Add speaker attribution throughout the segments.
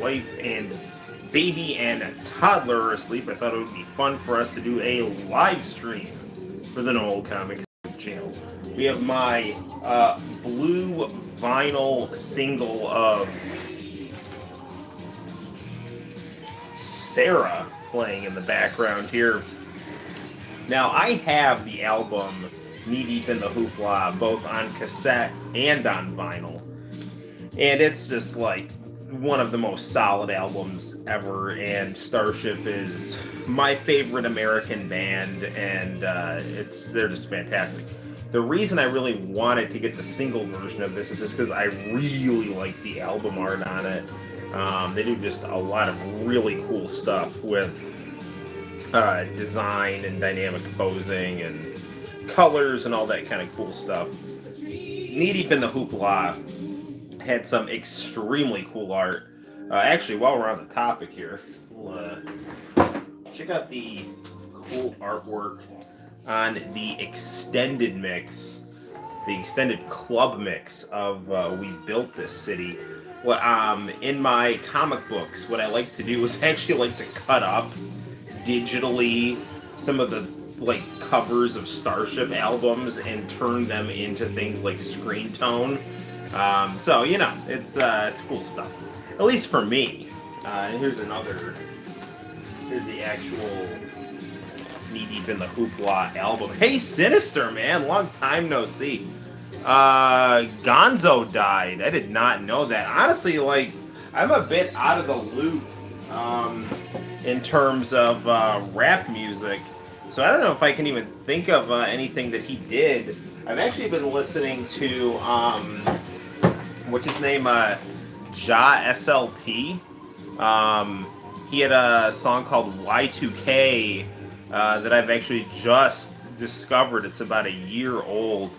Speaker 1: wife and baby and toddler are asleep, I thought it would be fun for us to do a live stream for the Noel ComiX channel. We have my blue vinyl single of Sarah playing in the background here. Now, I have the album Knee Deep in the Hoopla both on cassette and on vinyl. And it's just like one of the most solid albums ever. And Starship is my favorite American band, and they're just fantastic. The reason I really wanted to get the single version of this is just because I really like the album art on it. They do just a lot of really cool stuff with design and dynamic posing and colors and all that kind of cool stuff. Knee Deep in the Hoopla had some extremely cool art. Actually, while we're on the topic here, we'll check out the cool artwork on the extended mix, the extended club mix of We Built This City. Well, in my comic books, what I like to do is actually like to cut up digitally some of the like covers of Starship albums and turn them into things like screen tone. So you know, it's cool stuff. At least for me. Here's the actual Knee Deep in the Hoopla album. Hey, Sinister, man, long time no see. Gonzo died. I did not know that. Honestly, like, I'm a bit out of the loop in terms of rap music. So I don't know if I can even think of anything that he did. I've actually been listening to, what's his name? Ja SLT. He had a song called Y2K that I've actually just discovered. It's about a year old,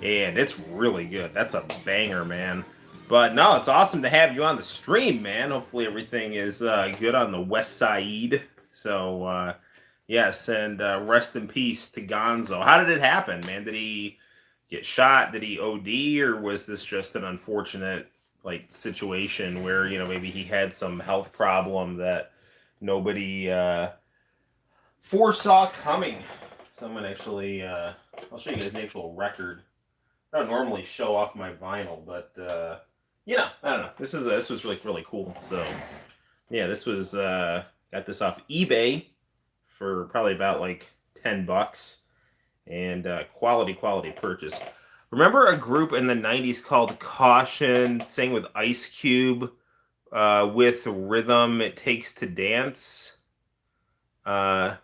Speaker 1: and it's really good. That's a banger, man. But no, it's awesome to have you on the stream, man. Hopefully everything is good on the West Side. So, yes, and rest in peace to Gonzo. How did it happen, man? Did he get shot? Did he OD? Or was this just an unfortunate like situation where, you know, maybe he had some health problem that nobody foresaw coming? Someone actually, I'll show you guys the actual record. I don't normally show off my vinyl, but you know, I don't know. This was really cool. So yeah, this was got this off eBay for probably about like $10, and quality purchase. Remember a group in the '90s called Caution, sang with Ice Cube, with Rhythm It Takes to Dance. Hang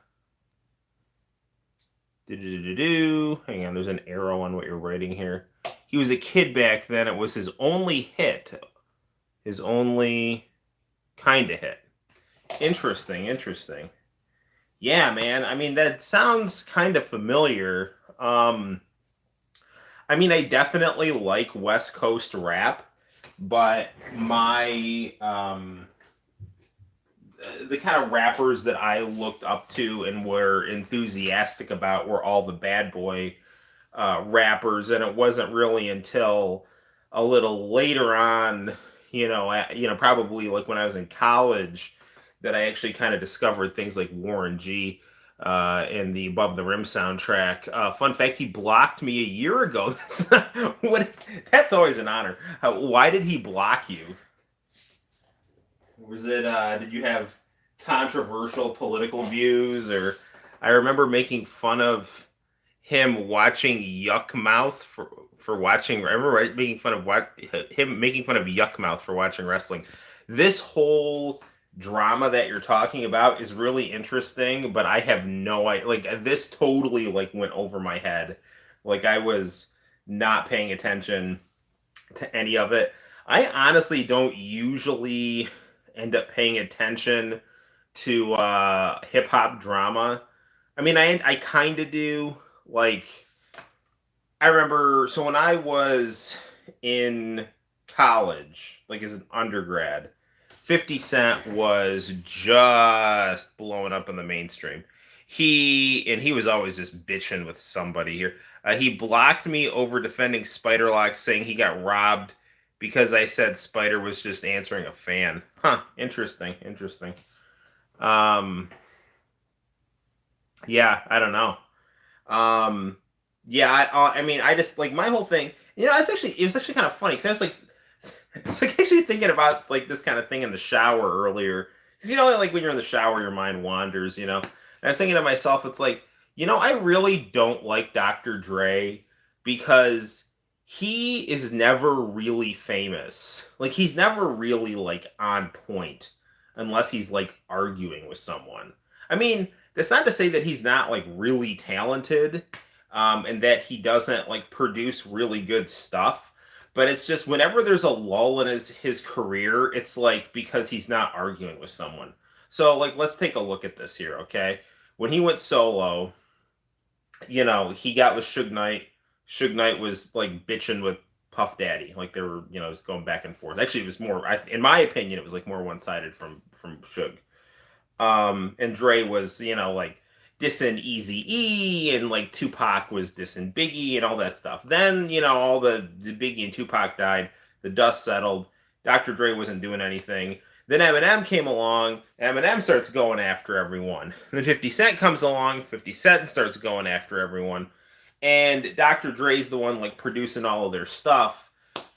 Speaker 1: on, there's an arrow on what you're writing here. He was a kid back then. It was his only hit. His only kind of hit. Interesting. Yeah, man. I mean, that sounds kind of familiar. I mean, I definitely like West Coast rap, but my the kind of rappers that I looked up to and were enthusiastic about were all the bad boy rappers, and it wasn't really until a little later on, probably like when I was in college, that I actually kind of discovered things like Warren G. In the Above the Rim soundtrack. Fun fact: he blocked me a year ago. That's always an honor. Why did he block you? Was it? Did you have controversial political views, or I remember making fun of him watching Yuck Mouth for watching. I remember making fun of him making fun of Yuck Mouth for watching wrestling. This whole drama that you're talking about is really interesting, but I have no idea. Like, this totally like went over my head. Like, I was not paying attention to any of it. I honestly don't usually end up paying attention to hip hop drama. I mean, I kind of do. Like, I remember, so when I was in college, like as an undergrad, 50 Cent was just blowing up in the mainstream. He was always just bitching with somebody here. He blocked me over defending Spiderlock, saying he got robbed because I said Spider was just answering a fan. Huh, interesting, interesting. Um, yeah, I don't know. Um, yeah, I mean, I just like my whole thing. It was actually kind of funny because I was like, it's like actually thinking about like this kind of thing in the shower earlier. Because like when you're in the shower, your mind wanders. And I was thinking to myself, it's like, I really don't like Dr. Dre because he is never really famous. Like he's never really like on point unless he's like arguing with someone. I mean, that's not to say that he's not like really talented, and that he doesn't like produce really good stuff. But it's just whenever there's a lull in his career, it's like because he's not arguing with someone. So like let's take a look at this here, okay? When he went solo, he got with Suge Knight. Suge Knight was like bitching with Puff Daddy, like they were, it was going back and forth. Actually, it was more, in my opinion, it was like more one sided from Suge. And Dre was, like dissing Easy E, and like Tupac was dissing Biggie and all that stuff. Then, all the Biggie and Tupac died, the dust settled. Dr. Dre wasn't doing anything. Then Eminem came along. Eminem starts going after everyone. Then 50 Cent comes along. 50 Cent starts going after everyone. And Dr. Dre's the one like producing all of their stuff.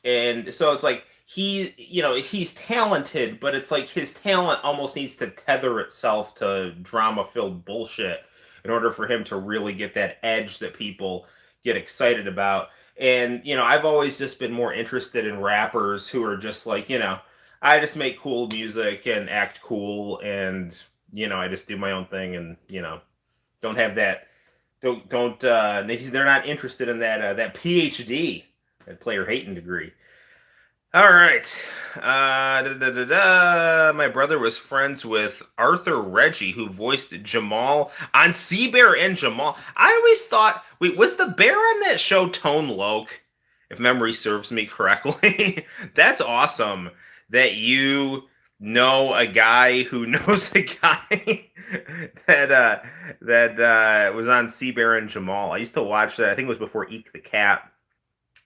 Speaker 1: And so it's like he's talented, but it's like his talent almost needs to tether itself to drama-filled bullshit in order for him to really get that edge that people get excited about. And I've always just been more interested in rappers who are just like, I just make cool music and act cool, and I just do my own thing, and don't have that don't they're not interested in that PhD, that player hating degree. All right. My brother was friends with Arthur Reggie, who voiced Jamal on Bear and Jamal. I always thought, wait, was the bear on that show Tone Loc? If memory serves me correctly. That's awesome that you know a guy who knows a guy that was on Bear and Jamal. I used to watch that. I think it was before Eek the Cat.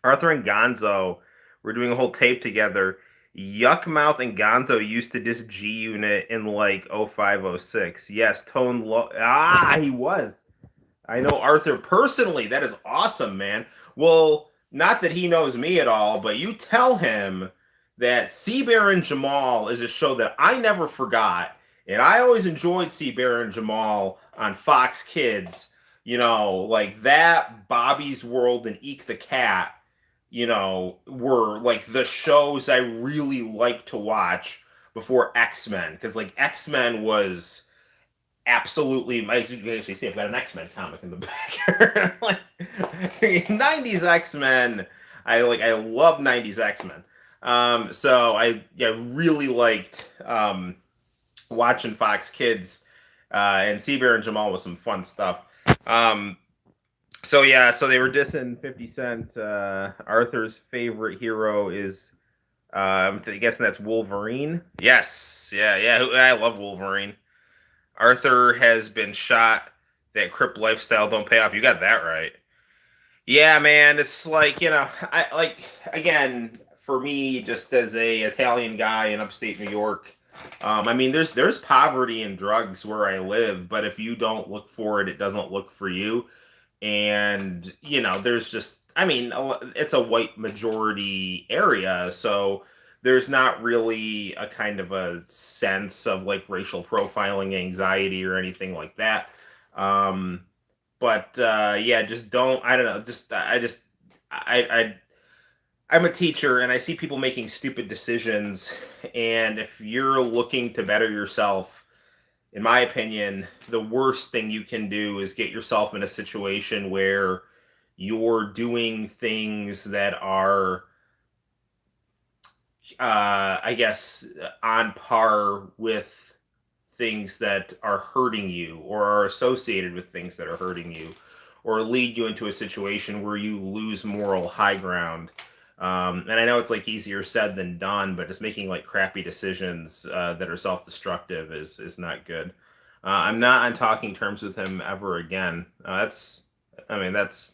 Speaker 1: Arthur and Gonzo were doing a whole tape together. Yuckmouth and Gonzo used to diss G Unit in like 0506. Yes, Tone Loc. He was. I know Arthur personally. That is awesome, man. Well, not that he knows me at all, but you tell him that Bear and Jamal is a show that I never forgot. And I always enjoyed Bear and Jamal on Fox Kids. Like that, Bobby's World, and Eek the Cat, were like the shows I really liked to watch before X-Men. Because like X-Men was absolutely, I can actually see I've got an X-Men comic in the back. Like 90s X-Men. I love 90s X-Men. So I really liked watching Fox Kids, and Bear and Jamal was some fun stuff. So yeah, so they were dissing 50 Cent. Arthur's favorite hero is, I'm guessing that's Wolverine. Yes, yeah. I love Wolverine. Arthur has been shot. That Crip lifestyle don't pay off. You got that right. Yeah, man. It's like I like, again, for me, just as a Italian guy in upstate New York. I mean, there's poverty and drugs where I live, but if you don't look for it, it doesn't look for you. And there's just, I mean, it's a white majority area, so there's not really a kind of a sense of like racial profiling anxiety or anything like that. But yeah, just don't, I don't know, I I'm a teacher, and I see people making stupid decisions, and if you're looking to better yourself, in my opinion, the worst thing you can do is get yourself in a situation where you're doing things that are, I guess, on par with things that are hurting you, or are associated with things that are hurting you, or lead you into a situation where you lose moral high ground. And I know it's like easier said than done, but just making like crappy decisions that are self-destructive is not good. I'm not on talking terms with him ever again. I mean, that's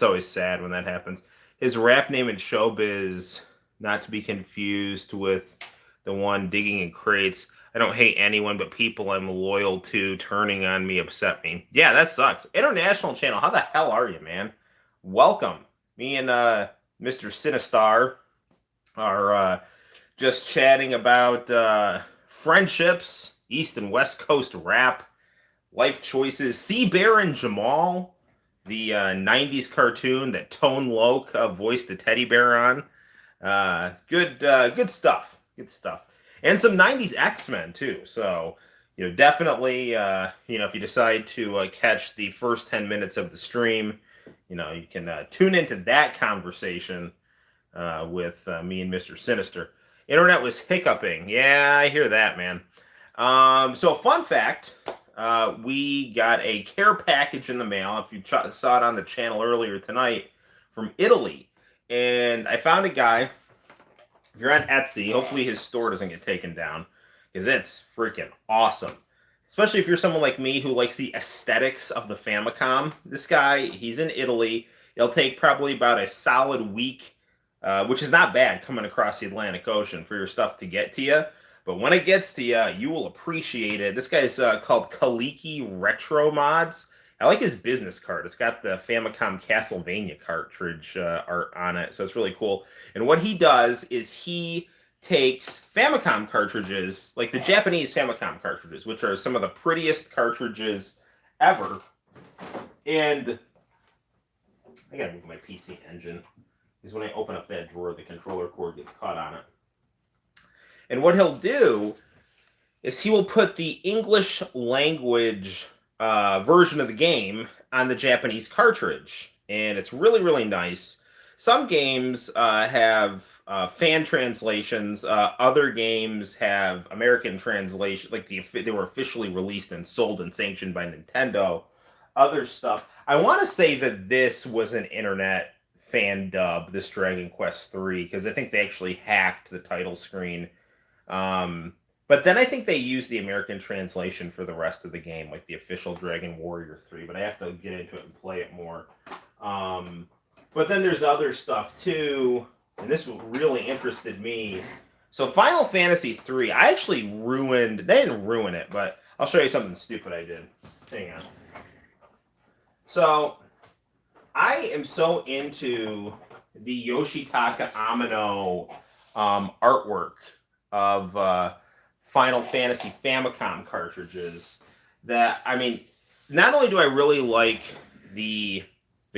Speaker 1: always sad when that happens. His rap name in showbiz, not to be confused with the one digging in crates. I don't hate anyone, but people I'm loyal to turning on me upset me. Yeah, that sucks. International channel. How the hell are you, man? Welcome. Me and Mr. Sinistar are just chatting about friendships, East and West Coast rap, life choices. Sea Bear and Jamal, the 90s cartoon that Tone Loc voiced the teddy bear on. Good stuff. Good stuff. And some 90s X-Men, too. So, definitely, if you decide to catch the first 10 minutes of the stream, you can tune into that conversation with me and Mr. Sinister. Internet was hiccuping. Yeah, I hear that, man. So, fun fact, we got a care package in the mail, if you saw it on the channel earlier tonight, from Italy. And I found a guy, if you're on Etsy, hopefully his store doesn't get taken down, because it's freaking awesome. Especially if you're someone like me who likes the aesthetics of the Famicom. This guy, he's in Italy. It'll take probably about a solid week, which is not bad coming across the Atlantic Ocean for your stuff to get to you. But when it gets to you, you will appreciate it. This guy's called Kaliki Retro Mods. I like his business card. It's got the Famicom Castlevania cartridge art on it, so it's really cool. And what he does is he takes Famicom cartridges, like the Japanese Famicom cartridges, which are some of the prettiest cartridges ever. And I gotta move my PC engine, because when I open up that drawer, the controller cord gets caught on it. And what he'll do is he will put the English language version of the game on the Japanese cartridge. And it's really, really nice. Some games have fan translations. Other games have American translation, like they were officially released and sold and sanctioned by Nintendo. Other stuff. I want to say that this was an internet fan dub, this Dragon Quest III, because I think they actually hacked the title screen. But then I think they used the American translation for the rest of the game, like the official Dragon Warrior 3, but I have to get into it and play it more. But then there's other stuff too, and this really interested me. So Final Fantasy 3, I actually they didn't ruin it, but I'll show you something stupid I did. Hang on. So I am so into the Yoshitaka Amano artwork of Final Fantasy Famicom cartridges that, I mean, not only do I really like the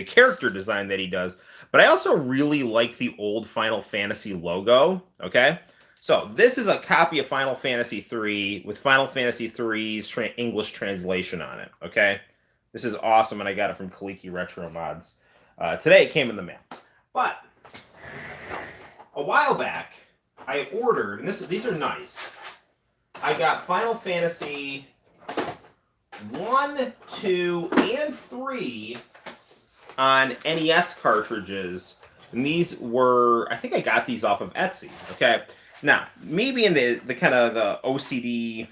Speaker 1: character design that he does, but I also really like the old Final Fantasy logo, okay? So this is a copy of Final Fantasy 3 with Final Fantasy 3's English translation on it, okay? This is awesome, and I got it from Kaliki Retro Mods. Today it came in the mail. But a while back, I ordered, and these are nice. I got Final Fantasy 1, 2, and 3 on NES cartridges. And these were, I think I got these off of Etsy, okay? Now, me being the kind of the OCD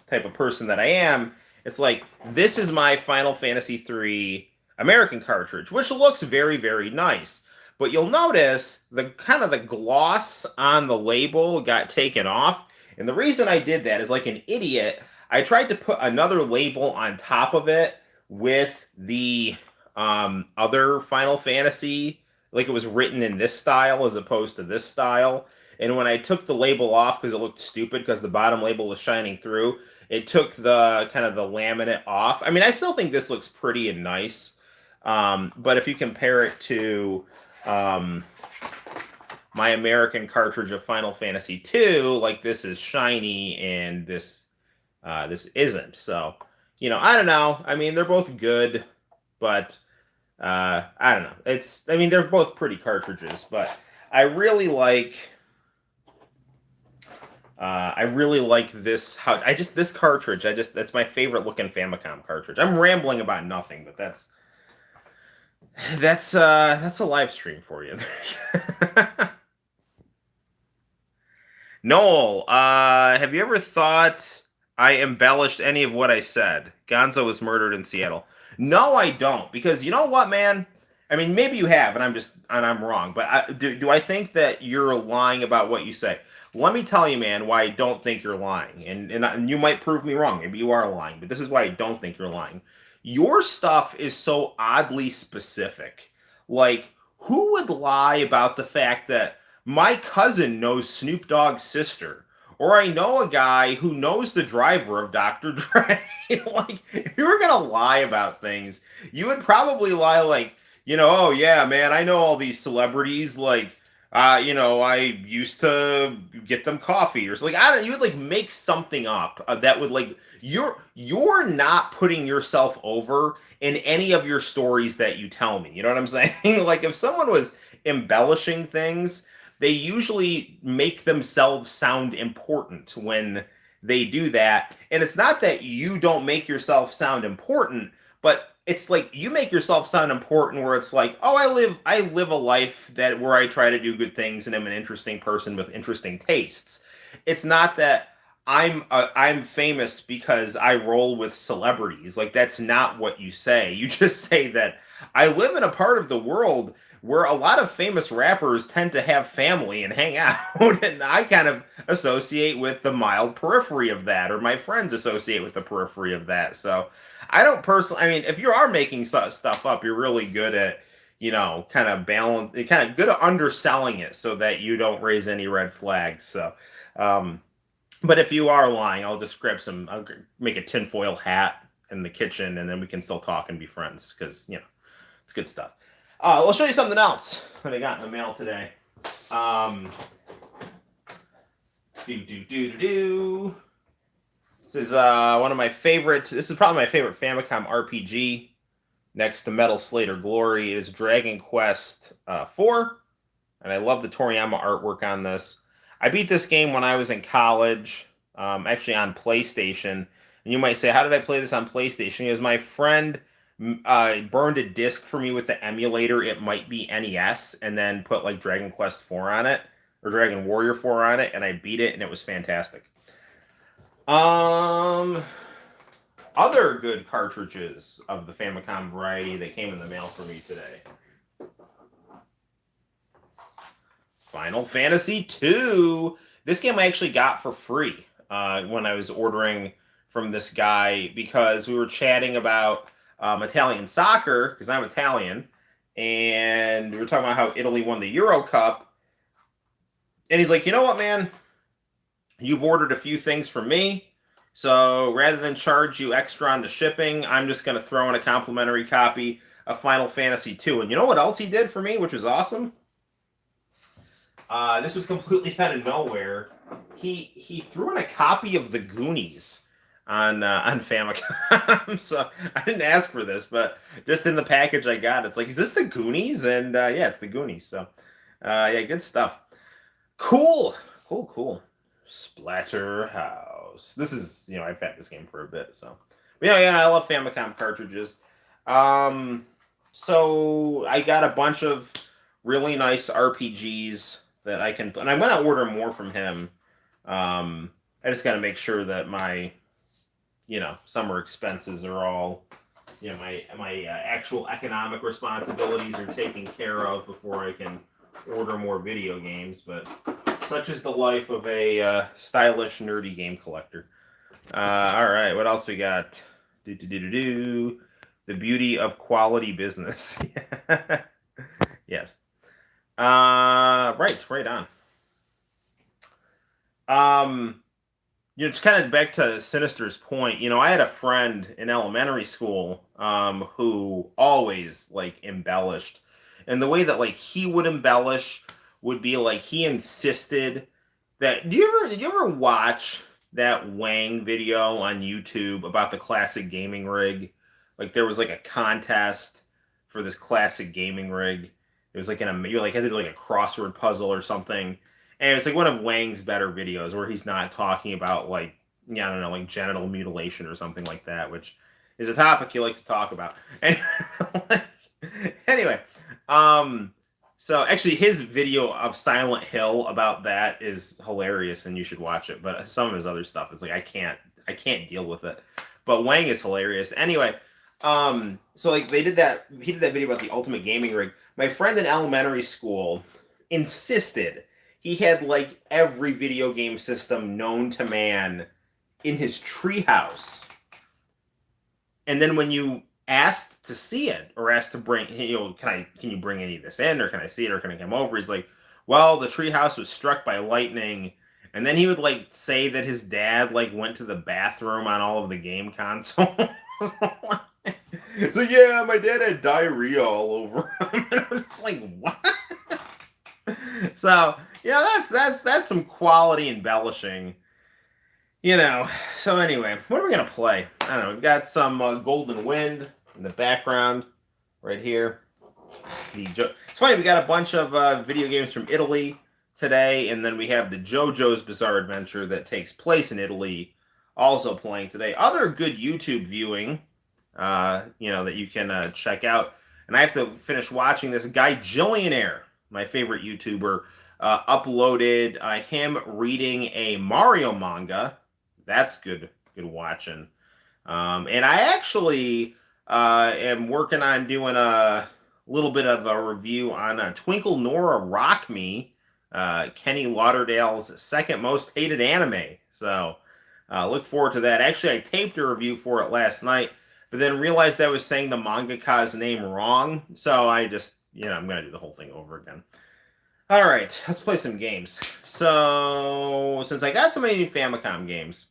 Speaker 1: type of person that I am, it's like, this is my Final Fantasy 3 American cartridge, which looks very, very nice. But you'll notice the kind of the gloss on the label got taken off. And the reason I did that is, like an idiot, I tried to put another label on top of it with the other Final Fantasy, like it was written in this style as opposed to this style. And when I took the label off, because it looked stupid because the bottom label was shining through, it took the kind of the laminate off. I mean, I still think this looks pretty and nice. But if you compare it to my American cartridge of Final Fantasy II, like, this is shiny and this isn't. So, I don't know. I mean, they're both good, but I don't know. They're both pretty cartridges, but I really like this. This cartridge. That's my favorite looking Famicom cartridge. I'm rambling about nothing, but that's a live stream for you. Noel, have you ever thought I embellished any of what I said? Gonzo was murdered in Seattle. No, I don't, because you know what, man? I mean, maybe you have, and I'm wrong. But do I think that you're lying about what you say? Let me tell you, man, why I don't think you're lying, and you might prove me wrong. Maybe you are lying, but this is why I don't think you're lying. Your stuff is so oddly specific. Like, who would lie about the fact that my cousin knows Snoop Dogg's sister? Or I know a guy who knows the driver of Dr. Dre. Like, if you were gonna lie about things, you would probably lie like, oh yeah, man, I know all these celebrities. Like, I used to get them coffee or something. Like, I don't. You would like make something up that would like you're not putting yourself over in any of your stories that you tell me. You know what I'm saying? Like, if someone was embellishing things, they usually make themselves sound important when they do that. And it's not that you don't make yourself sound important, but it's like you make yourself sound important where it's like, oh, I live a life that where I try to do good things and I'm an interesting person with interesting tastes. It's not that I'm famous because I roll with celebrities. Like, that's not what you say. You just say that I live in a part of the world where a lot of famous rappers tend to have family and hang out, and I kind of associate with the mild periphery of that, or my friends associate with the periphery of that. So I don't personally. I mean, if you are making stuff up, you're really good at kind of balance, kind of good at underselling it so that you don't raise any red flags. So, but if you are lying, I'll just grab some. I'll make a tinfoil hat in the kitchen, and then we can still talk and be friends because it's good stuff. I'll show you something else that I got in the mail today. This is one of my favorite. This is probably my favorite Famicom RPG, next to Metal Slate or Glory. It is Dragon Quest 4, and I love the Toriyama artwork on this. I beat this game when I was in college, actually on PlayStation. And you might say, how did I play this on PlayStation? Because my friend burned a disc for me with the emulator. It might be NES, and then put like Dragon Quest 4 on it, or Dragon Warrior 4 on it, and I beat it, and it was fantastic. Other good cartridges of the Famicom variety that came in the mail for me today. Final Fantasy II. This game I actually got for free when I was ordering from this guy because we were chatting about Italian soccer, because I'm Italian, and we were talking about how Italy won the Euro Cup. And he's like, you know what, man? You've ordered a few things from me, so rather than charge you extra on the shipping, I'm just going to throw in a complimentary copy of Final Fantasy II. And you know what else he did for me, which was awesome? This was completely out of nowhere. He threw in a copy of The Goonies on Famicom. So I didn't ask for this, but just in the package I got, it's like, is this The Goonies? And yeah, it's The Goonies. So yeah, good stuff. Cool. Splatterhouse. This is, I've had this game for a bit, so yeah, I love Famicom cartridges. So I got a bunch of really nice RPGs that I can, and I'm gonna order more from him. I just gotta make sure that my summer expenses are all, my actual economic responsibilities are taken care of before I can order more video games. But such is the life of a stylish, nerdy game collector. All right, what else we got? The beauty of quality business. Yes. Right on. It's kind of back to Sinister's point. I had a friend in elementary school who always like embellished, and the way that like he would embellish would be like he insisted that. Did you ever watch that Wang video on YouTube about the classic gaming rig? Like there was like a contest for this classic gaming rig. It was like you had to do like a crossword puzzle or something. And it's like one of Wang's better videos where he's not talking about like, I don't know, like genital mutilation or something like that, which is a topic he likes to talk about. And anyway, so actually his video of Silent Hill about that is hilarious and you should watch it. But some of his other stuff is like I can't deal with it. But Wang is hilarious. Anyway, So like they did that. He did that video about the ultimate gaming rig. My friend in elementary school insisted he had like every video game system known to man in his treehouse. And then when you asked to see it or asked to bring, can you bring any of this in, or can I see it, or can I come over? He's like, well, the treehouse was struck by lightning. And then he would like say that his dad like went to the bathroom on all of the game consoles. So yeah, my dad had diarrhea all over him, and I was just like, what? So yeah, that's some quality embellishing, you know. So anyway, what are we gonna play? I don't know. We've got some Golden Wind in the background right here. It's funny, we got a bunch of video games from Italy today, and then we have the JoJo's Bizarre Adventure that takes place in Italy also playing today. Other good YouTube viewing, that you can check out. And I have to finish watching this guy Jillionaire, my favorite YouTuber, uploaded him reading a Mario manga. That's good watching. And I actually am working on doing a little bit of a review on Twinkle Nora Rock Me, Kenny Lauderdale's second most hated anime. So look forward to that. Actually, I taped a review for it last night, but then realized I was saying the mangaka's name wrong. So I just, I'm going to do the whole thing over again. All right, let's play some games. So, since I got so many new Famicom games,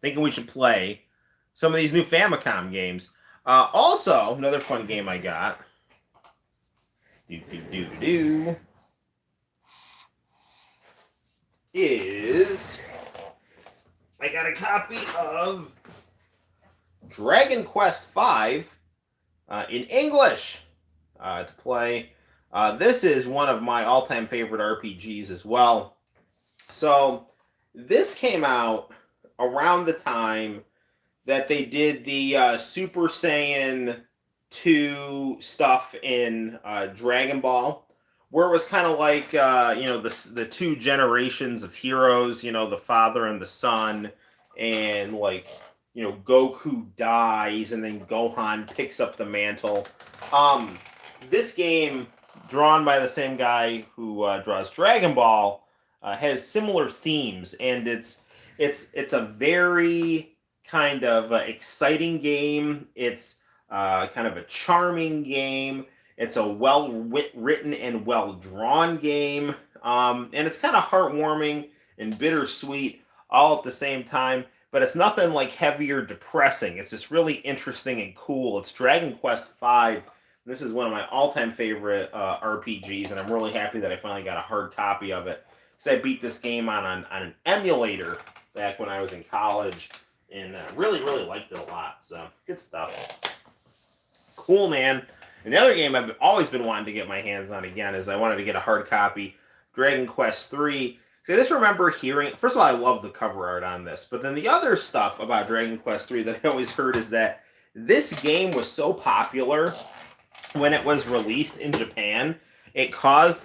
Speaker 1: thinking we should play some of these new Famicom games. Also, another fun game I got. Is I got a copy of Dragon Quest V in English to play. This is one of my all-time favorite RPGs as well. So this came out around the time that they did the Super Saiyan 2 stuff in Dragon Ball, where it was kind of like the two generations of heroes, the father and the son, and Goku dies and then Gohan picks up the mantle. This game, drawn by the same guy who draws Dragon Ball, has similar themes, and it's a very kind of exciting game. It's kind of a charming game. It's a well-written and well-drawn game. And it's kind of heartwarming and bittersweet all at the same time. But it's nothing like heavy or depressing. It's just really interesting and cool. It's Dragon Quest V. This is one of my all-time favorite RPGs, and I'm really happy that I finally got a hard copy of it. Because I beat this game on an emulator back when I was in college, and really liked it a lot. So, good stuff. Cool, man. And the other game I've always been wanting to get my hands on again is I wanted to get a hard copy, Dragon Quest III. So I just remember hearing, first of all, I love the cover art on this, but then the other stuff about Dragon Quest III that I always heard is that this game was so popular when it was released in Japan, it caused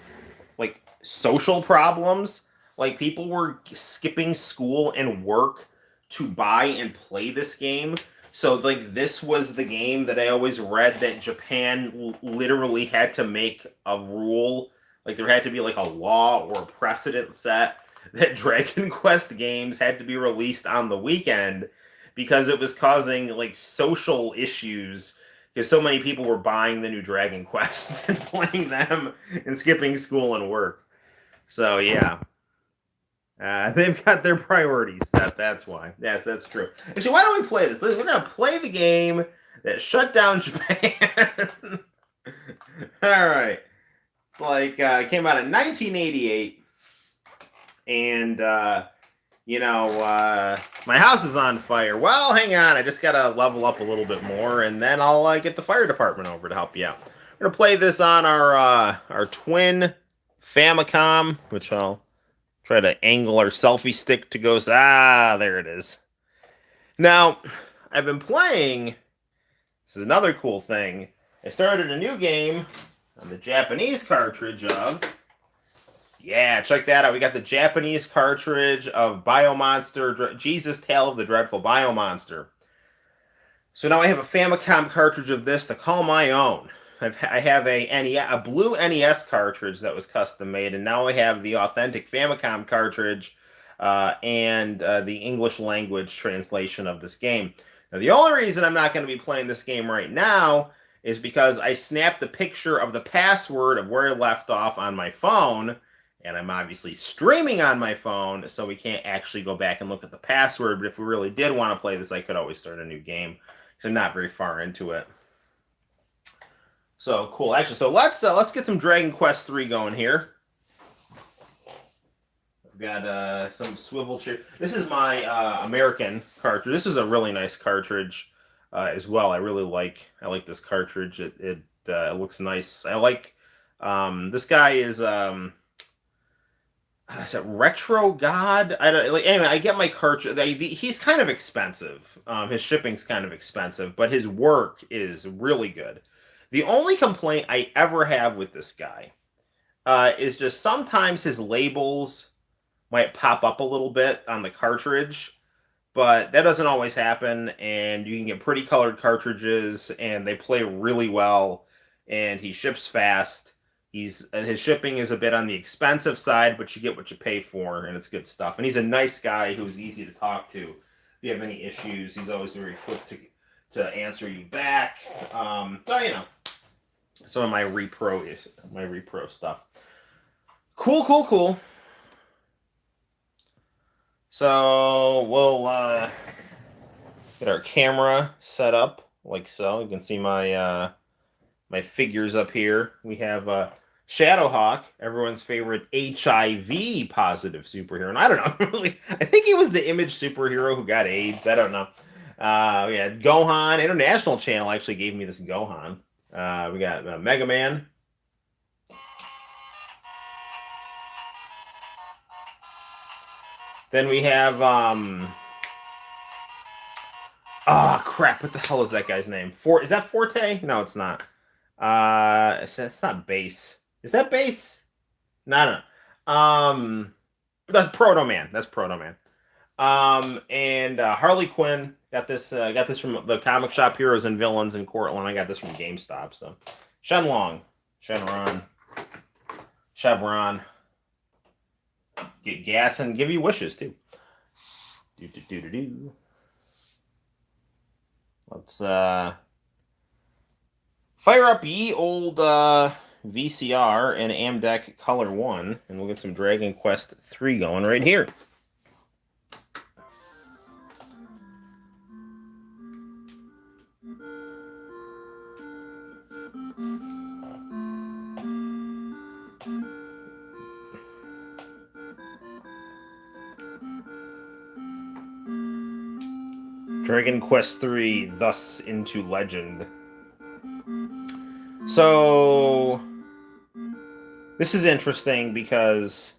Speaker 1: social problems. Like, people were skipping school and work to buy and play this game. So, this was the game that I always read that Japan literally had to make a rule. There had to be, a law or a precedent set that Dragon Quest games had to be released on the weekend because it was causing, social issues because so many people were buying the new Dragon Quests and playing them and skipping school and work. So, yeah. They've got their priorities set, that's why. Yes, that's true. Actually, why don't we play this? We're going to play the game that shut down Japan. Alright. It's it came out in 1988. And, my house is on fire. Well, hang on. I just got to level up a little bit more, and then I'll get the fire department over to help you out. We're going to play this on our twin Famicom, which I'll try to angle our selfie stick to go. There it is. Now, I've been playing. This is another cool thing. I started a new game on the Japanese cartridge of. Yeah, check that out. We got the Japanese cartridge of Biomonster, Jesus Tale of the Dreadful Biomonster. So now I have a Famicom cartridge of this to call my own. I have a blue NES cartridge that was custom made, and now I have the authentic Famicom cartridge and the English language translation of this game. Now, the only reason I'm not going to be playing this game right now is because I snapped a picture of the password of where I left off on my phone, and I'm obviously streaming on my phone, so we can't actually go back and look at the password. But if we really did want to play this, I could always start a new game. So I'm not very far into it. So cool. Actually, so let's get some Dragon Quest III going here. I've got some swivel chair. This is my American cartridge. This is a really nice cartridge as well. I like this cartridge. It looks nice. I like this guy is it Retro God? I don't like. Anyway, I get my cartridge. He's kind of expensive. His shipping's kind of expensive, but his work is really good. The only complaint I ever have with this guy is just sometimes his labels might pop up a little bit on the cartridge, but that doesn't always happen. And you can get pretty colored cartridges, and they play really well. And he ships fast. His shipping is a bit on the expensive side, but you get what you pay for, and it's good stuff. And he's a nice guy who's easy to talk to. If you have any issues, he's always very quick to answer you back. So you know, some of my repro stuff. Cool. So we'll get our camera set up like so. You can see my my figures up here. We have Shadowhawk, everyone's favorite HIV positive superhero. And I don't know, really, I think he was the Image superhero who got AIDS. I don't know. We had Gohan. International Channel actually gave me this Gohan. We got Mega Man. Then we have crap, what the hell is that guy's name? Is that Forte? No, it's not. It's not Base. Is that Base? No. That's Proto Man. And Harley Quinn. Got this from the comic shop Heroes and Villains in Cortland. I got this from GameStop. So Shenlong, Chevron. Get gas and give you wishes too. Let's fire up ye old VCR and Amdec Color 1, and we'll get some Dragon Quest III going right here. Dragon Quest III, thus into legend. So this is interesting because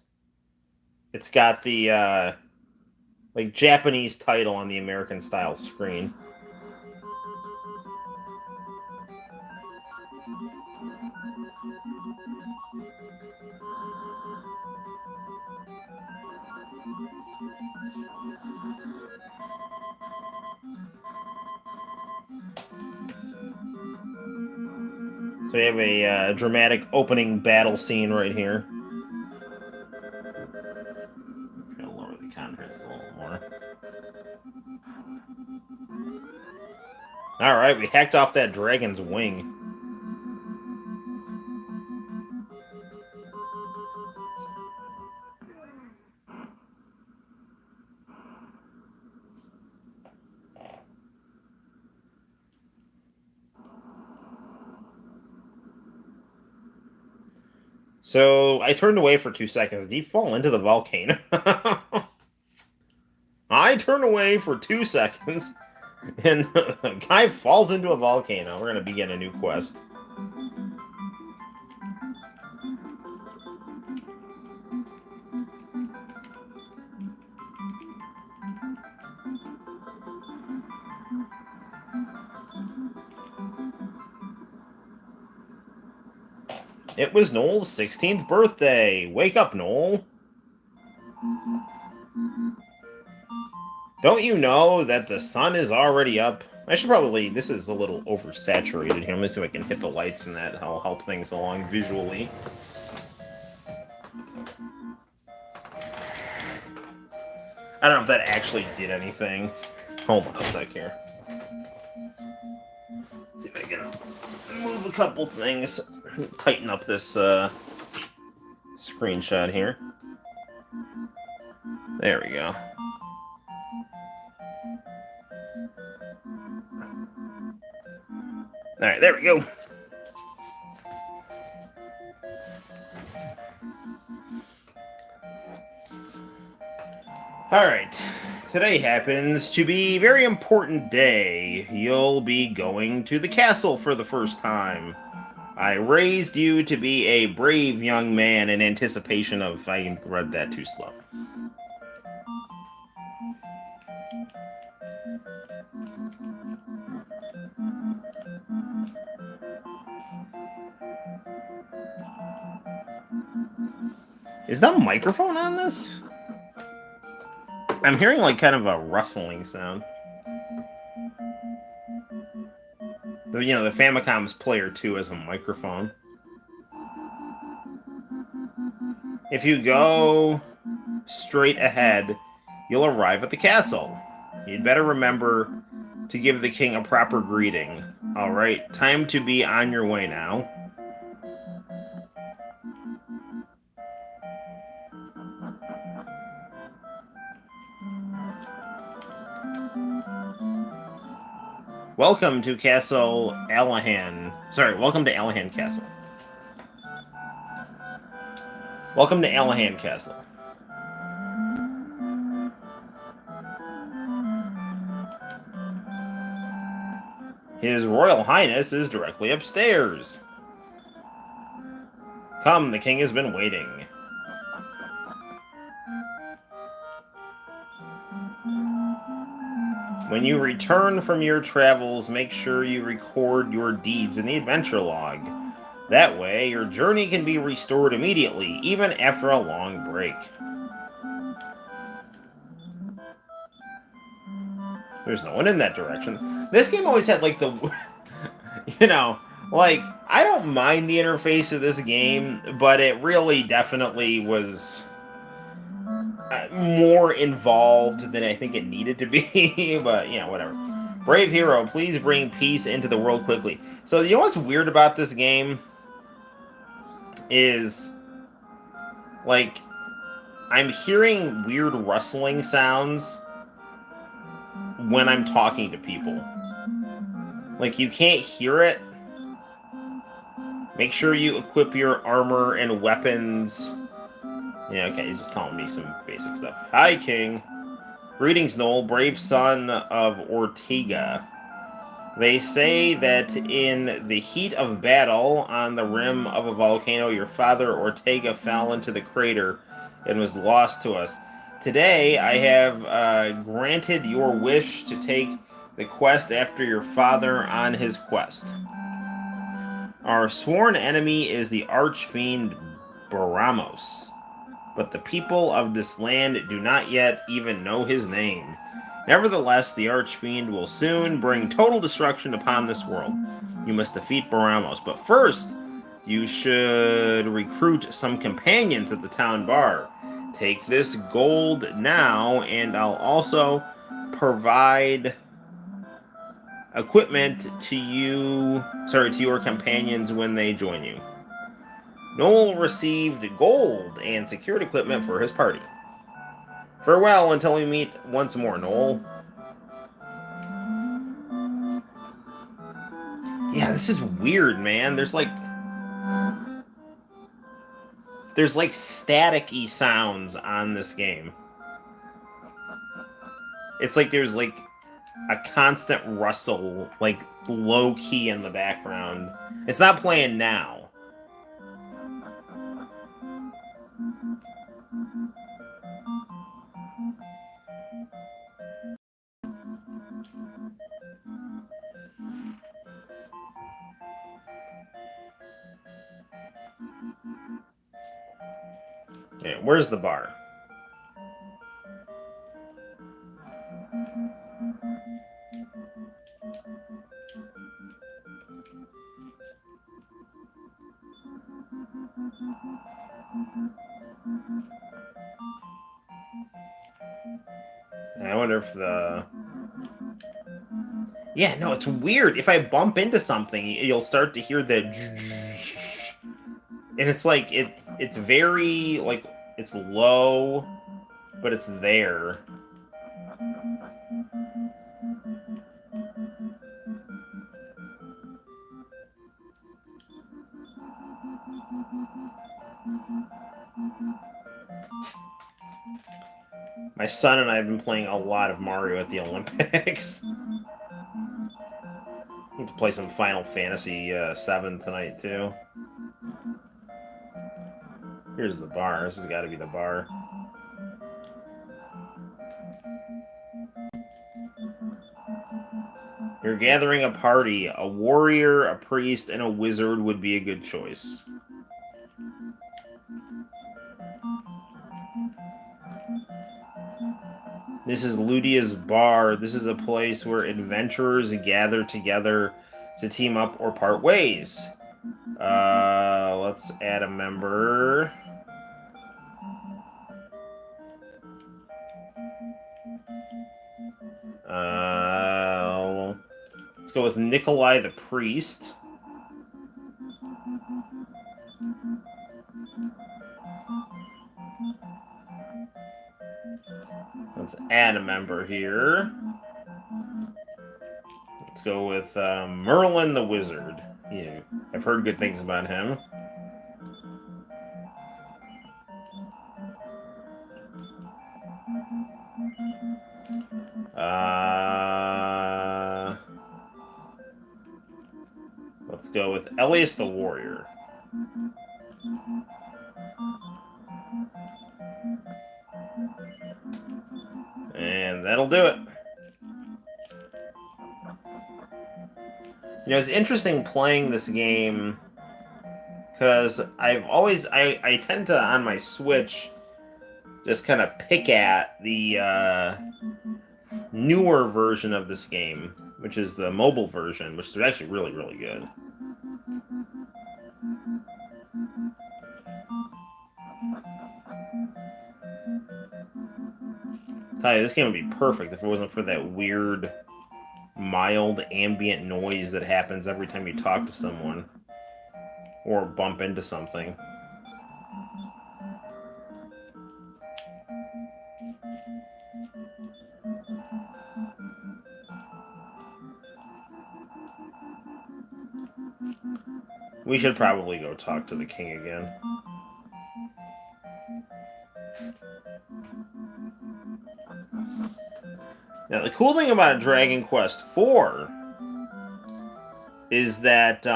Speaker 1: it's got the like Japanese title on the American style screen. So we have a dramatic opening battle scene right here. I'm gonna lower the contrast a little more. All right, we hacked off that dragon's wing. So I turned away for 2 seconds. Did he fall into the volcano? I turn away for 2 seconds, and a guy falls into a volcano. We're going to begin a new quest. It was Noel's 16th birthday. Wake up, Noel. Don't you know that the sun is already up? I should probably. This is a little oversaturated here. Let me see if I can hit the lights and that'll help things along visually. I don't know if that actually did anything. Hold on a sec here. See if I can move a couple things. Tighten up this screenshot here. There we go. Alright, there we go. Alright, today happens to be a very important day. You'll be going to the castle for the first time. I raised you to be a brave young man in anticipation of... I read that too slow. Is that a microphone on this? I'm hearing like kind of a rustling sound. You know, the Famicom's Player 2 has a microphone. If you go straight ahead, you'll arrive at the castle. You'd better remember to give the king a proper greeting. Alright, time to be on your way now. Welcome to Castle Allahan. Sorry, welcome to Allahan Castle. Welcome to Allahan Castle. His Royal Highness is directly upstairs. Come, the king has been waiting. When you return from your travels, make sure you record your deeds in the adventure log. That way, your journey can be restored immediately, even after a long break. There's no one in that direction. This game always had, like, the... you know, like, I don't mind the interface of this game, but it really definitely was... more involved than I think it needed to be, but, you know, whatever. Brave hero, please bring peace into the world quickly. So, you know what's weird about this game? Is, like, I'm hearing weird rustling sounds when I'm talking to people. Like, you can't hear it. Make sure you equip your armor and weapons. Yeah, okay, he's just telling me some basic stuff. Hi, King. Greetings, Noel, brave son of Ortega. They say that in the heat of battle on the rim of a volcano, your father Ortega fell into the crater and was lost to us. Today, I have granted your wish to take the quest after your father on his quest. Our sworn enemy is the archfiend Baramos, but the people of this land do not yet even know his name. Nevertheless, the Archfiend will soon bring total destruction upon this world. You must defeat Baramos, but first, you should recruit some companions at the town bar. Take this gold now, and I'll also provide equipment to your companions when they join you. Noel received gold and secured equipment for his party. Farewell until we meet once more, Noel. Yeah, this is weird, man. There's like static-y sounds on this game. It's like there's like a constant rustle, like low-key in the background. It's not playing now. Okay, where's the bar? I wonder if the... Yeah, no, it's weird. If I bump into something, you'll start to hear the... And it's like, it's very, like, it's low, but it's there. My son and I have been playing a lot of Mario at the Olympics. Need to play some Final Fantasy 7 tonight, too. Here's the bar. This has got to be the bar. You're gathering a party. A warrior, a priest, and a wizard would be a good choice. This is Ludia's bar. This is a place where adventurers gather together to team up or part ways. Let's add a member. Let's go with Nikolai the Priest. Let's add a member here. Let's go with Merlin the Wizard. Yeah, I've heard good things about him. Let's go with Elias the Warrior. And that'll do it. You know, it's interesting playing this game because I tend to, on my Switch, just kind of pick at the newer version of this game, which is the mobile version, which is actually really, really good. Tell you, this game would be perfect if it wasn't for that weird, mild ambient noise that happens every time you talk to someone or bump into something. We should probably go talk to the king again. Now, the cool thing about Dragon Quest IV is that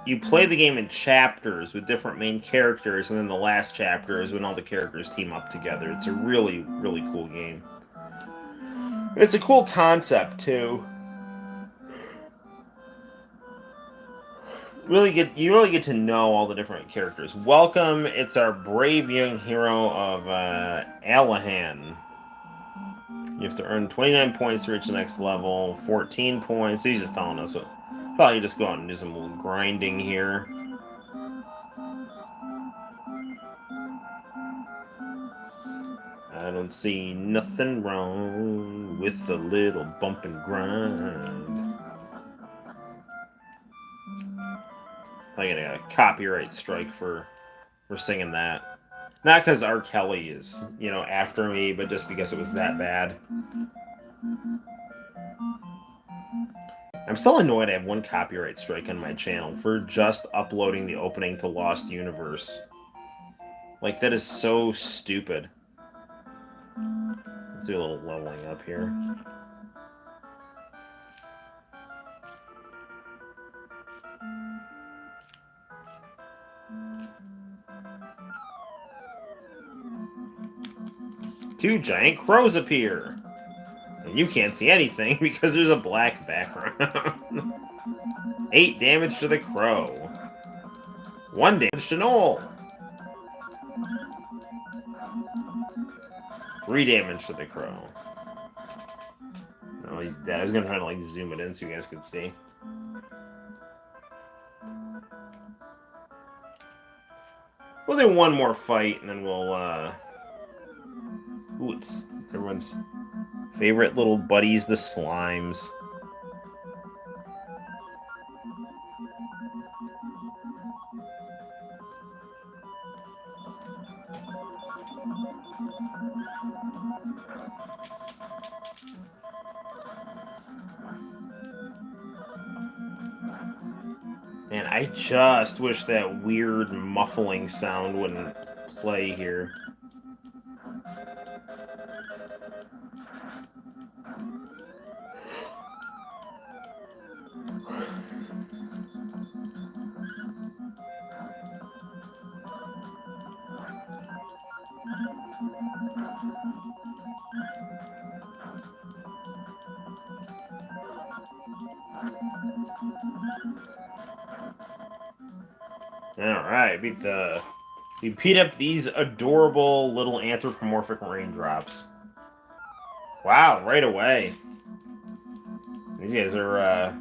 Speaker 1: you play the game in chapters with different main characters, and then the last chapter is when all the characters team up together. It's a really, really cool game. And it's a cool concept, too. You really get to know all the different characters. Welcome, it's our brave young hero of Alahan. You have to earn 29 points to reach the next level, 14 points. He's just telling us what. Probably just go out and do some little grinding here. I don't see nothing wrong with a little bump and grind. I get a copyright strike for singing that. Not because R. Kelly is, after me, but just because it was that bad. I'm still annoyed I have one copyright strike on my channel for just uploading the opening to Lost Universe. Like, that is so stupid. Let's do a little leveling up here. Two giant crows appear. And you can't see anything because there's a black background. 8 damage to the crow. 1 damage to Noel. 3 damage to the crow. Oh, he's dead. I was gonna try to zoom it in so you guys could see. We'll do one more fight and then we'll Ooh, it's everyone's favorite little buddies, the slimes. Man, I just wish that weird muffling sound wouldn't play here. Alright, we beat up these adorable little anthropomorphic raindrops. Wow, right away. These guys are,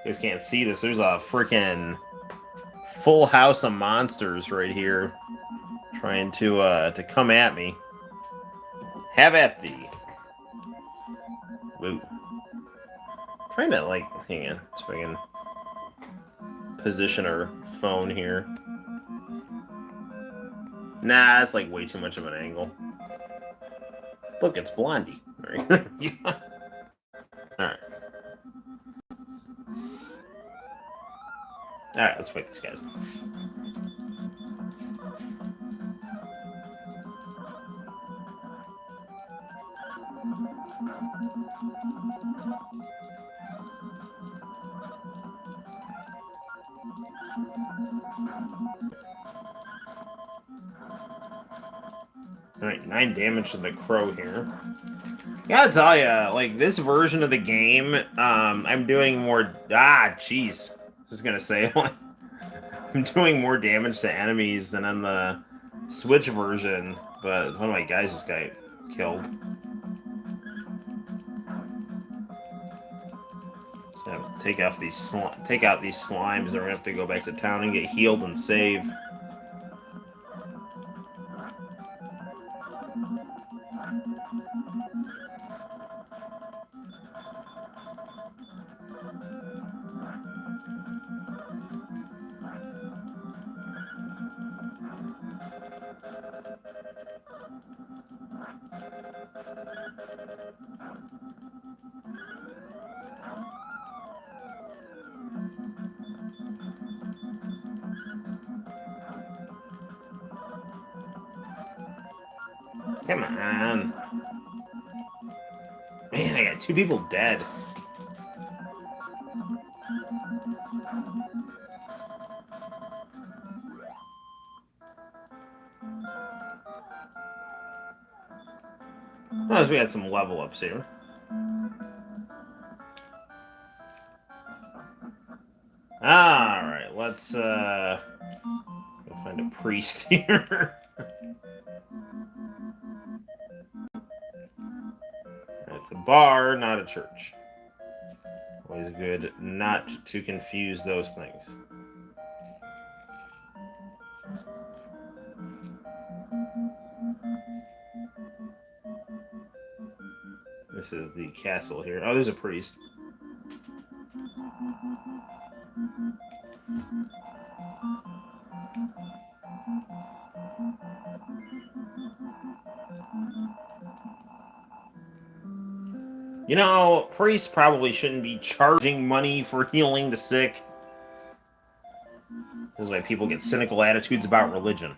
Speaker 1: you guys can't see this. There's a freaking full house of monsters right here trying to come at me. Have at thee. Woo. Trying to, like, hang on. Let's if I can position our phone here. Nah, that's like way too much of an angle. Look, it's Blondie. Alright. Yeah. Alright. Alright, let's fight these guys. Alright, 9 damage to the crow here. Gotta tell ya, like, this version of the game, I'm doing more... Ah, jeez. I was gonna say, I'm doing more damage to enemies than on the Switch version, but one of my guys just got killed. Just gonna take out these slimes, or we're gonna have to go back to town and get healed and save. Come on. Man, I got 2 people dead. Well, we had some level ups here. Alright, let's go find a priest here. It's a bar, not a church. Always good not to confuse those things. This is the castle here. Oh, there's a priest. You know, priests probably shouldn't be charging money for healing the sick. This is why people get cynical attitudes about religion.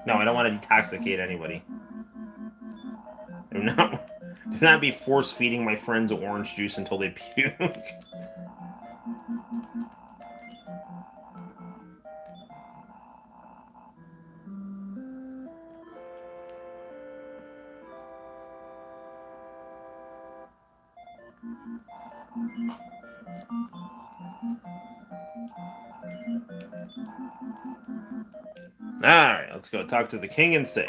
Speaker 1: No, I don't want to detoxicate anybody. Do not be force-feeding my friends orange juice until they puke. Alright, let's go talk to the king and save.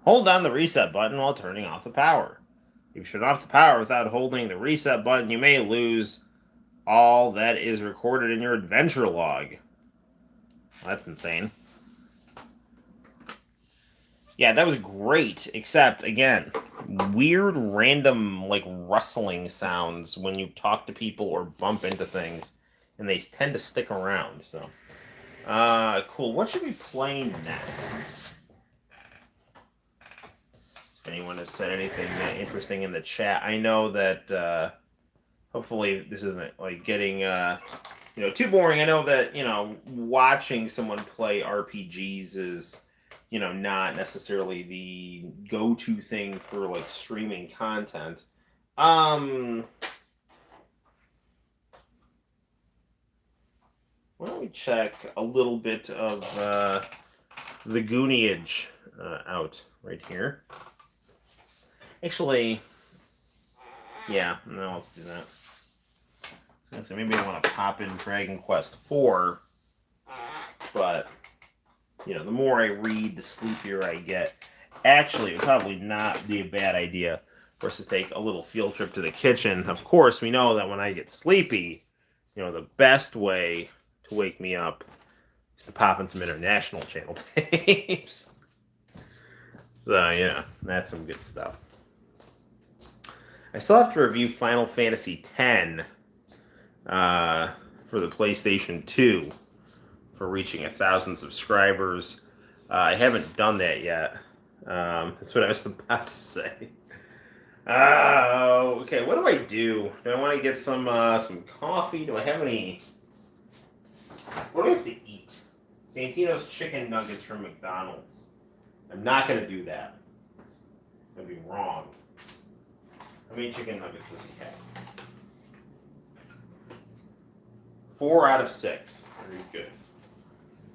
Speaker 1: Hold down the reset button while turning off the power. If you shut off the power without holding the reset button, you may lose all that is recorded in your adventure log. Well, that's insane. Yeah, that was great, except, again, weird random, like, rustling sounds when you talk to people or bump into things, and they tend to stick around, so. Cool. What should we play next? If anyone has said anything interesting in the chat, I know that, hopefully this isn't, like, getting, too boring. I know that, watching someone play RPGs is, not necessarily the go-to thing for, like, streaming content. Why don't we check a little bit of the Gooneage out right here? Actually, yeah, no, let's do that. So maybe I want to pop in Dragon Quest IV, but the more I read, the sleepier I get. Actually, it would probably not be a bad idea for us to take a little field trip to the kitchen. Of course, we know that when I get sleepy, the best way to wake me up is to pop in some international channel tapes. So, that's some good stuff. I still have to review Final Fantasy X for the PlayStation 2 for reaching 1,000 subscribers. I haven't done that yet. That's what I was about to say. Okay, what do I do? Do I want to get some coffee? Do I have any... What do I have to eat? Santino's chicken nuggets from McDonald's. I'm not going to do that. It's going to be wrong. How many chicken nuggets does he have? 4 out of 6. Very good.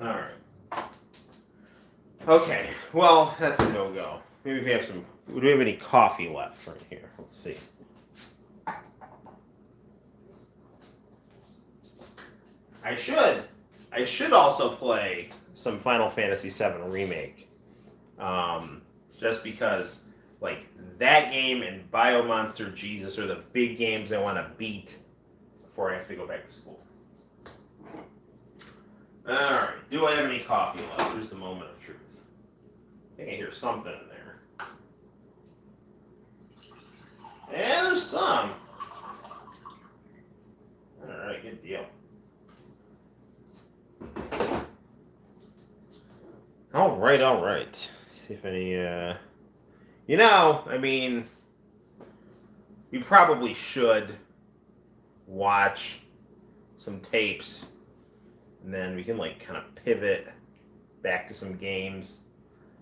Speaker 1: Alright. Okay, well, that's a no-go. Maybe we have some... Do we have any coffee left right here? Let's see. I should also play some Final Fantasy VII Remake. Just because, like, that game and Biomonster Jesus are the big games I want to beat before I have to go back to school. Alright, do I have any coffee left? Here's the moment of truth. I think I hear something in there. Yeah, there's some. Alright, good deal. Alright. See if any, I mean, you probably should watch some tapes, and then we can, like, kind of pivot back to some games.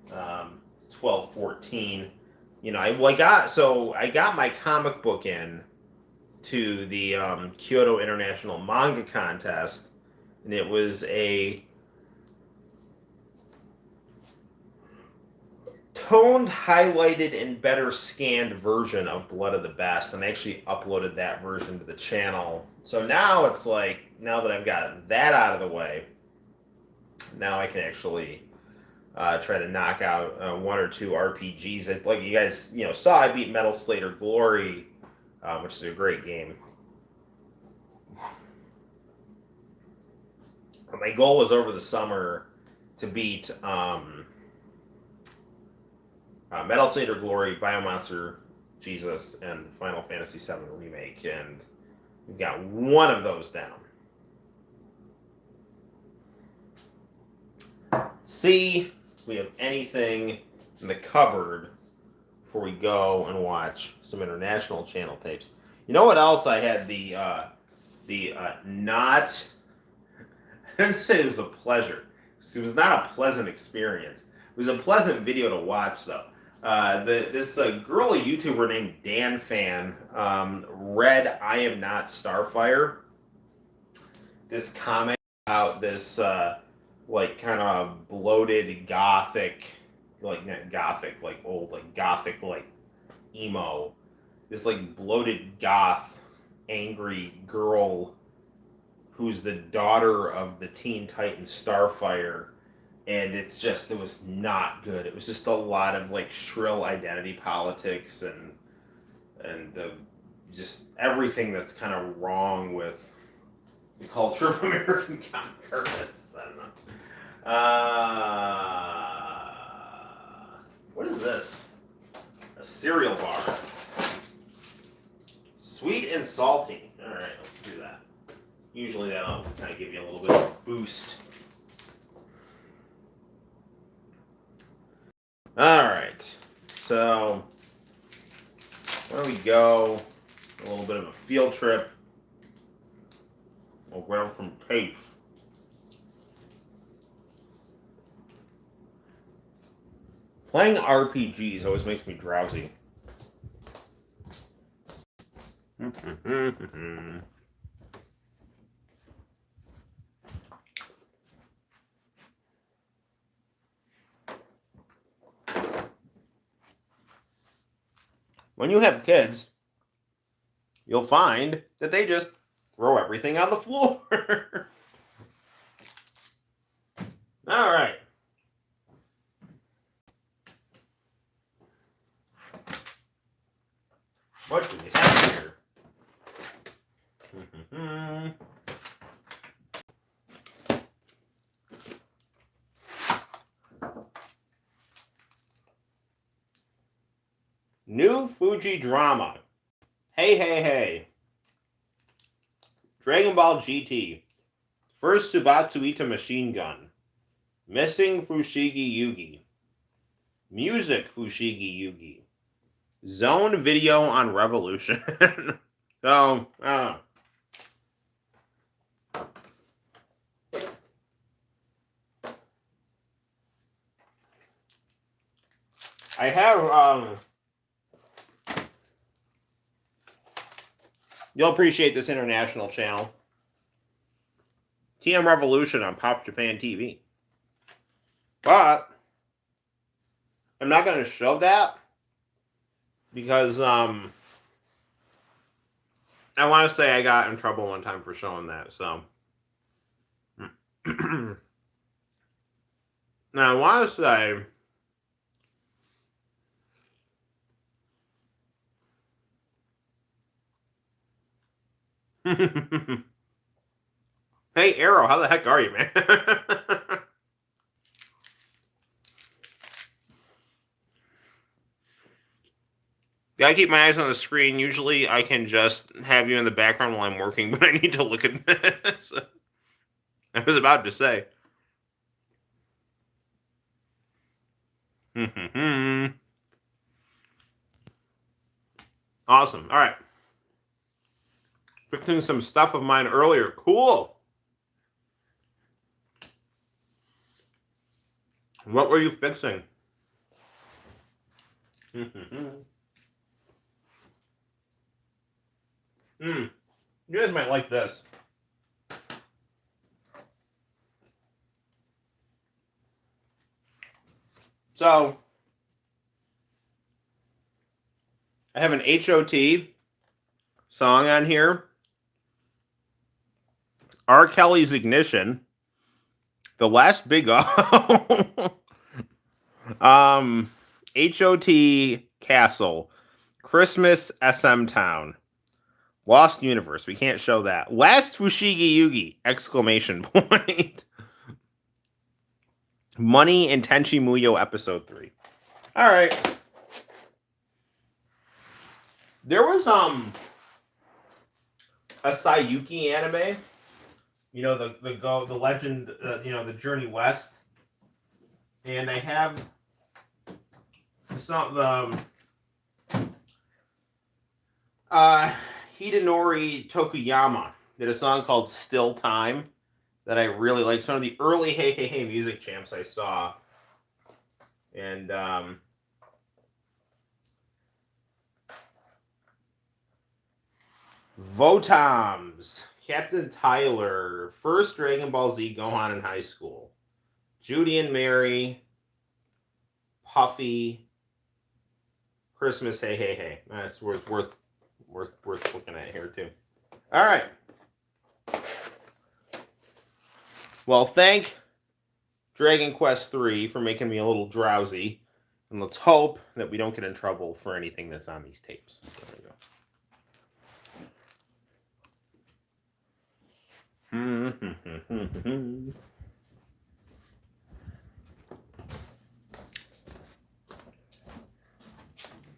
Speaker 1: 12-14. I got my comic book in to the Kyoto International Manga Contest, and it was a toned, highlighted, and better scanned version of Blood of the Best, and I actually uploaded that version to the channel. So now it's like, now that I've got that out of the way, now I can actually try to knock out 1 or 2 RPGs. Like you guys, saw, I beat Metal Slayer Glory, which is a great game. My goal was over the summer to beat Metal Slayer Glory, Biomonster Jesus, and Final Fantasy VII Remake, and we've got one of those down. See if we have anything in the cupboard before we go and watch some international channel tapes. You know what else I had not... I didn't say it was a pleasure. It was not a pleasant experience. It was a pleasant video to watch, though. This girly YouTuber named Dan Fan read I Am Not Starfire. This comic about this kind of bloated gothic, not gothic, old, gothic, emo. This bloated goth, angry girl who's the daughter of the Teen Titan Starfire, and it was not good. It was just a lot of like shrill identity politics and just everything that's kind of wrong with the culture of American comic artists. I don't know. What is this? A cereal bar. Sweet and salty. All right, let's do that. Usually that'll kind of give you a little bit of a boost. All right, so where do we go? A little bit of a field trip. We'll grab some tape. Playing RPGs always makes me drowsy. When you have kids, you'll find that they just throw everything on the floor. All right. What do we have here? New Fuji drama. Hey, hey, hey. Dragon Ball GT. First Subatsu Ita machine gun. Missing Fushigi Yugi. Music Fushigi Yugi. Zone video on Revolution. So, I have, you'll appreciate this international channel. TM Revolution on Pop Japan TV. But I'm not going to show that because I want to say I got in trouble one time for showing that. So now I want to say hey Arrow, how the heck are you, man? Gotta keep my eyes on the screen. Usually I can just have you in the background while I'm working, but I need to look at this. I was about to say. Awesome. All right. Fixing some stuff of mine earlier. Cool. What were you fixing? You guys might like this. So, I have an HOT song on here. R. Kelly's Ignition. The Last Big O. HOT Castle. Christmas SM Town. Lost Universe. We can't show that. Last Fushigi Yugi! Exclamation point. Money in Tenchi Muyo Episode 3. Alright. There was a Sayuki anime. You know, the legend, the Journey West. And they have some Hidenori Tokuyama did a song called Still Time that I really like. It's one of the early Hey Hey Hey music champs I saw. And Votoms, Captain Tyler, first Dragon Ball Z Gohan in high school. Judy and Mary, Puffy, Christmas Hey Hey Hey. That's worth looking at here too. All right. Well, thank Dragon Quest 3 for making me a little drowsy. And let's hope that we don't get in trouble for anything that's on these tapes. There we go.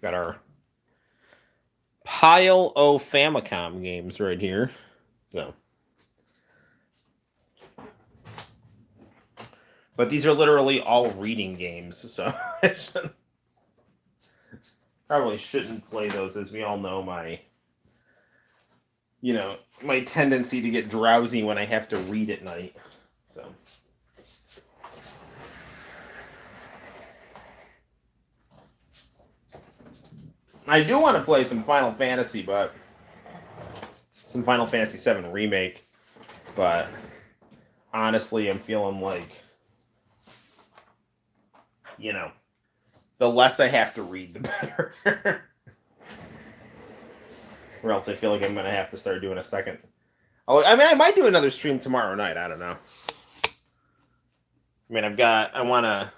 Speaker 1: Got our pile of Famicom games right here. So, but these are literally all reading games, so I probably shouldn't play those, as we all know my tendency to get drowsy when I have to read at night. So I do want to play some Final Fantasy, but some Final Fantasy VII Remake, but honestly, I'm feeling like, the less I have to read, the better. Or else I feel like I'm going to have to start doing a second. I mean, I might do another stream tomorrow night. I don't know. I mean, I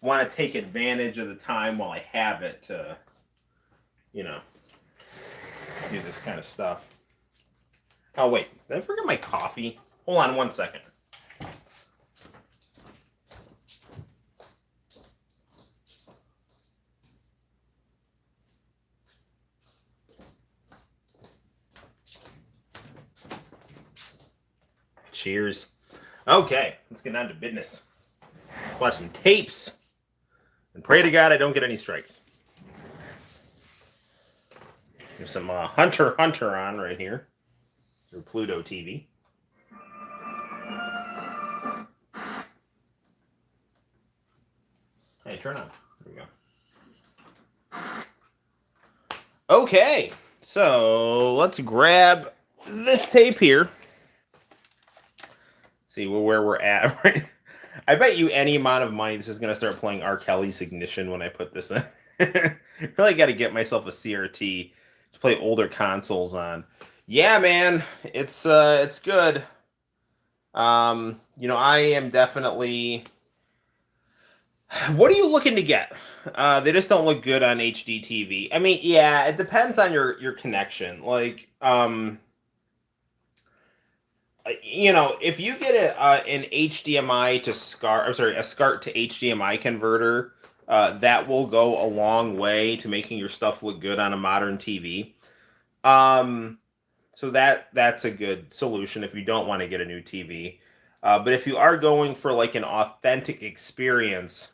Speaker 1: want to take advantage of the time while I have it to, do this kind of stuff. Oh, wait. Did I forget my coffee? Hold on 1 second. Cheers. Okay, let's get down to business. Watch some tapes. And pray to God I don't get any strikes. There's some Hunter on right here. Through Pluto TV. Hey, turn on. There we go. Okay, so let's grab this tape here. See where we're at, right? I bet you any amount of money this is going to start playing R. Kelly's Ignition when I put this in. Really got to get myself a CRT to play older consoles on. Yeah, man, it's good. I am definitely. What are you looking to get? They just don't look good on HD TV. I mean, yeah, it depends on your connection. Like, if you get an HDMI to SCART, a SCART to HDMI converter, that will go a long way to making your stuff look good on a modern TV. So that's a good solution if you don't want to get a new TV. But if you are going for like an authentic experience,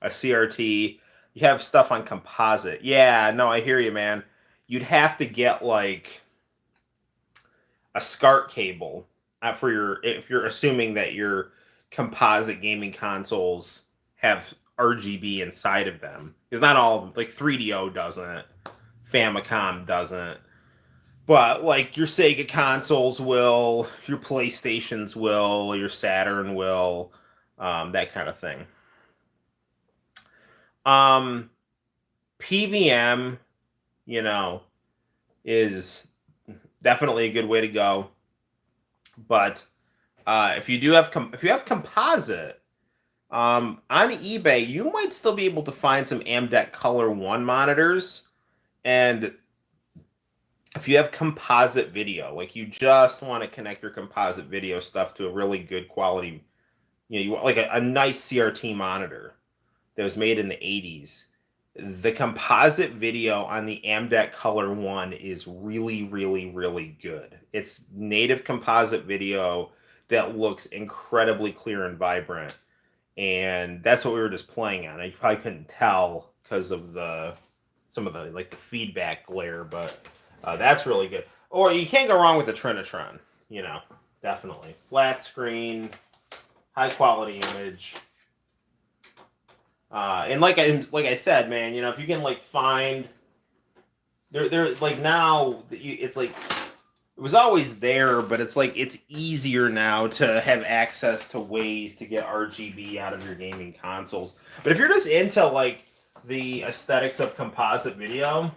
Speaker 1: a CRT, you have stuff on composite. Yeah, no, I hear you, man. You'd have to get like a SCART cable if you're assuming that your composite gaming consoles have RGB inside of them. Because not all of them, like 3DO doesn't, Famicom doesn't, but like your Sega consoles will, your PlayStations will, your Saturn will, that kind of thing. PVM, is definitely a good way to go. But if you have composite on eBay, you might still be able to find some AMDEC Color 1 monitors. And if you have composite video, like you just want to connect your composite video stuff to a really good quality, you want like a nice CRT monitor that was made in the 80s. The composite video on the AMDEC Color 1 is really, really, really good. It's native composite video that looks incredibly clear and vibrant. And that's what we were just playing on. You probably couldn't tell because of some of the like the feedback glare, but that's really good. Or you can't go wrong with the Trinitron, definitely. Flat screen, high quality image. And like I said, man, if you can like find they're like now it's like it was always there, but it's like it's easier now to have access to ways to get RGB out of your gaming consoles. But if you're just into like the aesthetics of composite video,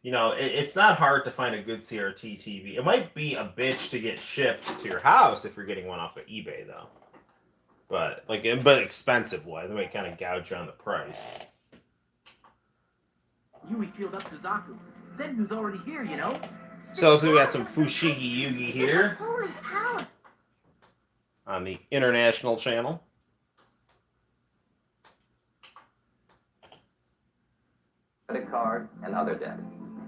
Speaker 1: You know, it's not hard to find a good CRT TV. It might be a bitch to get shipped to your house if you're getting one off of eBay, though. But expensive way. They might kind of gouge you on the price.
Speaker 2: Yui peeled up the doctor. Senju's already here, you know.
Speaker 1: So we got some Fushigi Yugi here
Speaker 3: Holy cow!
Speaker 1: on the international channel.
Speaker 4: Credit card and other debt.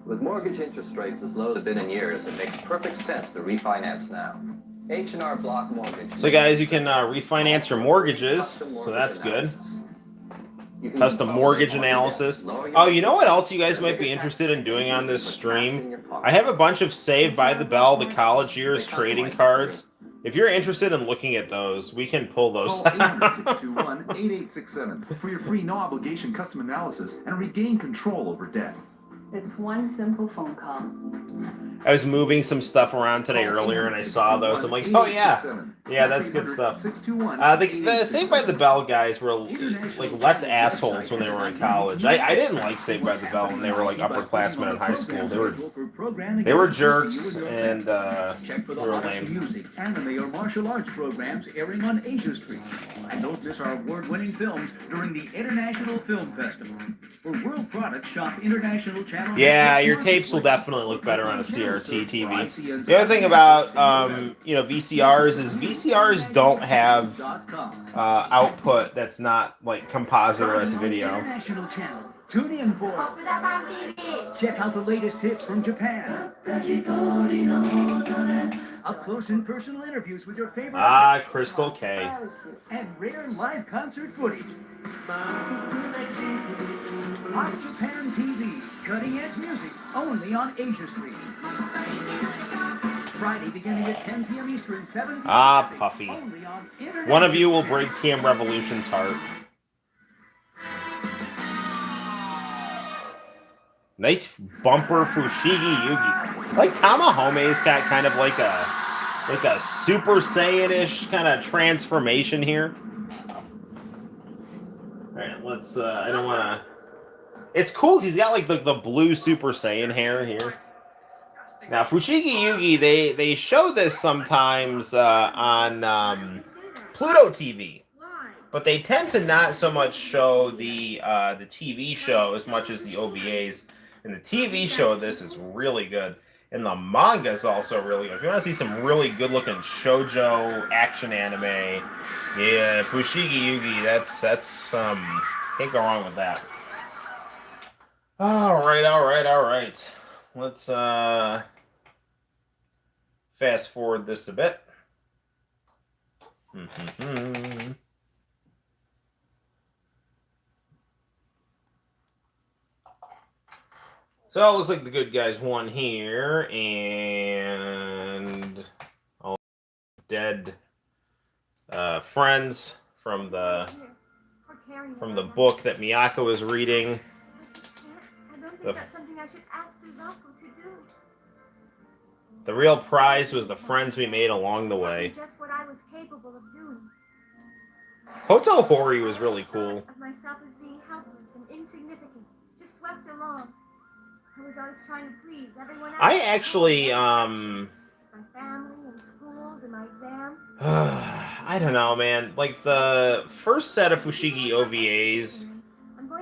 Speaker 4: With mortgage interest rates as low as they've been in years, it makes perfect sense to refinance now. H&R Block Mortgage.
Speaker 1: So guys, you can refinance your mortgages, so that's good. Custom mortgage analysis. Oh, you know what else you guys might be interested in doing on this stream? I have a bunch of Saved by the Bell, the college years trading cards. If you're interested in looking at those, we can pull those.
Speaker 5: Call 800-621-8867 for your free no-obligation custom analysis and regain control over debt.
Speaker 6: It's one simple phone call.
Speaker 1: I was moving some stuff around today earlier, and I saw those. I'm like, oh yeah, that's good stuff. The Saved by the Bell guys were like less assholes when they were in college. I didn't like Saved by the Bell when they were like upperclassmen in high school. They were jerks and they were lame.
Speaker 2: Music, anime, or martial arts programs airing on Asia Street. And don't miss our award-winning films during the International Film Festival. For world products, shop International Channel.
Speaker 1: Yeah, your tapes will definitely look better on a CRT TV. The other thing about VCRs is VCRs don't have output that's not like compositorized video.
Speaker 2: International Channel. Tune in for check out the latest hits from Japan. Up close and personal interviews with your favorite
Speaker 1: Crystal K.
Speaker 2: and rare live concert footage. Hot Japan TV, cutting edge music, only on Asia Street. Friday beginning at 10 p.m. Eastern, 7 p.m.
Speaker 1: Puffy.
Speaker 2: Only on
Speaker 1: One of you will break TM Revolution's heart. Nice bumper Fushigi Yugi. Like Tamahome's got kind of like a Super Saiyan-ish kind of transformation here. Alright, let's I don't wanna. It's cool, he's got like the blue Super Saiyan hair here. Now Fushigi Yugi, they show this sometimes on Pluto TV. But they tend to not so much show the TV show as much as the OVAs. And the TV show of this is really good. And the manga is also really good. If you want to see some really good-looking shoujo action anime, yeah, Fushigi Yugi, that's can't go wrong with that. All right. Let's fast forward this a bit. So it looks like the good guys won here, and all dead friends from the book that Miyako was reading.
Speaker 3: I don't think that's something I should ask Suzaku to do.
Speaker 1: The real prize was the friends we made along the way.
Speaker 3: Just what I was capable of doing.
Speaker 1: Hoto Hori was really cool.
Speaker 3: Of myself as being helpless and insignificant, just swept along. I was always trying to please everyone else.
Speaker 1: I actually,
Speaker 3: my family and schools and my exams.
Speaker 1: I don't know, man. Like, the first set of Fushigi OVAs,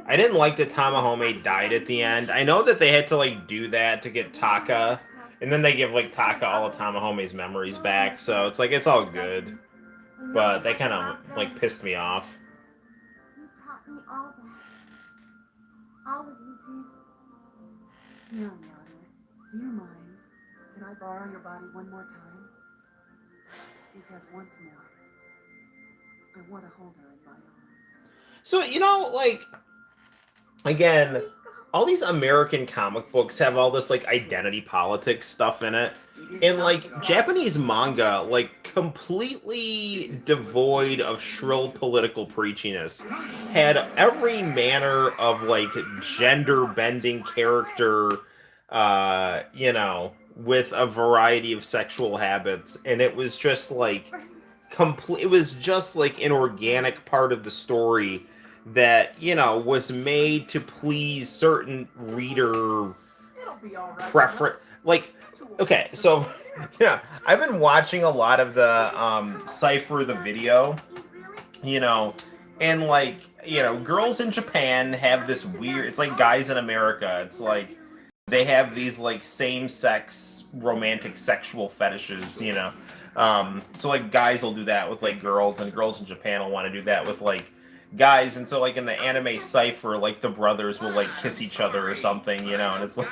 Speaker 1: I didn't like that Tamahome died at the end. I know that they had to, like, do that to get Taka, and then they give, like, Taka all of Tamahome's memories back, so it's like, it's all good. But that kind of, like, pissed me off.
Speaker 3: You taught me all that. All of you did.
Speaker 6: No, Nadia. Do you mind? Can I borrow your body one more time? Because once more, I want to hold her in my arms.
Speaker 1: So, you know, like, again, all these American comic books have all this, like, identity politics stuff in it. And, like, Japanese manga, like, completely devoid of shrill political preachiness, had every manner of, like, gender-bending character, with a variety of sexual habits. And it was just, like, it was just, like, an organic part of the story that, was made to please certain reader like, okay, so yeah, I've been watching a lot of the Cypher the video, you know, and like, you know, girls in Japan have this weird, it's like guys in America. It's like they have these like same-sex romantic sexual fetishes, you know. So like guys will do that with like girls, and girls in Japan will want to do that with like guys. And so like in the anime Cypher, like the brothers will like kiss each other or something, you know. And it's like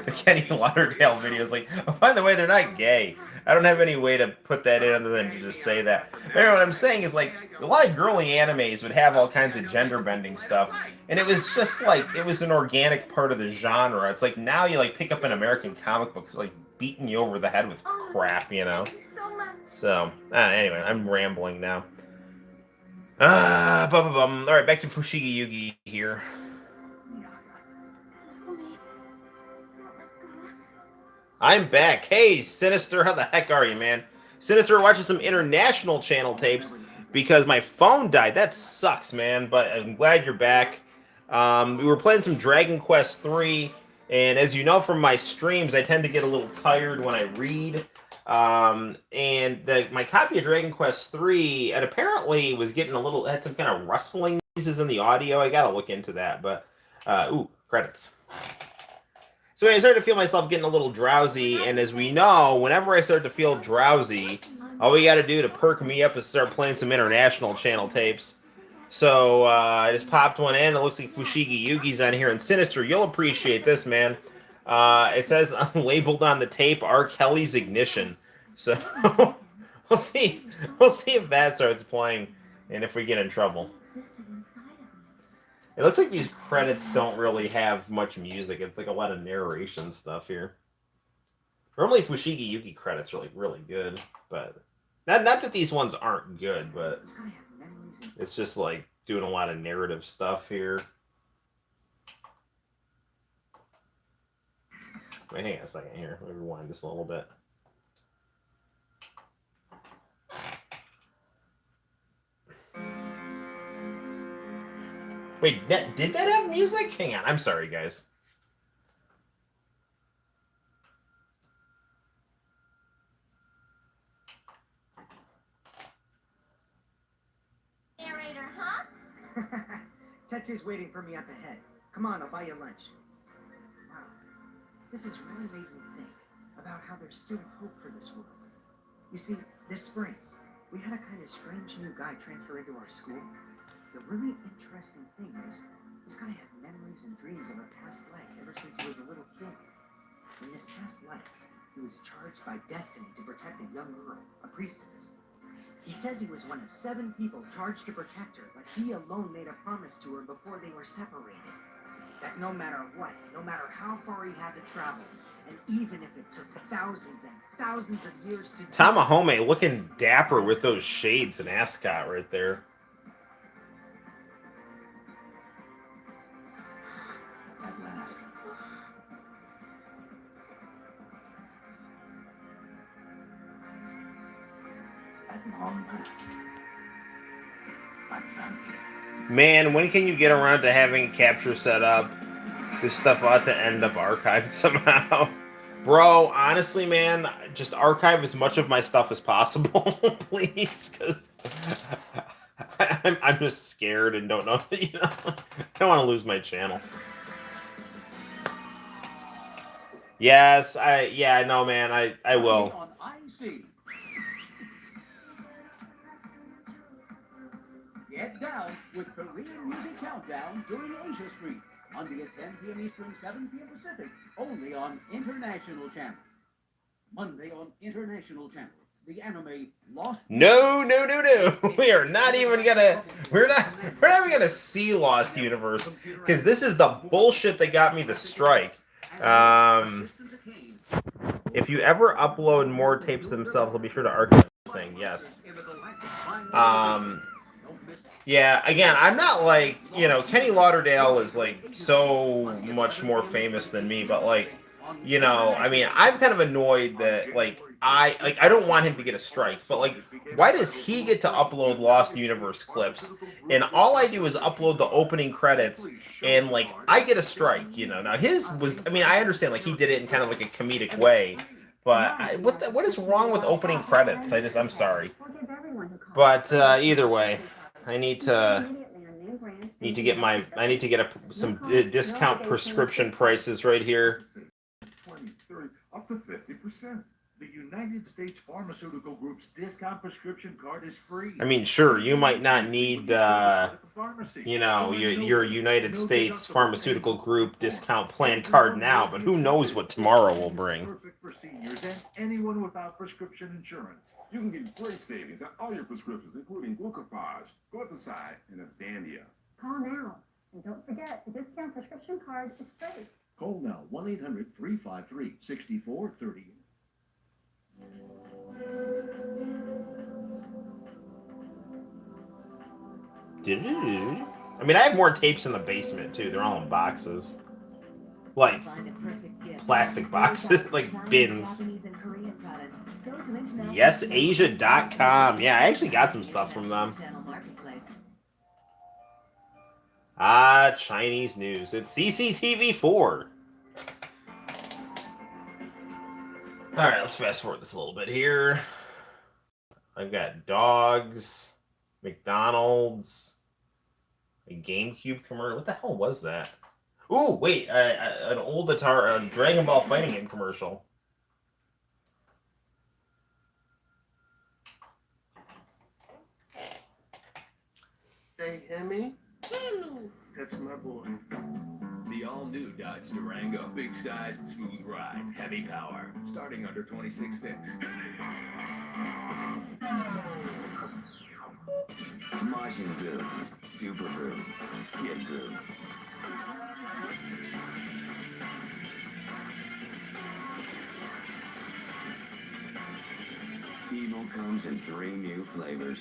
Speaker 1: the Kenny Lauderdale video is like, oh, by the way, they're not gay. I don't have any way to put that in other than to just say that. But anyway, what I'm saying is like a lot of girly animes would have all kinds of gender bending stuff, and it was just like it was an organic part of the genre. It's like now you like pick up an American comic book, like beating you over the head with crap, you know. So anyway, I'm rambling now. All right, back to Fushigi Yugi here. I'm back. Hey, Sinister, how the heck are you, man? Sinister, watching some international channel tapes because my phone died. That sucks, man, but I'm glad you're back. We were playing some Dragon Quest III, and as you know from my streams, I tend to get a little tired when I read. And my copy of Dragon Quest III, and apparently was getting a little, had some kind of rustling noises in the audio. I gotta look into that, but, ooh, credits. So I started to feel myself getting a little drowsy, and as we know, whenever I start to feel drowsy, all we got to do to perk me up is start playing some international channel tapes. So I just popped one in. It looks like Fushigi Yugi's on here, and Sinister, you'll appreciate this, man. It says labeled on the tape R. Kelly's Ignition. So we'll see if that starts playing and if we get in trouble. It looks like these credits don't really have much music. It's like a lot of narration stuff here. Normally Fushigi Yugi credits are like really good, but not that these ones aren't good, but it's just like doing a lot of narrative stuff here. Wait, hang on a second here. Let me rewind this a little bit. Wait, did that have music? Hang on, I'm sorry, guys.
Speaker 3: Narrator, huh?
Speaker 7: Tetsu's waiting for me up ahead. Come on, I'll buy you lunch. Wow, this has really made me think about how there's still hope for this world. You see, this spring, we had a kind of strange new guy transfer into our school. The really interesting thing is, this guy had memories and dreams of a past life ever since he was a little kid. In this past life, he was charged by destiny to protect a young girl, a priestess. He says he was one of 7 people charged to protect her, but he alone made a promise to her before they were separated. That no matter what, no matter how far he had to travel, and even if it took thousands and thousands of years to...
Speaker 1: Tamahome looking dapper with those shades and ascot right there.
Speaker 2: At last. At long last. I found you.
Speaker 1: Man, when can you get around to having capture set up? This stuff ought to end up archived somehow. Bro, honestly, man, just archive as much of my stuff as possible, please, because I'm just scared and don't know, you know, I don't want to lose my channel. Yes, I know, man, I will.
Speaker 2: On IC. Get down with Korean Music Countdown during Asia Street. Monday at 10 p.m. Eastern, 7 p.m. Pacific, only on International Channel. Monday on International Channel. The anime Lost.
Speaker 1: No. We are not even gonna. We're not even gonna see Lost Universe because this is the bullshit that got me the strike. If you ever upload more tapes themselves, I'll be sure to archive the thing. Yes. Yeah, again, I'm not like, you know, Kenny Lauderdale is like so much more famous than me, but like, you know, I mean, I'm kind of annoyed that like I don't want him to get a strike, but like why does he get to upload Lost Universe clips and all I do is upload the opening credits and like I get a strike, you know. Now his was, I mean, I understand like he did it in kind of like a comedic way, but what is wrong with opening credits? I'm sorry. But either way, I need to get some discount prescription prices right here.
Speaker 5: 20, 30, up to 50%. The United States Pharmaceutical Group's discount prescription card is free.
Speaker 1: I mean, sure, you might not need, you know, your United States Pharmaceutical Group discount plan card now, but who knows what tomorrow will bring.
Speaker 5: Perfect for seniors and anyone without prescription insurance.
Speaker 8: You can get great savings on all your prescriptions, including glucophage, glipizide, and Avandia.
Speaker 9: Call now. And don't forget, the discount prescription card is free.
Speaker 2: Call now 1-800-353-6430.
Speaker 1: I mean, I have more tapes in the basement too. They're all in boxes, like plastic boxes, like bins. YesAsia.com. Yeah, I actually got some stuff from them. Ah, Chinese news. It's CCTV4. Alright, let's fast forward this a little bit here. I've got dogs, McDonald's, a GameCube commercial. What the hell was that? Ooh, wait, an old Atari, Dragon Ball fighting game commercial.
Speaker 10: Hey, Hemi?
Speaker 3: Timmy!
Speaker 10: That's my boy.
Speaker 11: The all-new Dodge Durango. Big size, smooth ride, heavy power. Starting under 26.6.
Speaker 10: Majin Buu, Super Buu, Kid Buu. Evil comes in 3 new flavors.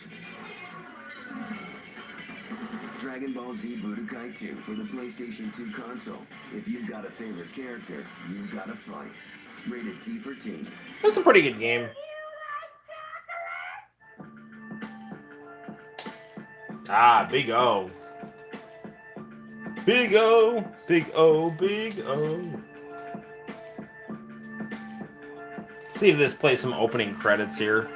Speaker 10: Dragon Ball Z Budokai 2 for the PlayStation 2 console. If you've got a favorite character, you've got to fight. Rated T for teen.
Speaker 1: That's a pretty good game. Ah, Big O. Big O, Big O, Big O. See if this plays some opening credits here.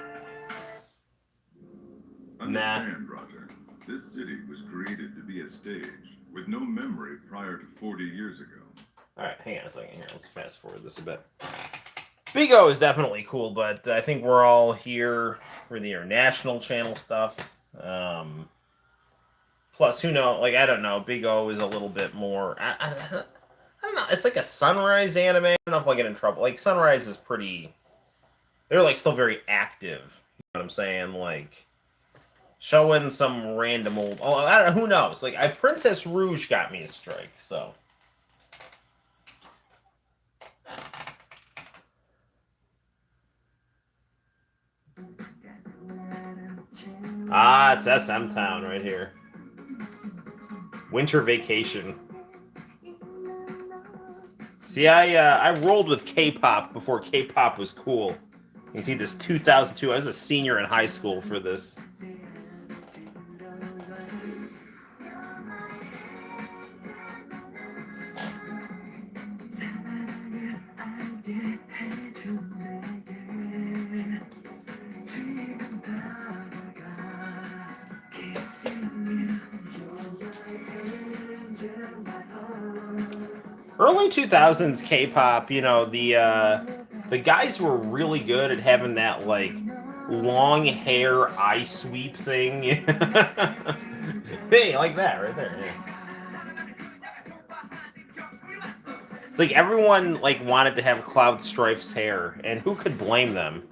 Speaker 8: Understand, Roger. This city was created to be a stage with no memory prior to 40 years ago.
Speaker 1: Alright, hang on a second here. Let's fast forward this a bit. Big O is definitely cool, but I think we're all here for the international channel stuff. Plus, who knows? Like, I don't know. Big O is a little bit more... I don't know. It's like a Sunrise anime. I don't know if I'll get in trouble. Like, Sunrise is pretty... They're, like, still very active. You know what I'm saying? Like... Showing some random old... Oh, I don't know. Who knows? Like, Princess Rouge got me a strike, so... Ah, it's SM Town right here. Winter Vacation. See, I rolled with K-pop before K-pop was cool. You can see this 2002. I was a senior in high school for this. Early 2000s K-pop, you know, the guys were really good at having that, like, long hair eye sweep thing. Hey, like that right there, yeah. It's like everyone, like, wanted to have Cloud Strife's hair, and who could blame them?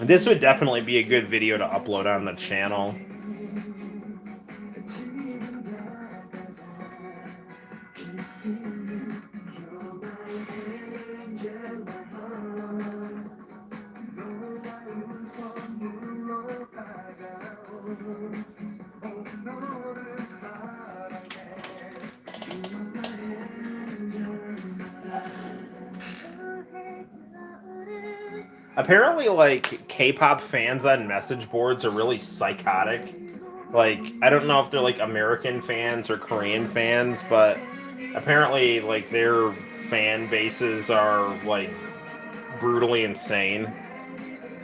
Speaker 1: This would definitely be a good video to upload on the channel. Apparently, like, K-pop fans on message boards are really psychotic. Like, I don't know if they're like American fans or Korean fans, but apparently, like, their fan bases are like brutally insane.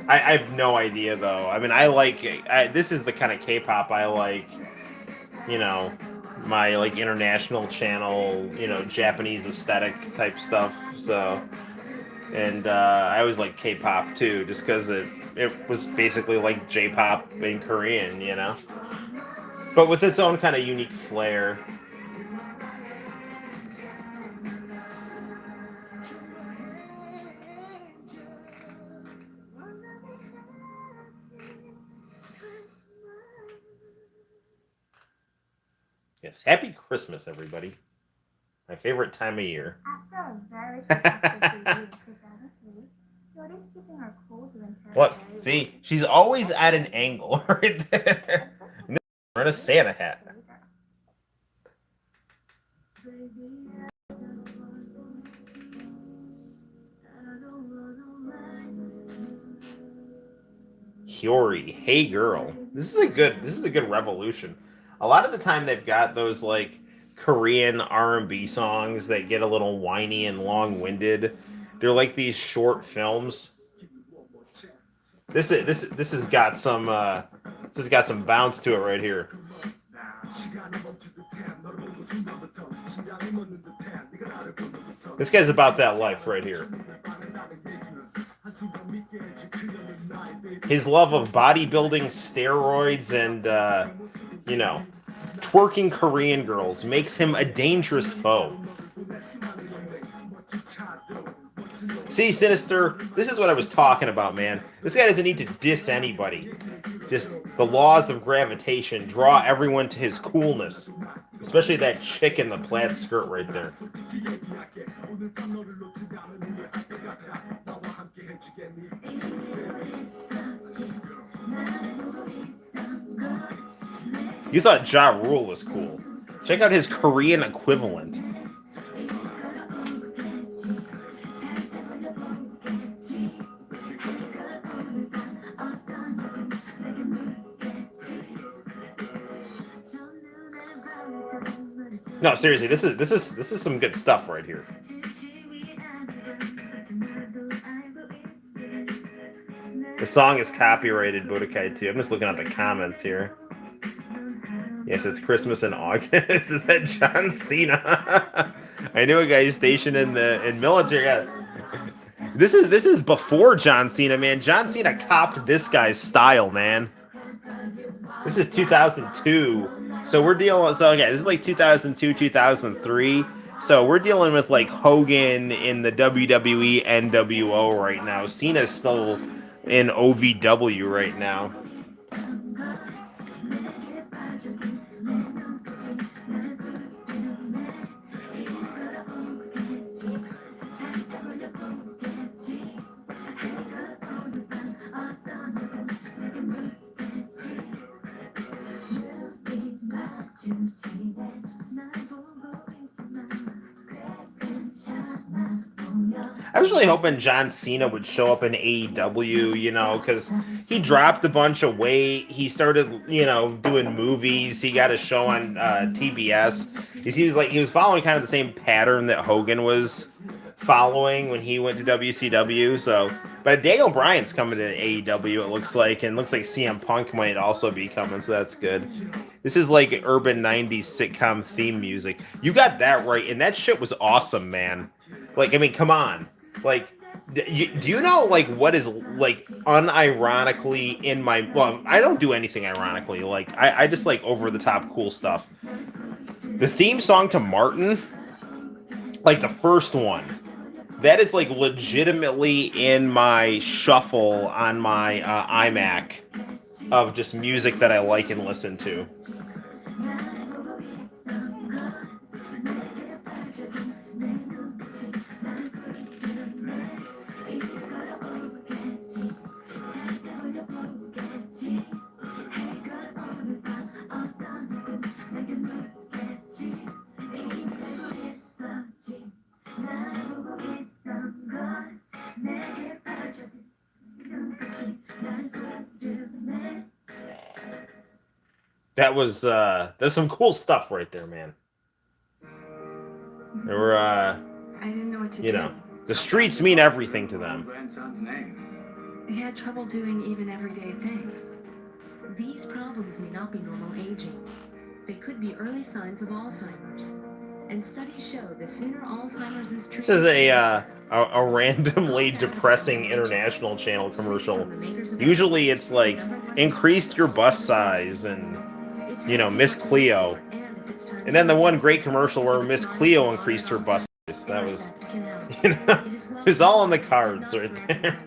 Speaker 1: I have no idea though. I mean, this is the kind of K-pop I like. You know, my like international channel, Japanese aesthetic type stuff. So, and I always like K-pop too, just because it was basically like J-pop in Korean, but with its own kind of unique flair. Yes, happy Christmas, everybody. My favorite time of year.
Speaker 3: After a very successful year in 2003, Jordan's keeping her cool doing
Speaker 1: Look, see, she's always at an angle right there. Wearing a Santa hat. Hyori, hey girl. This is a good revolution. A lot of the time they've got those like Korean R&B songs that get a little whiny and long-winded. They're like these short films. This has got some bounce to it right here. This guy's about that life right here. His love of bodybuilding, steroids, and twerking Korean girls makes him a dangerous foe. See, Sinister, this is what I was talking about, man. This guy doesn't need to diss anybody. Just the laws of gravitation draw everyone to his coolness. Especially that chick in the plaid skirt right there. You thought Ja Rule was cool. Check out his Korean equivalent. No, seriously, this is some good stuff right here. The song is copyrighted Budokai 2. I'm just looking at the comments here. Yes, it's Christmas in August. Is that John Cena? I knew a guy stationed in military. Yeah. This is before John Cena, man. John Cena copped this guy's style, man. This is 2002. So we're dealing. So okay, this is like 2002, 2003. So we're dealing with like Hogan in the WWE NWO right now. Cena's still in OVW right now. I was really hoping John Cena would show up in AEW, because he dropped a bunch of weight. He started, doing movies. He got a show on TBS. He was following kind of the same pattern that Hogan was following when he went to WCW. So, but Daniel Bryan's coming to AEW. It looks like, and looks like CM Punk might also be coming. So that's good. This is like urban '90s sitcom theme music. You got that right, and that shit was awesome, man. Like, I mean, come on. Like, do you know, like, what is, like, unironically in my... Well, I don't do anything ironically. Like, I just like over-the-top cool stuff. The theme song to Martin, like, the first one, that is, like, legitimately in my shuffle on my iMac of just music that I like and listen to. There's some cool stuff right there, man. There were
Speaker 6: I didn't know what to
Speaker 1: you
Speaker 6: do.
Speaker 1: know, the streets mean everything to them.
Speaker 10: Grandson's name.
Speaker 6: He had trouble doing even everyday things.
Speaker 12: These problems may not be normal aging. They could be early signs of Alzheimer's. And studies show the sooner Alzheimer's is treated...
Speaker 1: This is a randomly depressing international channel commercial. Usually it's like, increased your bust size and, you know, Miss Cleo. And then the one great commercial where Miss Cleo increased her bust size. That was, you know, it was all in the cards right there.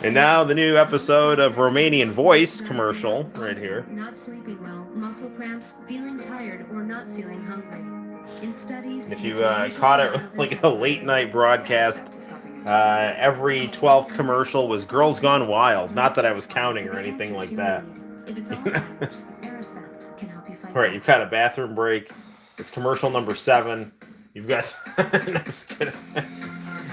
Speaker 1: And now the new episode of Romanian Voice commercial right here.
Speaker 12: Not sleeping well, muscle cramps, feeling tired, or not feeling hungry. In studies,
Speaker 1: if you caught it like a late night broadcast, every 12th commercial was Girls Gone Wild. Not that I was counting or anything like that. Alright, you've got a bathroom break. It's commercial number 7. You've got no, just kidding.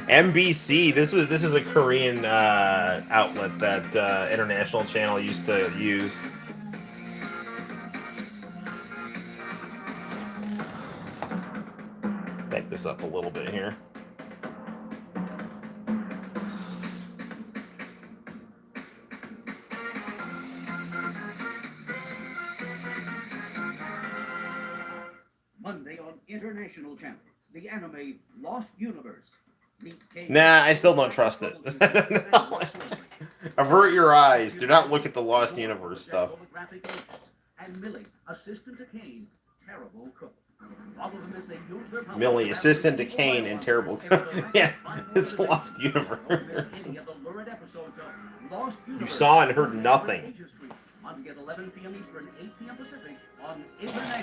Speaker 1: MBC. This was a Korean outlet that international channel used to use. Back this up a little bit here.
Speaker 2: Monday on International Channel, the anime Lost Universe.
Speaker 1: Nah, I still don't trust it. Avert your eyes. Do not look at the Lost Universe stuff.
Speaker 2: And Millie, assistant to Kane, terrible cook.
Speaker 1: Millie, assistant to Kane, and terrible cook. Yeah, it's Lost Universe. You saw and heard nothing.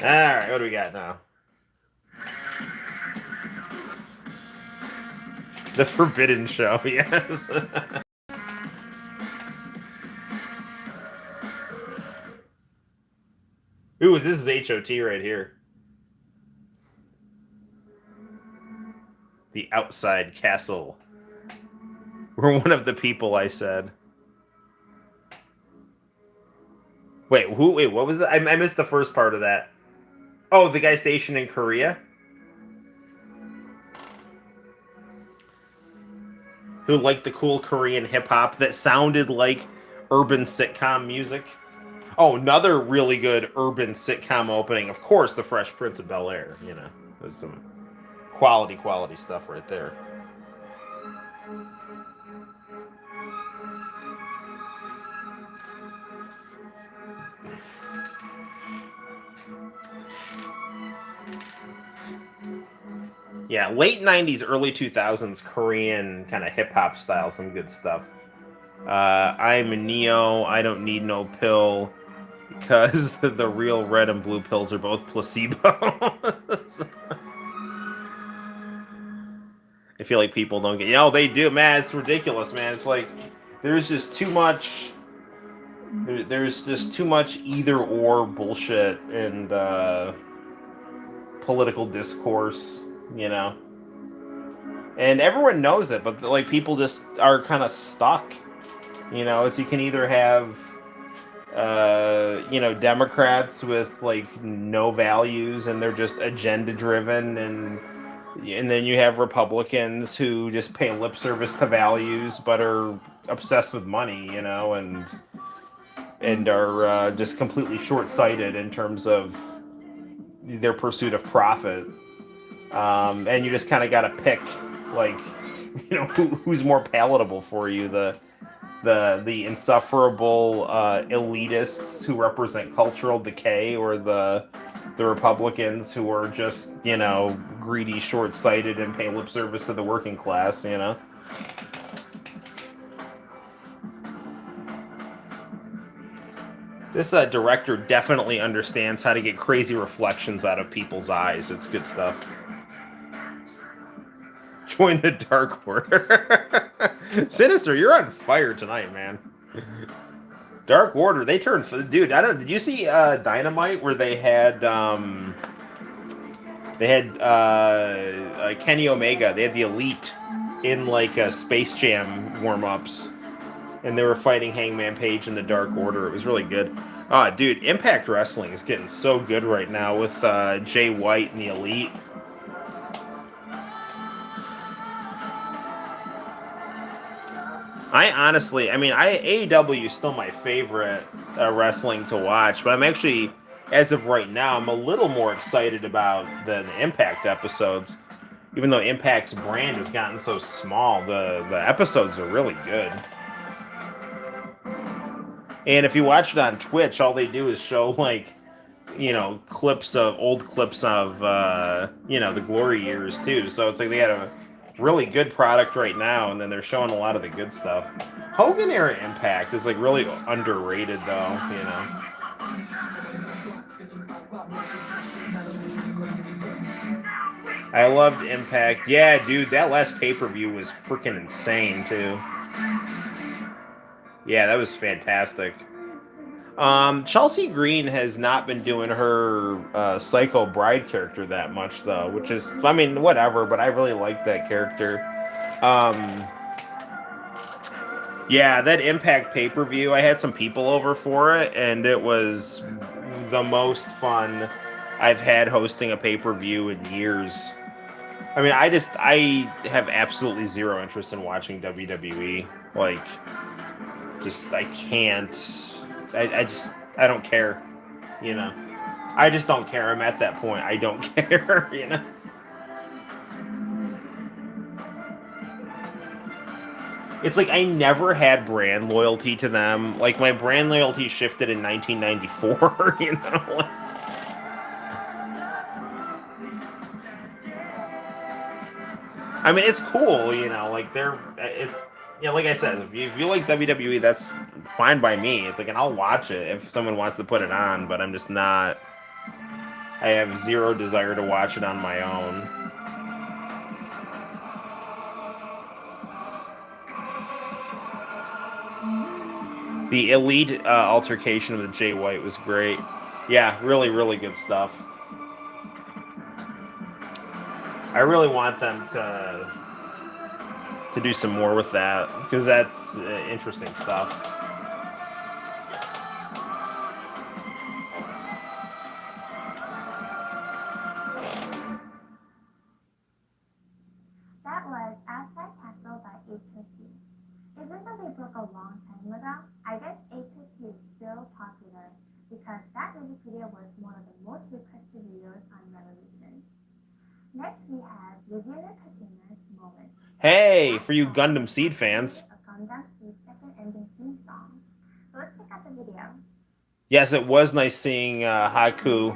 Speaker 1: Alright, what do we got now? The Forbidden Show, yes. Ooh, this is HOT right here. The outside castle. We're one of the people, I said. Wait, what was it? I missed the first part of that. Oh, the guy stationed in Korea? Who liked the cool Korean hip-hop that sounded like urban sitcom music. Oh, another really good urban sitcom opening. Of course, The Fresh Prince of Bel-Air. You know, there's some quality stuff right there. Yeah, late 90s, early 2000s Korean kind of hip-hop style, some good stuff. I'm a Neo, I don't need no pill, because the real red and blue pills are both placebo. I feel like people don't get... You know, they do, man, it's ridiculous, man. It's like, there's just too much... There's just too much either-or bullshit and political discourse, you know? And everyone knows it, but, like, people just are kind of stuck. You know, as you can either have, you know, Democrats with, like, no values and they're just agenda-driven, and then you have Republicans who just pay lip service to values but are obsessed with money, you know, and are just completely short-sighted in terms of their pursuit of profit. And you just kind of got to pick, like, you know, who's more palatable for you, the insufferable elitists who represent cultural decay, or the Republicans who are just, you know, greedy, short-sighted, and pay lip service to the working class, you know? This director definitely understands how to get crazy reflections out of people's eyes. It's good stuff. Join the Dark Order. Sinister, you're on fire tonight, man. Dark Order, they turned... Dude, I don't... Did you see Dynamite, where they had... Kenny Omega. They had the Elite in, like, Space Jam warm-ups. And they were fighting Hangman Page in the Dark Order. It was really good. Oh, dude, Impact Wrestling is getting so good right now with Jay White and the Elite. AEW is still my favorite wrestling to watch, but I'm actually, as of right now, I'm a little more excited about the Impact episodes. Even though Impact's brand has gotten so small, the episodes are really good. And if you watch it on Twitch, all they do is show like, old clips of the glory years too. So it's like they got a really good product right now, and then they're showing a lot of the good stuff. Hogan era Impact is like really underrated though. I loved Impact. Yeah, dude, that last pay-per-view was freaking insane too. Yeah, that was fantastic. Chelsea Green has not been doing her Psycho Bride character that much though, which is, I mean, whatever, but I really like that character. Yeah, that Impact pay-per-view, I had some people over for it, and it was the most fun I've had hosting a pay-per-view in years. I mean, I have absolutely zero interest in watching WWE. Like, I can't. I don't care. I just don't care. I'm at that point. I don't care. It's like I never had brand loyalty to them. Like, my brand loyalty shifted in 1994, I mean, it's cool, like like I said, if you like WWE, that's fine by me. It's like, and I'll watch it if someone wants to put it on, but I'm just not. I have zero desire to watch it on my own. The Elite altercation with Jay White was great. Yeah, really, really good stuff. I really want them to do some more with that, because that's interesting stuff.
Speaker 3: That was Outside Castle by HOT. Even though they broke a long time ago, I guess HOT is still popular because that music video was one of the most requested videos on Revolution. Next we have Viviana Casina's Moment.
Speaker 1: Hey, for you Gundam Seed fans.
Speaker 3: A Gundam Seed second ending theme song. So let's check out the video.
Speaker 1: Yes, it was nice seeing Haku.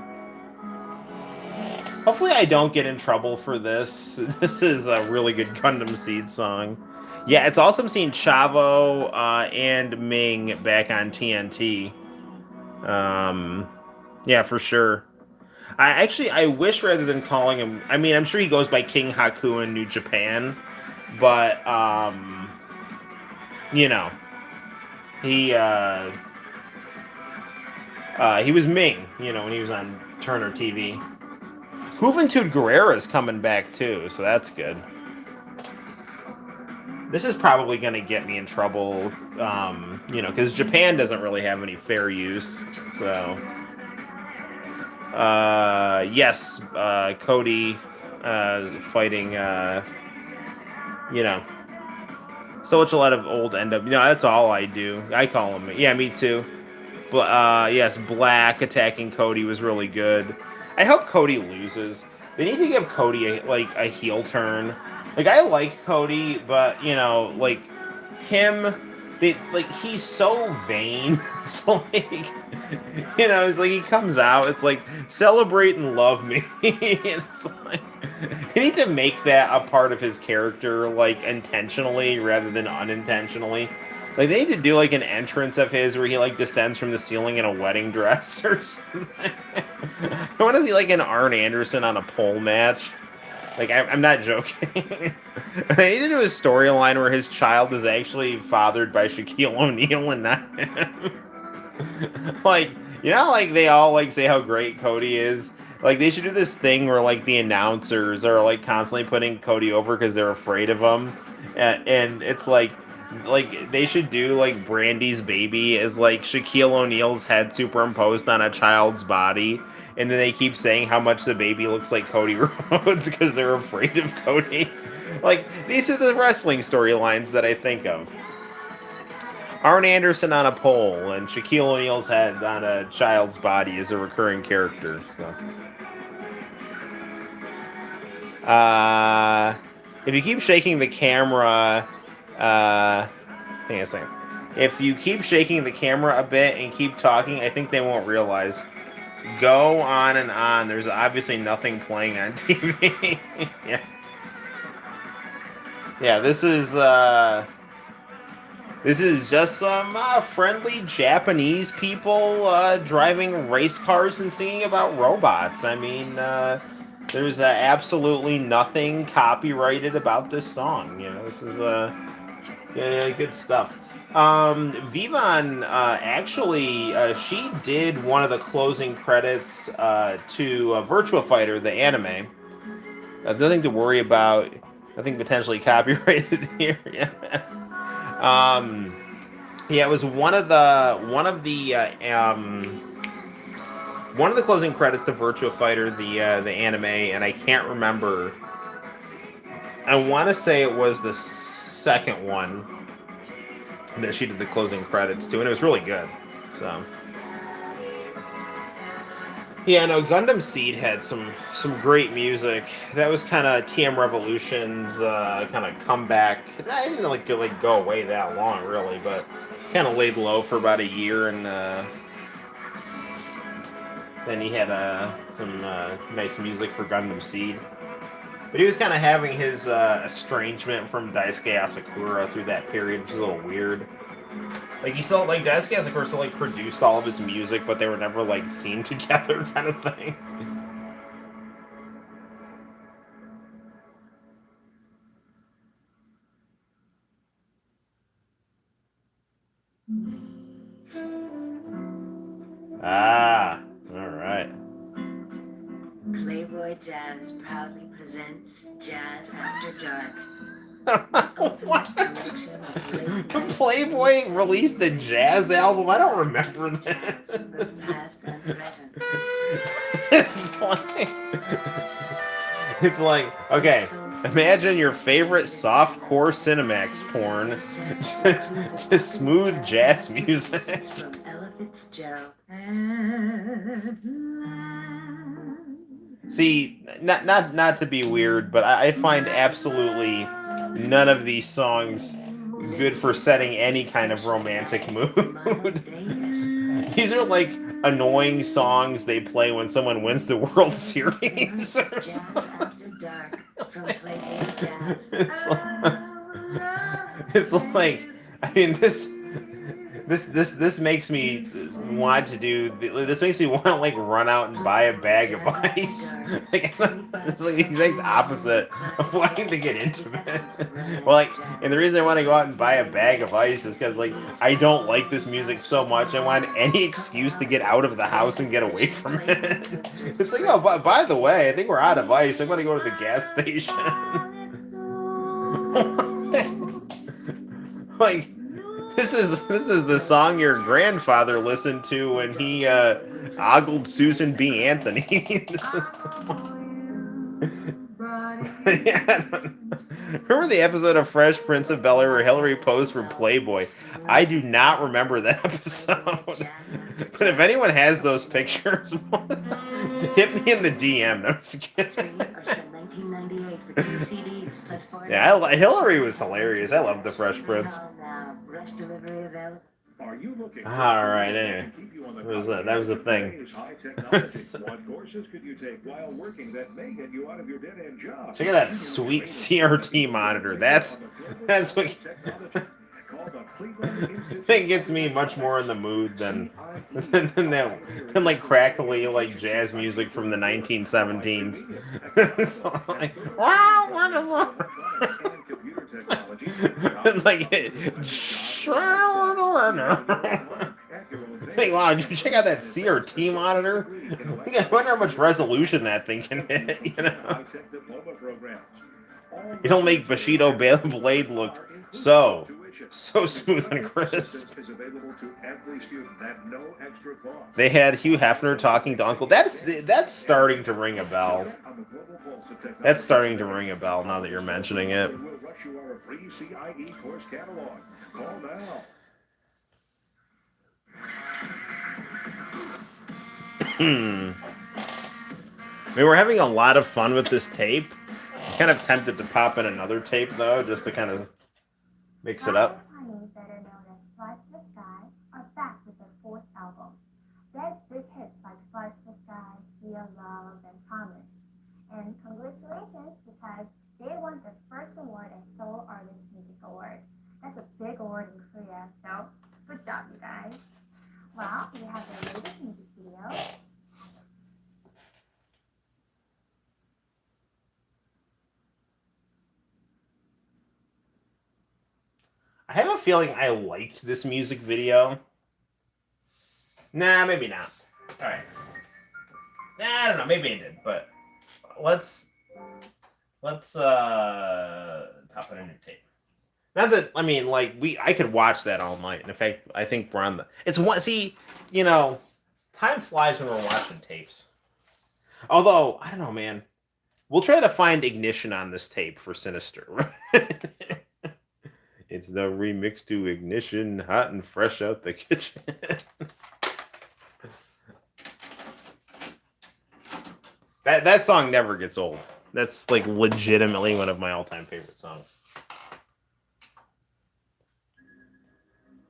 Speaker 1: Hopefully I don't get in trouble for this. This is a really good Gundam Seed song. Yeah, it's awesome seeing Chavo and Ming back on TNT. Yeah, for sure. I wish rather than calling him, I mean, I'm sure he goes by King Haku in New Japan, but, he was Ming, when he was on Turner TV. Juventud Guerrera's coming back, too, so that's good. This is probably going to get me in trouble, because Japan doesn't really have any fair use, so... yes, Cody, fighting, so much a lot of old NW. That's all I do. I call him. Yeah, me too. Yes, Black attacking Cody was really good. I hope Cody loses. They need to give Cody a heel turn. Like, I like Cody, but him. He's so vain. It's it's like he comes out, it's like, celebrate and love me. And it's like, you need to make that a part of his character, intentionally rather than unintentionally. They need to do, an entrance of his where he, descends from the ceiling in a wedding dress or something. I want to see, an Arn Anderson on a pole match. I'm not joking. They need to do a storyline where his child is actually fathered by Shaquille O'Neal and not him. They all, say how great Cody is. They should do this thing where, the announcers are, constantly putting Cody over because they're afraid of him. And it's Like, they should do, like, Brandy's baby as, like, Shaquille O'Neal's head superimposed on a child's body, and then they keep saying how much the baby looks like Cody Rhodes because they're afraid of Cody. Like, these are the wrestling storylines that I think of. Arn Anderson on a pole and Shaquille O'Neal's head on a child's body is a recurring character. So, if you keep shaking the camera, hang on a second. If you keep shaking the camera a bit and keep talking, I think they won't realize. Go on and on. There's obviously nothing playing on TV. Yeah. Yeah, this is just some friendly Japanese people driving race cars and singing about robots. I mean, there's absolutely nothing copyrighted about this song. You know, this is yeah, good stuff. Vivon actually she did one of the closing credits to Virtua Fighter, the anime. Nothing to worry about. Nothing potentially copyrighted here. Yeah. Yeah, it was one of the closing credits to Virtua Fighter, the anime, and I can't remember. I want to say it was the second one that she did the closing credits to, and it was really good. So, yeah, no, Gundam Seed had some great music. That was kind of TM Revolution's kind of comeback. I didn't like go away that long, really, but kind of laid low for about a year, and then he had some nice music for Gundam Seed. But he was kind of having his estrangement from Daisuke Asakura through that period, which is a little weird. Like, he still, like, Daisuke Asakura still, like, produced all of his music, but they were never, like, seen together kind of thing. Ah, alright.
Speaker 12: Playboy Jazz proudly presents Jazz After Dark.
Speaker 1: Playboy released a jazz album? I don't remember that. It's like, okay, imagine your favorite softcore Cinemax porn, just smooth jazz music. See, not to be weird, but I find absolutely none of these songs good for setting any kind of romantic mood. These are like annoying songs they play when someone wins the World Series or something. It's like, I mean, this makes me want to do. This makes me want to like run out and buy a bag of ice. Like, it's like the exact opposite of wanting to get intimate. Well, like, and the reason I want to go out and buy a bag of ice is because like I don't like this music so much. I want any excuse to get out of the house and get away from it. It's like, oh, by the way, I think we're out of ice. I'm going to go to the gas station. Like. This is the song your grandfather listened to when he ogled Susan B. Anthony. Yeah, remember the episode of Fresh Prince of Bel-Air where Hillary posed for Playboy? I do not remember that episode. But if anyone has those pictures, hit me in the DM. No, I'm just kidding. Yeah, Hillary was hilarious. I loved the Fresh Prince. All right, anyway, that was a thing.
Speaker 5: What courses could you take while working that may get you out of your dead-end job?
Speaker 1: Check out that sweet CRT monitor. That's what that gets me much more in the mood than like crackly like jazz music from the 1917s. So, like, like hey, wow, did you check out that CRT monitor? I wonder how much resolution that thing can hit, you know? It'll make Bushido Blade look so So smooth and crisp.
Speaker 5: System is available to every student at no extra cost.
Speaker 1: They had Hugh Hefner talking to Uncle. That's starting to ring a bell. That's starting to ring a bell now that you're mentioning it.
Speaker 5: We'll rush you our free CIE course catalog. Call now.
Speaker 1: I mean, we're having a lot of fun with this tape. I'm kind of tempted to pop in another tape, though, just to kind of mix it up.
Speaker 3: Honey, better known as Fly to the Sky, are back with their fourth album. They had big hits like Fly to the Sky, Real Love, and Promise. And congratulations, because they won their first award at Seoul Artist Music Award. That's a big award in Korea, so good job, you guys. Well, we have their latest music video.
Speaker 1: I have a feeling I liked this music video. Nah, maybe not. Alright. Nah, I don't know. Maybe I did, but let's pop in a new tape. Not that, I mean, like, I could watch that all night. In fact, I think we're on the... It's one... See, you know, time flies when we're watching tapes. Although, I don't know, man. We'll try to find Ignition on this tape for Sinister. It's the remix to Ignition, hot and fresh out the kitchen. That song never gets old. That's like legitimately one of my all-time favorite songs.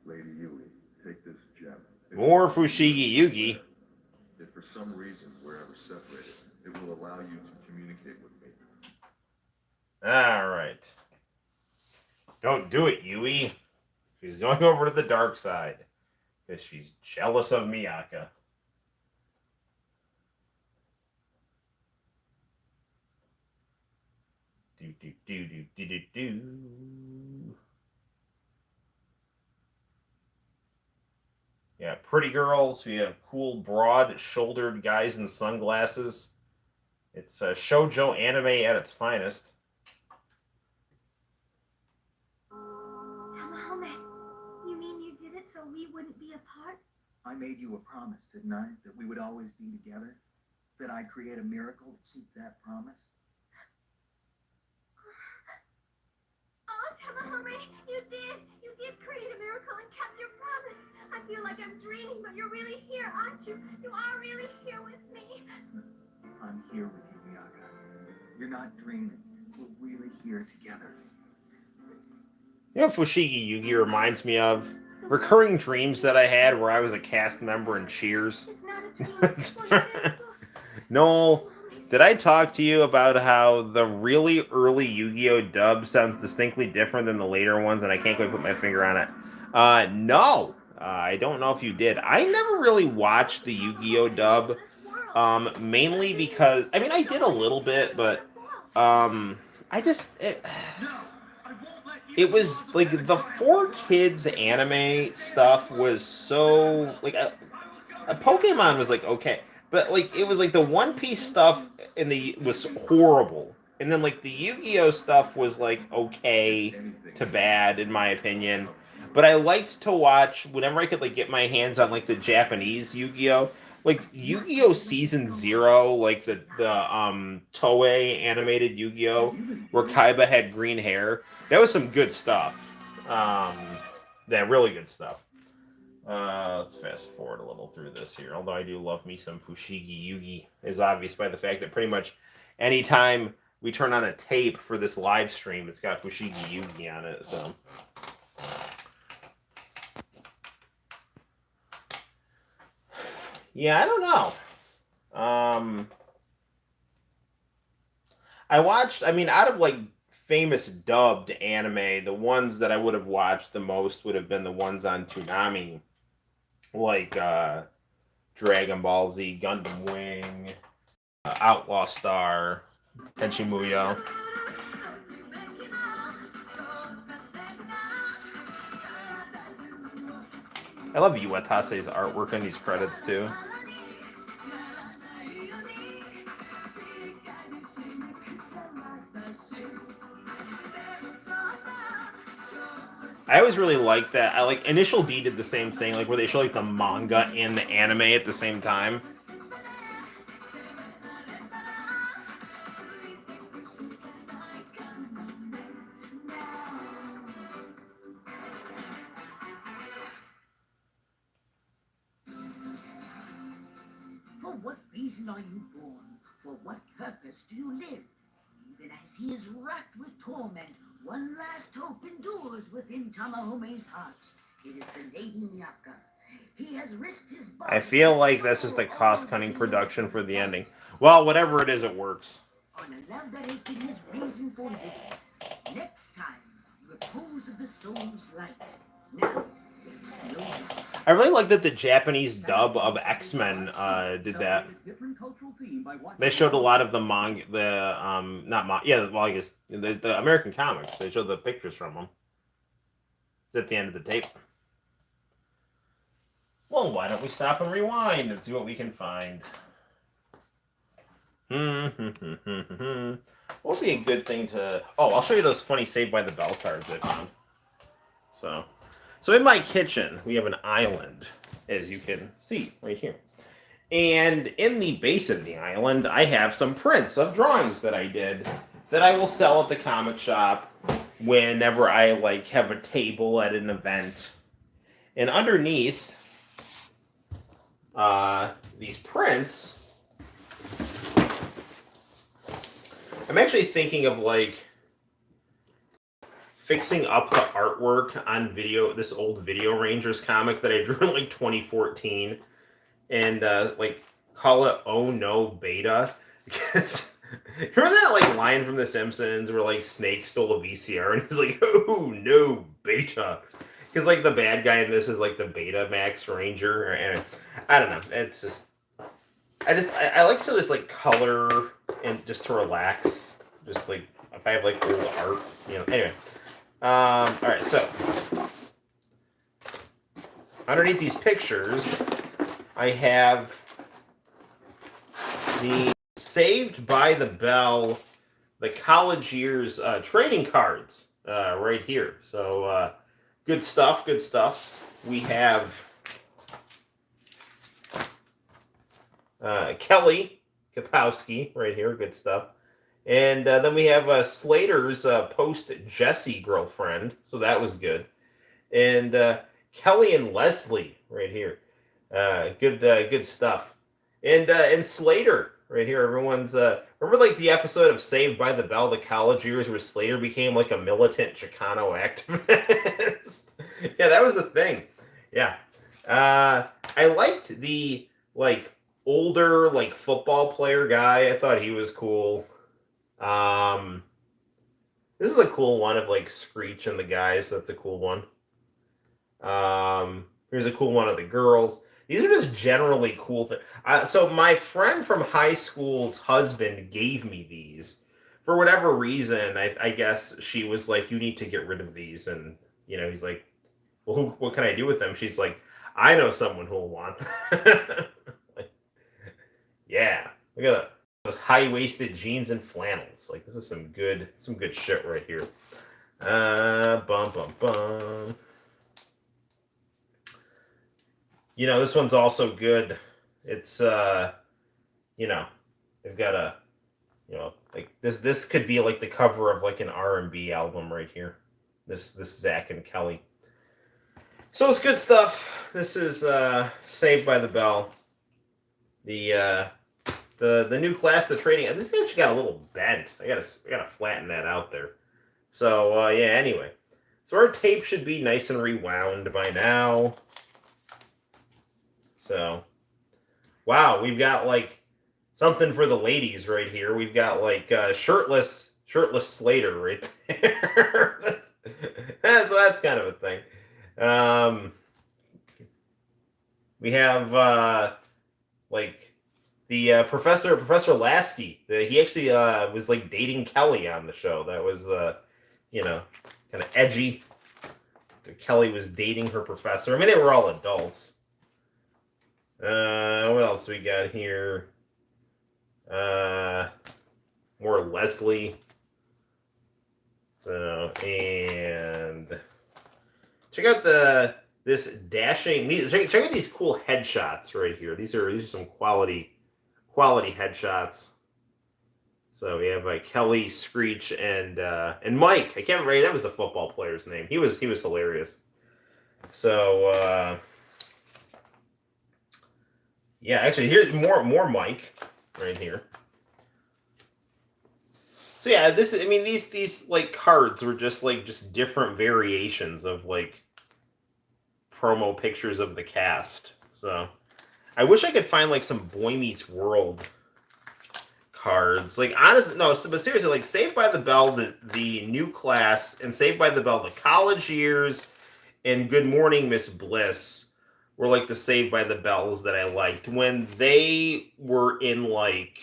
Speaker 8: Lady Yui, take this gem.
Speaker 1: More Fushigi Yugi.
Speaker 8: If for some reason we're ever separated, it will allow you to communicate with me.
Speaker 1: All right. Don't do it, Yui. She's going over to the dark side because she's jealous of Miyaka. Do. Yeah, pretty girls. We have cool, broad-shouldered guys in sunglasses. It's a shoujo anime at its finest.
Speaker 3: You mean you did it so we wouldn't be apart?
Speaker 2: I made you a promise, didn't I? That we would always be together? That I'd create a miracle to keep that promise?
Speaker 3: Oh, Tamahome, you did! You did create a miracle and kept your promise! I feel like I'm dreaming, but you're really here, aren't you? You are really here with me.
Speaker 2: I'm here with you, Miyaka. You're not dreaming. We're really here together.
Speaker 1: You know what Fushigi Yugi reminds me of? Recurring dreams that I had where I was a cast member in Cheers. Noel, did I talk to you about how the really early Yu-Gi-Oh! Dub sounds distinctly different than the later ones, and I can't quite put my finger on it? No. I don't know if you did. I never really watched the Yu-Gi-Oh! Dub, mainly because... I mean, I did a little bit, but... It was, like, the 4Kids anime stuff was so... Like, a Pokemon was, like, okay. But, like, it was, like, the One Piece stuff was horrible. And then, like, the Yu-Gi-Oh! Stuff was, like, okay to bad, in my opinion. But I liked to watch, whenever I could, like, get my hands on, like, the Japanese Yu-Gi-Oh! Like, Yu-Gi-Oh! Season 0, like, the Toei animated Yu-Gi-Oh! Where Kaiba had green hair. That was some good stuff. Really good stuff. Let's fast forward a little through this here. Although I do love me some Fushigi Yugi. Is obvious by the fact that pretty much anytime we turn on a tape for this live stream, it's got Fushigi Yugi on it, so... Yeah, I don't know. I watched, I mean, out of, like, famous dubbed anime, the ones that I would have watched the most would have been the ones on Toonami. Like, Dragon Ball Z, Gundam Wing, Outlaw Star, Tenchi Muyo. I love Uetase's artwork in these credits, too. I always really liked that. I like Initial D did the same thing, like where they show like the manga and the anime at the same time.
Speaker 2: For what reason are you born? For what purpose do you live? Even as he is racked with torment, one last hope endures within Tamahome's heart. It is the Lady Nyaka. He has risked his body.
Speaker 1: I feel like that's just a cost-cutting production for the ending. Well, whatever it is, it works.
Speaker 2: On a love that has been his reason for living. Next time, repose of the soul's light. Now, there is no doubt.
Speaker 1: I really like that the Japanese dub of X-Men did that. They showed a lot of the manga, I guess the American comics. They showed the pictures from them. It's at the end of the tape. Well, why don't we stop and rewind and see what we can find? What would be a good thing to... Oh, I'll show you those funny Saved by the Bell cards I found. So in my kitchen, we have an island, as you can see right here. And in the base of the island, I have some prints of drawings that I did that I will sell at the comic shop whenever I have a table at an event. And underneath these prints, I'm actually thinking of fixing up the artwork on this old Video Rangers comic that I drew in 2014, and call it "Oh No Beta." Because remember that line from The Simpsons where Snake stole a VCR and he's like, "Oh no, Beta," because the bad guy in this is the Beta Max Ranger. And I don't know. It's just I like to just color and just to relax. Just if I have old art, Anyway. All right, so underneath these pictures, I have the Saved by the Bell, the college years trading cards right here. So good stuff, good stuff. We have Kelly Kapowski right here, good stuff. And then we have Slater's post-Jesse girlfriend, so that was good. And Kelly and Leslie right here, good stuff. And Slater right here, everyone's remember the episode of Saved by the Bell, the college years, where Slater became a militant Chicano activist. Yeah, that was a thing. Yeah, I liked the older football player guy. I thought he was cool. This is a cool one of Screech and the guys. That's a cool one. Here's a cool one of the girls. These are just generally cool things. So my friend from high school's husband gave me these for whatever reason. I guess she was like, "You need to get rid of these," and he's like, "Well, what can I do with them?" She's like, "I know someone who will want them." Yeah, look at that. Those high-waisted jeans and flannels. This is some good shit right here. Bum bum bum. This one's also good. It's they've got a this could be the cover of an R&B album right here. This Zach and Kelly. So it's good stuff. This is Saved by the Bell. The new class, the trading. This actually got a little bent. I gotta flatten that out there. So yeah. Anyway, so our tape should be nice and rewound by now. So, wow, we've got something for the ladies right here. We've got shirtless Slater right there. So that's kind of a thing. We have the Professor Lasky. He actually was dating Kelly on the show. That was kind of edgy. Kelly was dating her professor. I mean, they were all adults. What else we got here? More Leslie. So, and check out this dashing. Check out these cool headshots right here. These are some quality headshots. So we have Kelly, Screech, and Mike. I can't remember. That was the football player's name. He was hilarious. So yeah, actually, here's more Mike right here. So yeah, these like cards were just different variations of like promo pictures of the cast. So I wish I could find like some Boy Meets World cards. Like honestly, no, but seriously, like Saved by the Bell, the new class, and Saved by the Bell, the college years, and Good Morning Miss Bliss were like the Saved by the Bells that I liked when they were in like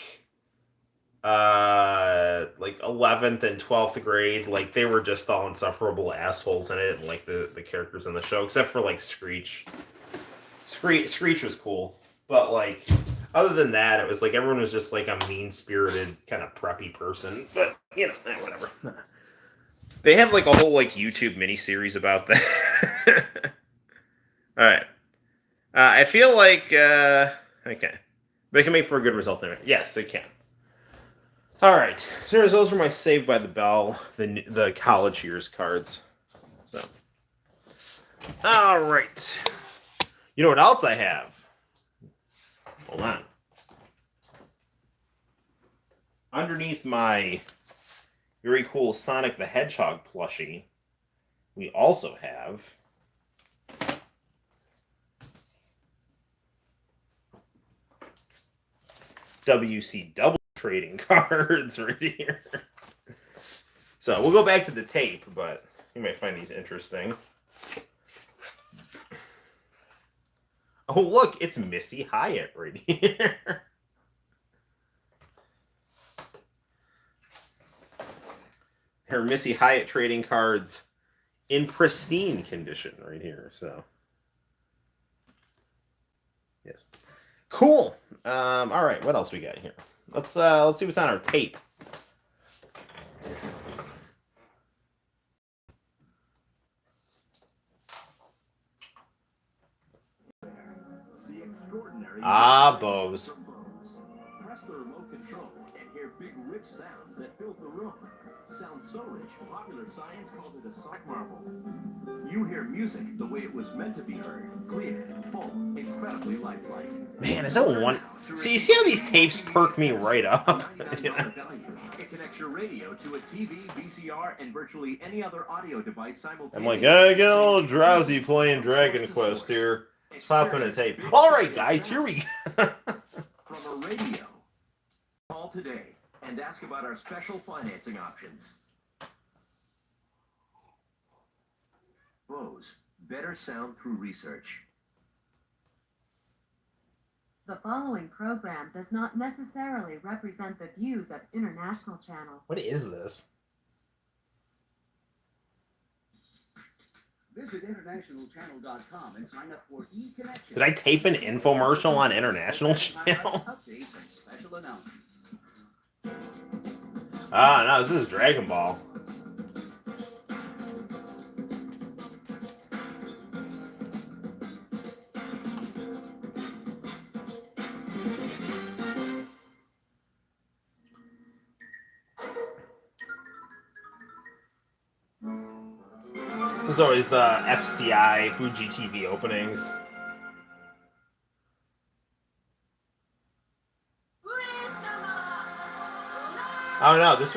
Speaker 1: 11th and 12th grade. Like they were just all insufferable assholes, and I didn't like the characters in the show except for like Screech. Screech was cool, but like other than that, it was like everyone was just like a mean-spirited kind of preppy person. But you know, whatever. They have like a whole like YouTube miniseries about that. All right. I feel like okay, but it can make for a good result there. Yes, it can. All right, so those are my Saved by the Bell, the college years cards. So, all right. You know what else I have? Hold on. Underneath my very cool Sonic the Hedgehog plushie, we also have WCW trading cards right here. So we'll go back to the tape, but you might find these interesting. Oh, look, it's Missy Hyatt right here. Her Missy Hyatt trading cards in pristine condition right here. So, yes. Cool. All right, what else we got here? Let's see what's on our tape. Bose.
Speaker 11: Press the remote control and hear big rich sounds that fill the room. Sounds so rich, popular science calls it a sock marvel. You hear music the way it was meant to be heard. Clear, full, incredibly lifelike.
Speaker 1: Man, is that one? See, you see how these tapes perk me right up?
Speaker 11: It connects your radio to a TV, VCR, and virtually any other audio device simultaneously.
Speaker 1: I'm like, I get a little drowsy playing Dragon Quest here. Pop in a tape. All right, guys, here we go.
Speaker 11: From a radio. Call today and ask about our special financing options. Bose, better sound through research.
Speaker 12: The following program does not necessarily represent the views of International Channel.
Speaker 1: What is this?
Speaker 2: Visit internationalchannel.com and sign up for eConnection.
Speaker 1: Did I tape an infomercial on International Channel?
Speaker 2: Special announcement.
Speaker 1: No, this is Dragon Ball. There's always the FCI Fuji TV openings. Oh no, this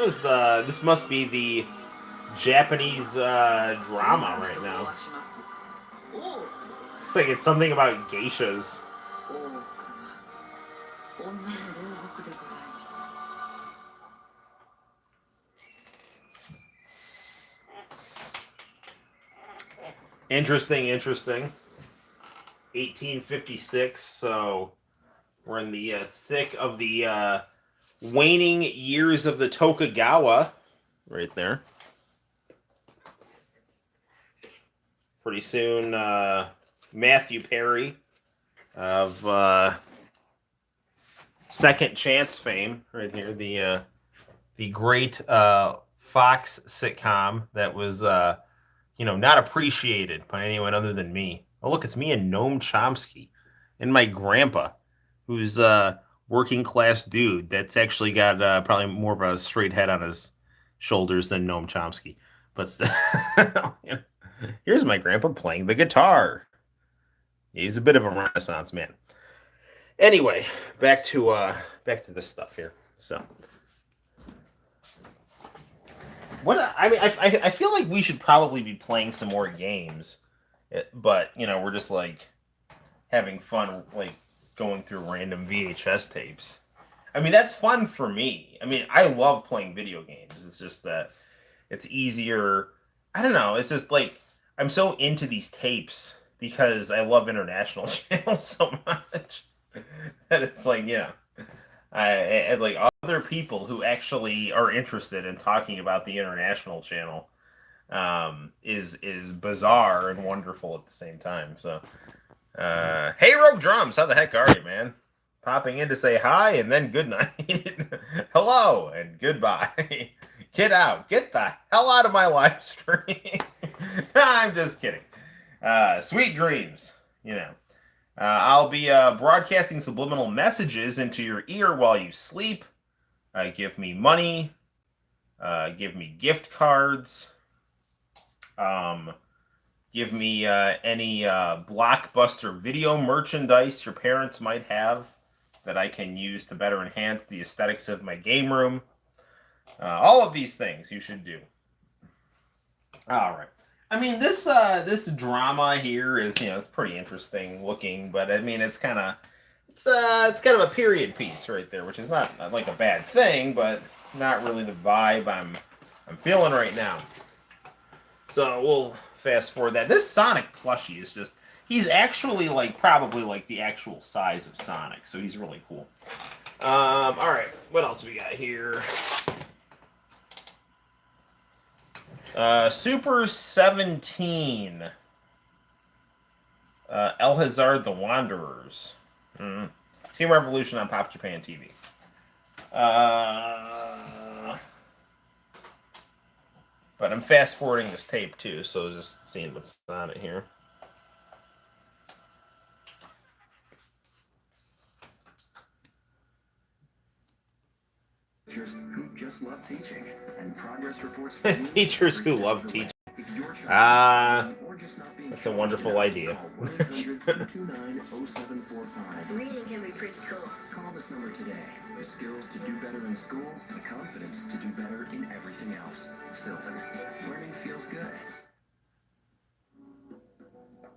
Speaker 1: must be the Japanese drama right now. Looks like it's something about geishas. Interesting. 1856, so we're in the thick of the waning years of the Tokugawa, right there. Pretty soon, Matthew Perry of Second Chance fame, right here. The great Fox sitcom that was not appreciated by anyone other than me. Oh, look, it's me and Noam Chomsky and my grandpa, who's a working class dude that's actually got probably more of a straight head on his shoulders than Noam Chomsky. But still, here's my grandpa playing the guitar. He's a bit of a Renaissance man. Anyway, back to this stuff here. So, what I mean, I feel like we should probably be playing some more games, but we're just like having fun, like going through random VHS tapes. I mean, that's fun for me. I mean, I love playing video games. It's just that it's easier. I don't know. It's just like I'm so into these tapes because I love international channels so much that it's like, I like other people who actually are interested in talking about the international channel is bizarre and wonderful at the same time. So, hey, Rogue Drums, how the heck are you, man? Popping in to say hi and then good night, hello and goodbye. Get out, get the hell out of my live stream. I'm just kidding. Sweet dreams, I'll be broadcasting subliminal messages into your ear while you sleep. Give me money. Give me gift cards. Give me any Blockbuster video merchandise your parents might have that I can use to better enhance the aesthetics of my game room. All of these things you should do. All right. I mean, this drama here is it's pretty interesting looking, but I mean it's kind of a period piece right there, which is not like a bad thing, but not really the vibe I'm feeling right now. So we'll fast forward that. This Sonic plushie is he's actually probably the actual size of Sonic, so he's really cool. All right, what else we got here? Super 17. El Hazard the Wanderers. Team Revolution on Pop Japan TV. But I'm fast forwarding this tape too, so just seeing what's on it here.
Speaker 10: Teachers who just love teaching and progress reports.
Speaker 1: Teachers who love teaching. That's a wonderful idea.
Speaker 10: Reading can be pretty cool. Call this number today. The skills to do better in school, the confidence to do better in everything else. Sylvan, learning feels good.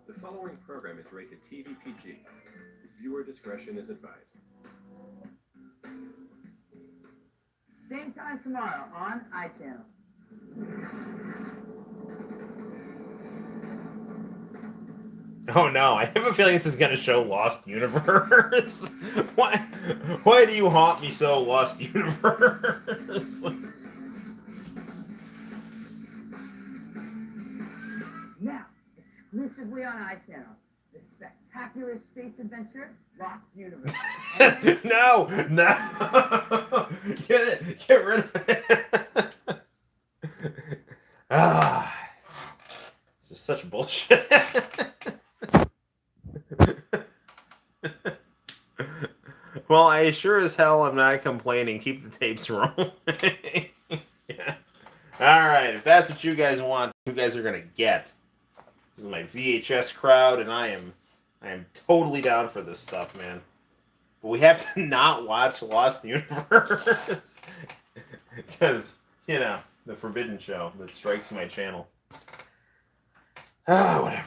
Speaker 11: The following program is rated TV PG. Viewer discretion is advised.
Speaker 2: Same time tomorrow on iChannel.
Speaker 1: Oh no, I have a feeling this is going to show Lost Universe. Why do you haunt me so, Lost Universe?
Speaker 2: Now, exclusively on iChannel, the spectacular space adventure, Lost Universe.
Speaker 1: No! Get rid of it. This is such bullshit. Well, I sure as hell am not complaining. Keep the tapes rolling. Yeah. All right, if that's what you guys want, you guys are gonna get. This is my VHS crowd, and I am totally down for this stuff, man. But we have to not watch Lost Universe because the Forbidden Show that strikes my channel. Whatever.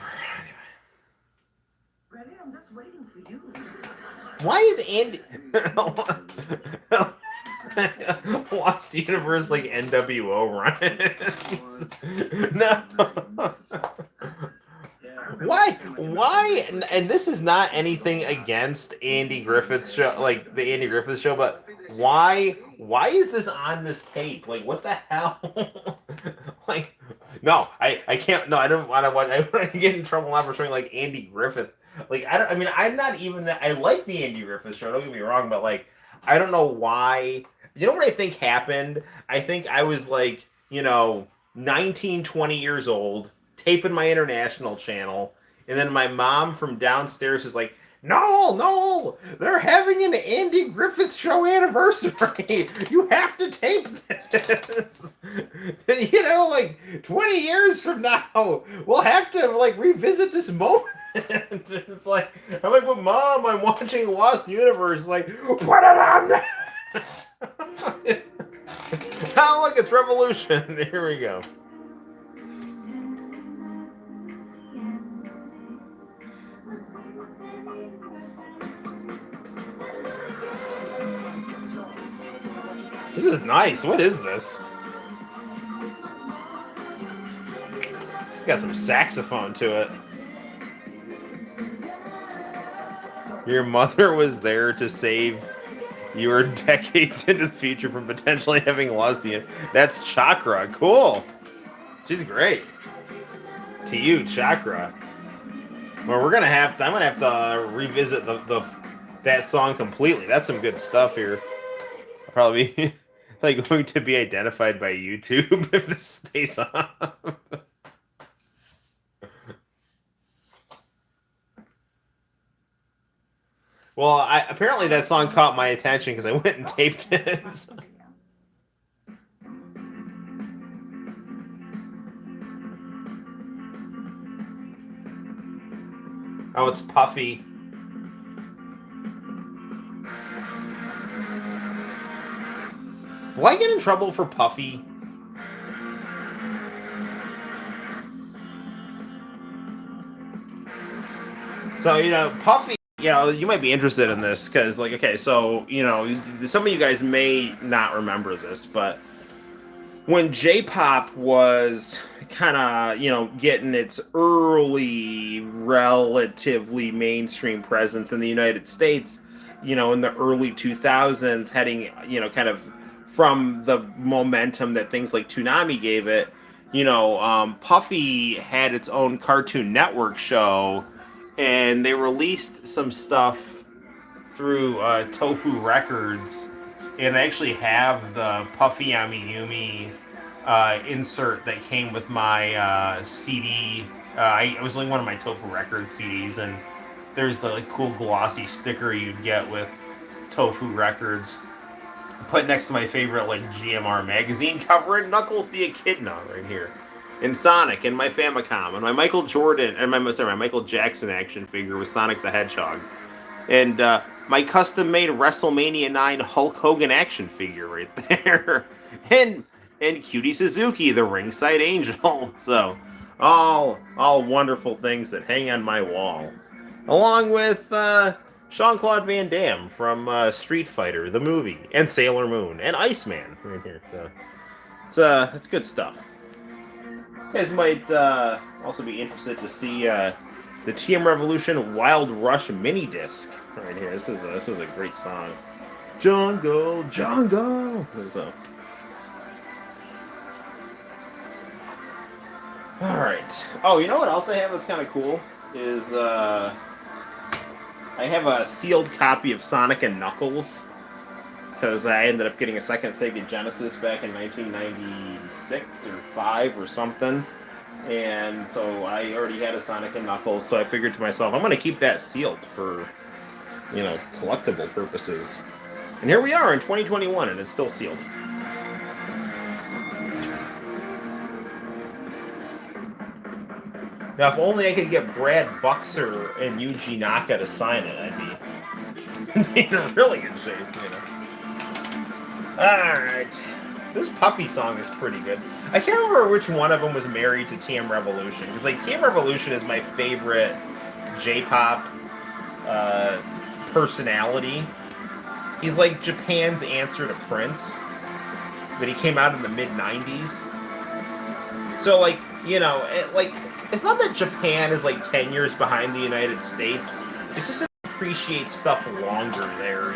Speaker 2: Ready? I'm just waiting for you.
Speaker 1: Why is Andy Lost Universe like NWO runs? No. Why? And this is not anything against Andy Griffith's show, like the Andy Griffith show, but why is this on this tape? Like, what the hell? Like, no, I can't. No, I don't want to watch. I want to get in trouble now for showing like Andy Griffith. Like, I'm not even that. I like the Andy Griffith show. Don't get me wrong, but like, I don't know why. You know what I think happened? I think I was like, 19, 20 years old, taping my international channel, and then my mom from downstairs is like, "No, they're having an Andy Griffith Show anniversary. You have to tape this. You know, like 20 years from now, we'll have to like revisit this moment." It's like, I'm like, "But Mom, I'm watching Lost Universe." It's like, "Put it on there." Oh, look, it's Revolution. Here we go. This is nice. What is this? It's got some saxophone to it. Your mother was there to save you are decades into the future from potentially having lost you. That's Chakra. Cool. She's great. To you, Chakra. Well, I'm gonna have to revisit that song completely. That's some good stuff here. I'll probably be like going to be identified by YouTube if this stays on. Well, apparently that song caught my attention because I went and taped it. Oh, it's Puffy. Will I get in trouble for Puffy? So, Puffy, you might be interested in this because, like, okay, so, some of you guys may not remember this, but when J-pop was kind of, getting its early, relatively mainstream presence in the United States, in the early 2000s, heading, kind of from the momentum that things like Toonami gave it, Puffy had its own Cartoon Network show, and they released some stuff through Tofu Records, and I actually have the Puffy Amiyumi insert that came with my CD. It was only one of my Tofu Records CDs, and there's the like cool glossy sticker you'd get with Tofu Records. Put next to my favorite like GMR magazine cover, and Knuckles the Echidna right here, and Sonic, and my Famicom, and my Michael Jordan, and my Michael Jackson action figure with Sonic the Hedgehog, and my custom-made WrestleMania 9 Hulk Hogan action figure right there, and Cutie Suzuki, the ringside angel. So, all wonderful things that hang on my wall, along with Jean-Claude Van Damme from Street Fighter, the movie, and Sailor Moon, and Iceman right here. So, it's good stuff. You guys might also be interested to see the TM Revolution Wild Rush mini disc right here. This was a great song. Jungle. So, all right. Oh, you know what else I have that's kind of cool is I have a sealed copy of Sonic and Knuckles because I ended up getting a second Sega Genesis back in 1996 or 5 or something. And so I already had a Sonic and Knuckles, so I figured to myself, I'm going to keep that sealed for, collectible purposes. And here we are in 2021, and it's still sealed. Now, if only I could get Brad Buxer and Yuji Naka to sign it, I'd be in really good shape, Alright. This Puffy song is pretty good. I can't remember which one of them was married to TM Revolution. Because, like, TM Revolution is my favorite J-pop personality. He's like Japan's answer to Prince. But he came out in the mid-90s. So, like, it's not that Japan is, like, 10 years behind the United States. It's just that it appreciates stuff longer there,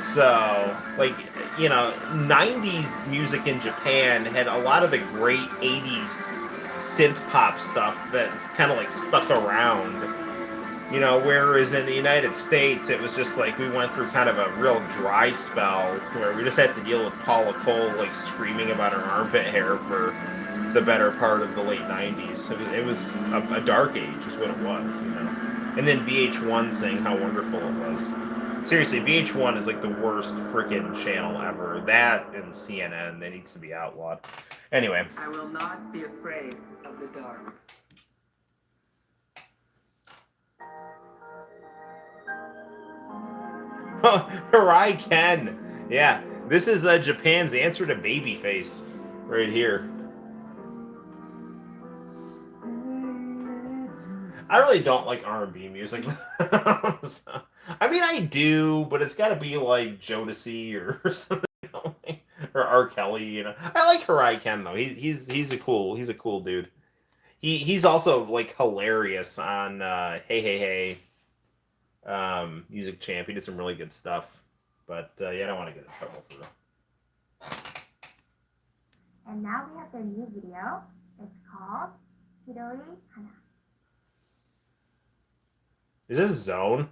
Speaker 1: So, like, 90s music in Japan had a lot of the great 80s synth pop stuff that kind of, like, stuck around. Whereas in the United States, it was just like we went through kind of a real dry spell where we just had to deal with Paula Cole, like, screaming about her armpit hair for the better part of the late 90s. It was a dark age is what it was, you know. And then VH1 saying how wonderful it was. Seriously, VH1 is like the worst freaking channel ever. That and CNN, that needs to be outlawed. Anyway.
Speaker 13: I will not be afraid of the dark.
Speaker 1: Harai Ken. Yeah, this is Japan's answer to Babyface right here. I really don't like R&B music. So, I mean, I do, but it's got to be like Jodeci or something, or R. Kelly. You know, I like Harai Ken though. He's a cool dude. He's also like hilarious on Hey Hey Hey. Music Champ. He did some really good stuff, but yeah, I don't want to get in trouble for that.
Speaker 3: And now we have their new video. It's called Hidori Hana.
Speaker 1: Is this Zone?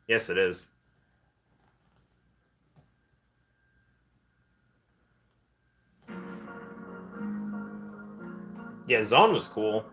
Speaker 1: Yes, it is. Yeah, Zone was cool.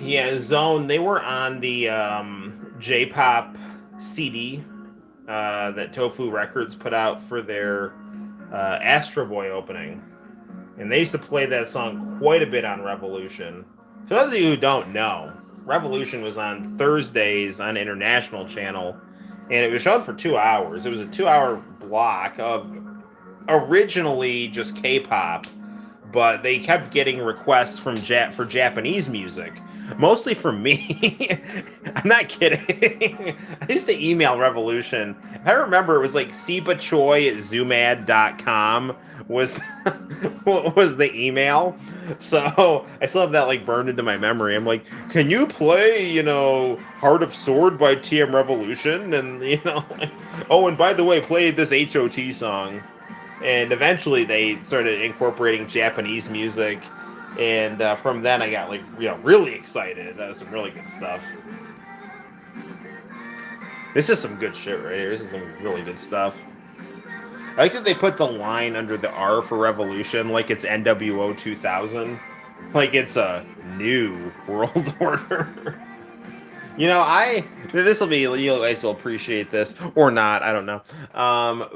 Speaker 1: Yeah, Zone, they were on the J-pop CD that Tofu Records put out for their Astro Boy opening. And they used to play that song quite a bit on Revolution. For those of you who don't know, Revolution was on Thursdays on International Channel, and it was shown for 2 hours. It was a 2-hour block of originally just K-pop, but they kept getting requests from for Japanese music, mostly from me. I'm not kidding. I used to email Revolution. I remember it was like sipachoy@zoomad.com was was the email. So I still have that like burned into my memory. I'm like, can you play, you know, Heart of Sword by TM Revolution? And you know, like, oh, and by the way, play this HOT song. And eventually they started incorporating Japanese music, and from then I got like, you know, really excited. That was some really good stuff. This is some good shit right here. This is some really good stuff. I like that they put the line under the R for Revolution like it's NWO 2000. Like it's a new world order. You know, this will be, you guys will appreciate this, or not, I don't know.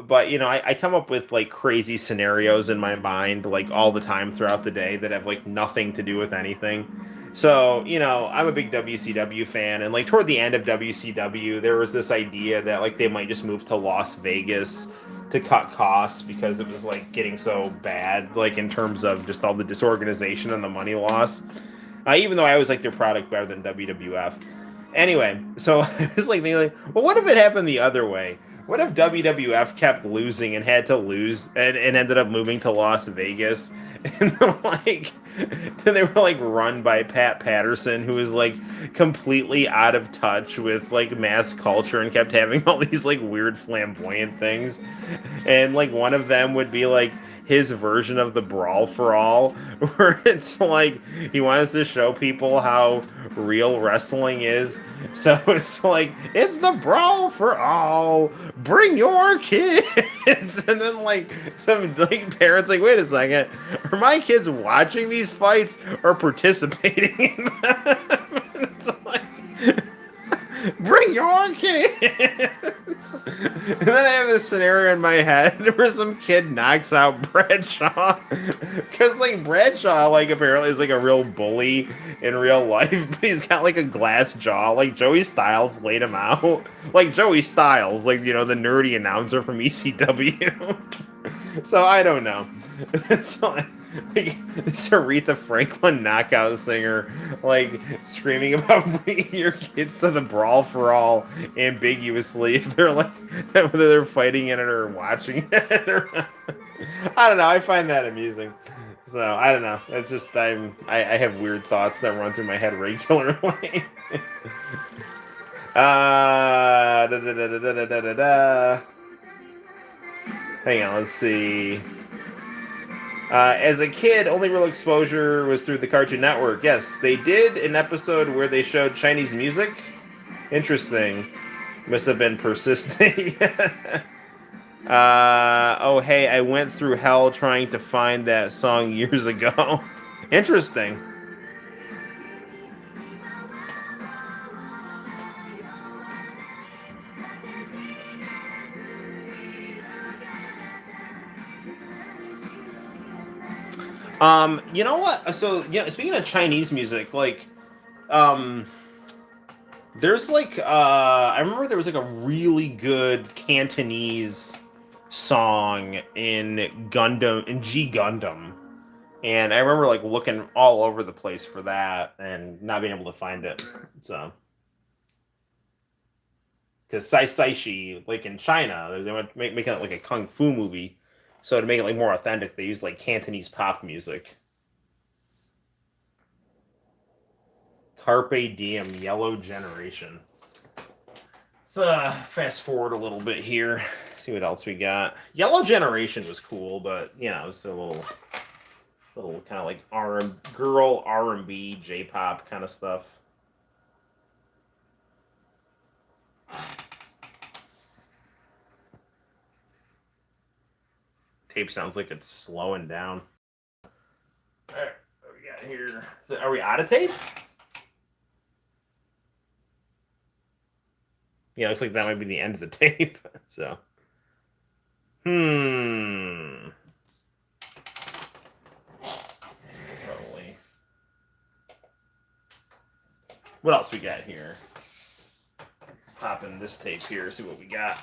Speaker 1: But, you know, I come up with, like, crazy scenarios in my mind, like, all the time throughout the day that have, like, nothing to do with anything. So, you know, I'm a big WCW fan, and, like, toward the end of WCW, there was this idea that, like, they might just move to Las Vegas to cut costs because it was, like, getting so bad, like, in terms of just all the disorganization and the money loss. Even though I always like their product better than WWF. Anyway, so I was like, well, what if it happened the other way? What if WWF kept losing and had to lose and ended up moving to Las Vegas? And then they were like run by Pat Patterson, who was like completely out of touch with like mass culture and kept having all these like weird flamboyant things. And like one of them would be like his version of the Brawl for All, where it's like he wants to show people how real wrestling is. So it's like, it's the Brawl for All, bring your kids. And then like some like parents like, wait a second, are my kids watching these fights or participating in them? It's like, bring your kids. And then I have this scenario in my head where some kid knocks out Bradshaw, because like Bradshaw like apparently is like a real bully in real life, but he's got like a glass jaw. Like Joey Styles laid him out. Like Joey Styles, like, you know, the nerdy announcer from ECW. So I don't know. It's like this Aretha Franklin knockout singer, like screaming about bringing your kids to the Brawl for All ambiguously if they're like whether they're fighting in it or watching it. Or, I don't know. I find that amusing. So I don't know. It's just I have weird thoughts that run through my head regularly. Da, da, da, da, da, da, da, da. Hang on, let's see. As a kid, only real exposure was through the Cartoon Network. Yes, they did an episode where they showed Chinese music. Interesting. Must have been persistent. Oh, hey, I went through hell trying to find that song years ago. Interesting. You know what? So, yeah, speaking of Chinese music, like, um, there's like, I remember there was like a really good Cantonese song in Gundam, in G Gundam. And I remember like looking all over the place for that and not being able to find it. So, because Sai Saishi, like in China, they went making it like a kung fu movie. So to make it like more authentic, they used like Cantonese pop music. Carpe Diem, Yellow Generation. Let's fast forward a little bit here. See what else we got. Yellow Generation was cool, but you know, it's a little kind of like girl R&B, J-pop kind of stuff. Tape sounds like it's slowing down. All right, what we got here? Are we out of tape? Yeah, looks like that might be the end of the tape. So, probably. What else we got here? Let's pop in this tape here, see what we got.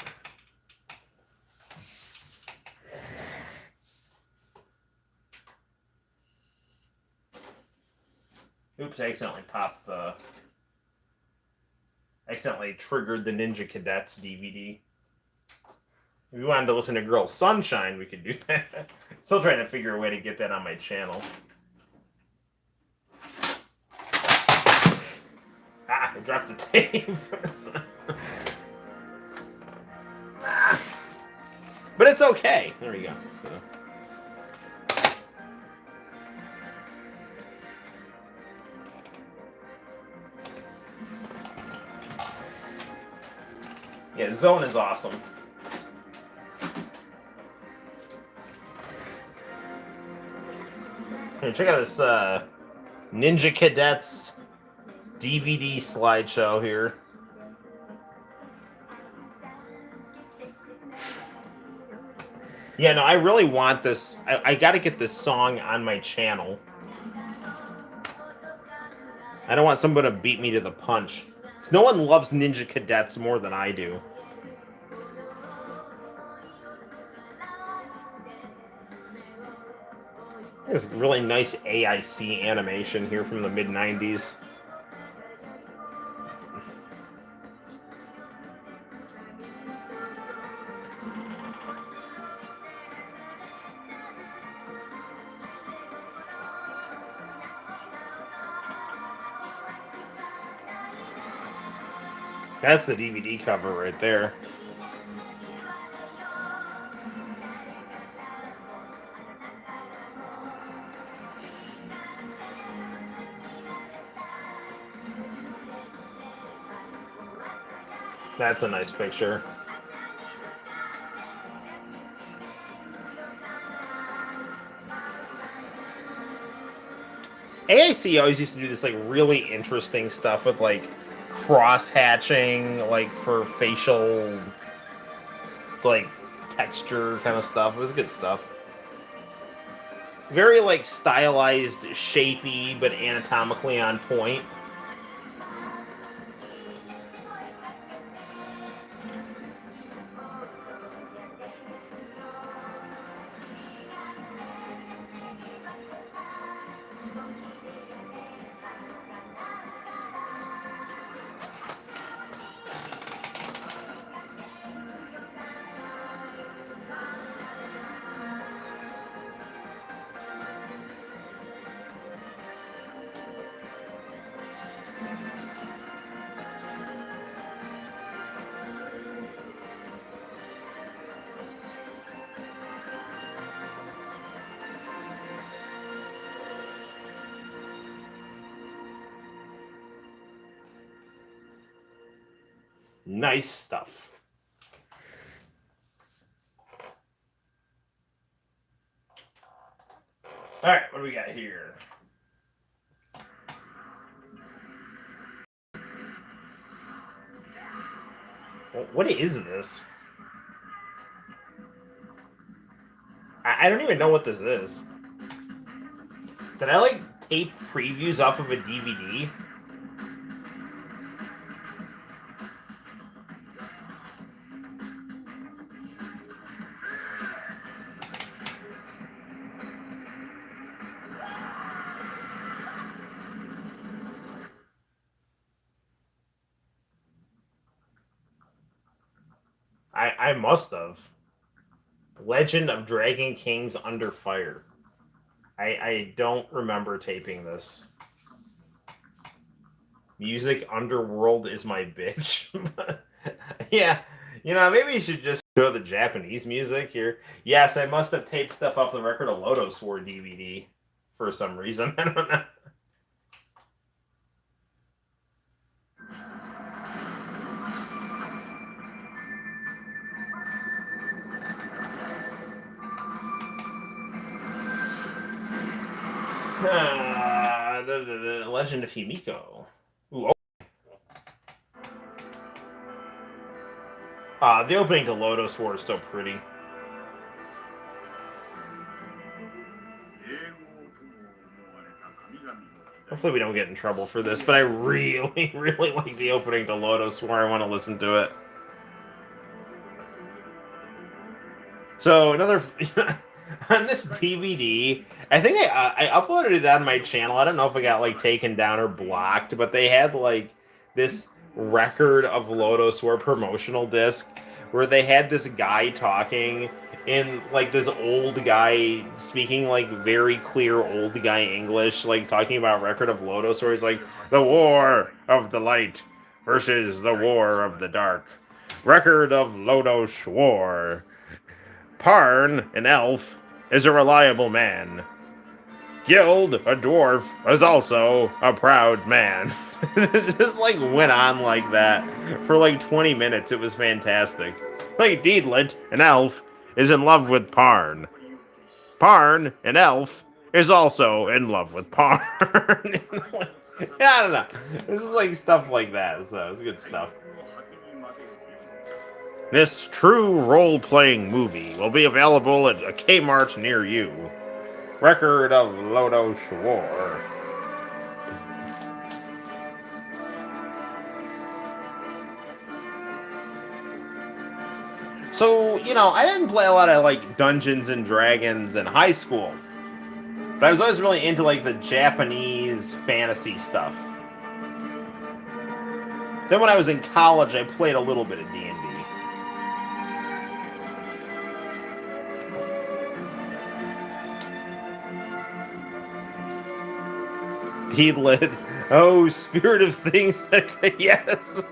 Speaker 1: Oops, I accidentally triggered the Ninja Cadets DVD. If we wanted to listen to Girl Sunshine, we could do that. Still trying to figure a way to get that on my channel. I dropped the tape. But it's okay. There we go. So. Yeah, Zone is awesome. Here, check out this Ninja Cadets DVD slideshow here. Yeah, no, I really want this. I got to get this song on my channel. I don't want someone to beat me to the punch. Because no one loves Ninja Cadets more than I do. This really nice AIC animation here from the mid-90s. That's the DVD cover right there. That's a nice picture. AIC always used to do this like really interesting stuff with like cross hatching, like for facial like texture kind of stuff. It was good stuff. Very like stylized, shapy, but anatomically on point. Nice stuff. All right, what do we got here? What is this? I don't even know what this is. Did I like tape previews off of a DVD? I must have. Legend of Dragon Kings Under Fire. I don't remember taping this. Music Underworld is my bitch. Yeah, you know, maybe you should just show the Japanese music here. Yes, I must have taped stuff off the Record of Lodos War DVD for some reason. I don't know. Legend of Himiko. Ooh, the opening to Lodos War is so pretty. Hopefully we don't get in trouble for this, but I really, really like the opening to Lodos War. I want to listen to it. So another on this DVD, I think I uploaded it on my channel. I don't know if it got like taken down or blocked, but they had like this Record of Lodos War promotional disc where they had this guy talking in like this old guy speaking like very clear old guy English, like talking about Record of Lodos War. He's like, the War of the Light versus the War of the Dark. Record of Lodos War. Parn, an elf, is a reliable man. Gild, a dwarf, is also a proud man. It just like went on like that for like 20 minutes. It was fantastic. Like Deedlit, an elf, is in love with Parn. Parn, an elf, is also in love with Parn. Yeah, I don't know. This is like stuff like that, so it's good stuff. This true role-playing movie will be available at a Kmart near you. Record of Lodos War. So, you know, I didn't play a lot of, like, Dungeons and Dragons in high school. But I was always really into, like, the Japanese fantasy stuff. Then when I was in college, I played a little bit of D&D. Deedlit. Oh, Spirit of Things that... Yes!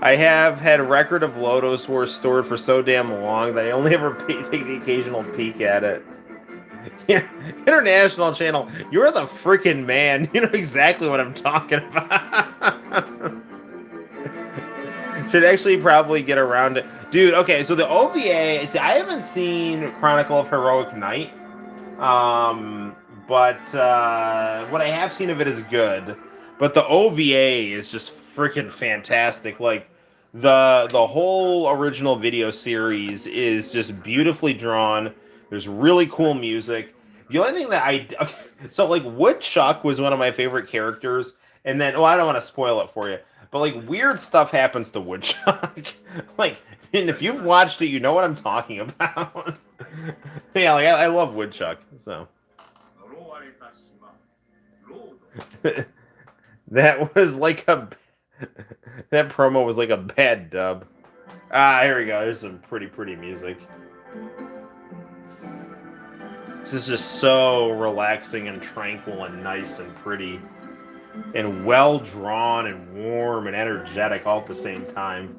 Speaker 1: I have had a Record of Lodos War stored for so damn long that I only ever take the occasional peek at it. Yeah, International Channel, you're the freaking man. You know exactly what I'm talking about. Should actually probably get around it. Dude, okay, so the OVA, see, I haven't seen Chronicle of Heroic Knight. But what I have seen of it is good. But the OVA is just freaking fantastic. Like the whole original video series is just beautifully drawn. There's really cool music. The only thing that okay, so like Woodchuck was one of my favorite characters, and then I don't want to spoil it for you, but like weird stuff happens to Woodchuck. Like, and if you've watched it, you know what I'm talking about. Yeah, like I love Woodchuck, so. That was like that promo was like a bad dub. Ah, here we go. There's some pretty music. This is just so relaxing and tranquil and nice and pretty. And well drawn and warm and energetic all at the same time.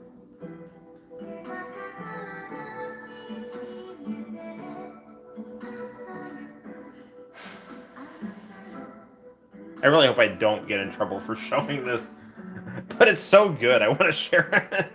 Speaker 1: I really hope I don't get in trouble for showing this. but it's so good. I want to share it.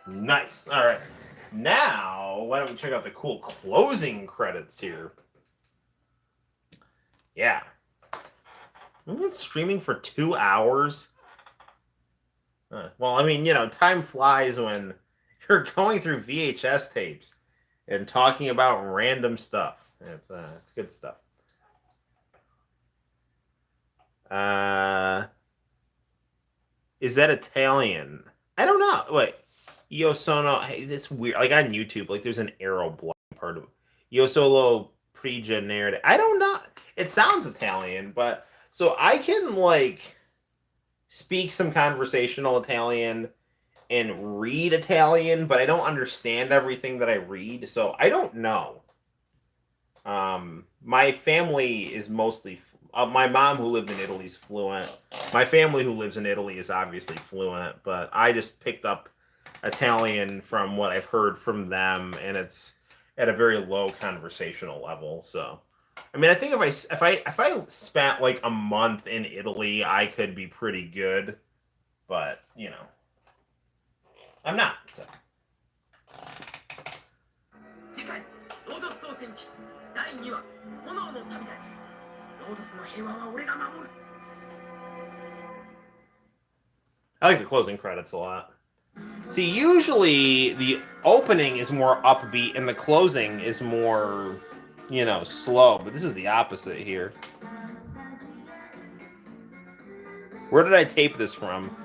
Speaker 1: Nice. All right. Now, why don't we check out the cool closing credits here? Yeah. We've been streaming for 2 hours. Well, I mean, time flies when you're going through VHS tapes and talking about random stuff. It's good stuff. Is that Italian? I don't know. Wait. Io sono. It's weird. Like on YouTube, like there's an arrow block part of it. Io solo prigioniere. I don't know. It sounds Italian, but so I can like speak some conversational Italian and read Italian, but I don't understand everything that I read, so I don't know. My family is mostly my mom who lived in Italy is fluent. My family who lives in Italy is obviously fluent, but I just picked up Italian from what I've heard from them, and it's at a very low conversational level. So, I mean, I think if I spent like a month in Italy, I could be pretty good, but I'm not. So. I like the closing credits a lot. See, usually the opening is more upbeat and the closing is more, slow. But this is the opposite here. Where did I tape this from?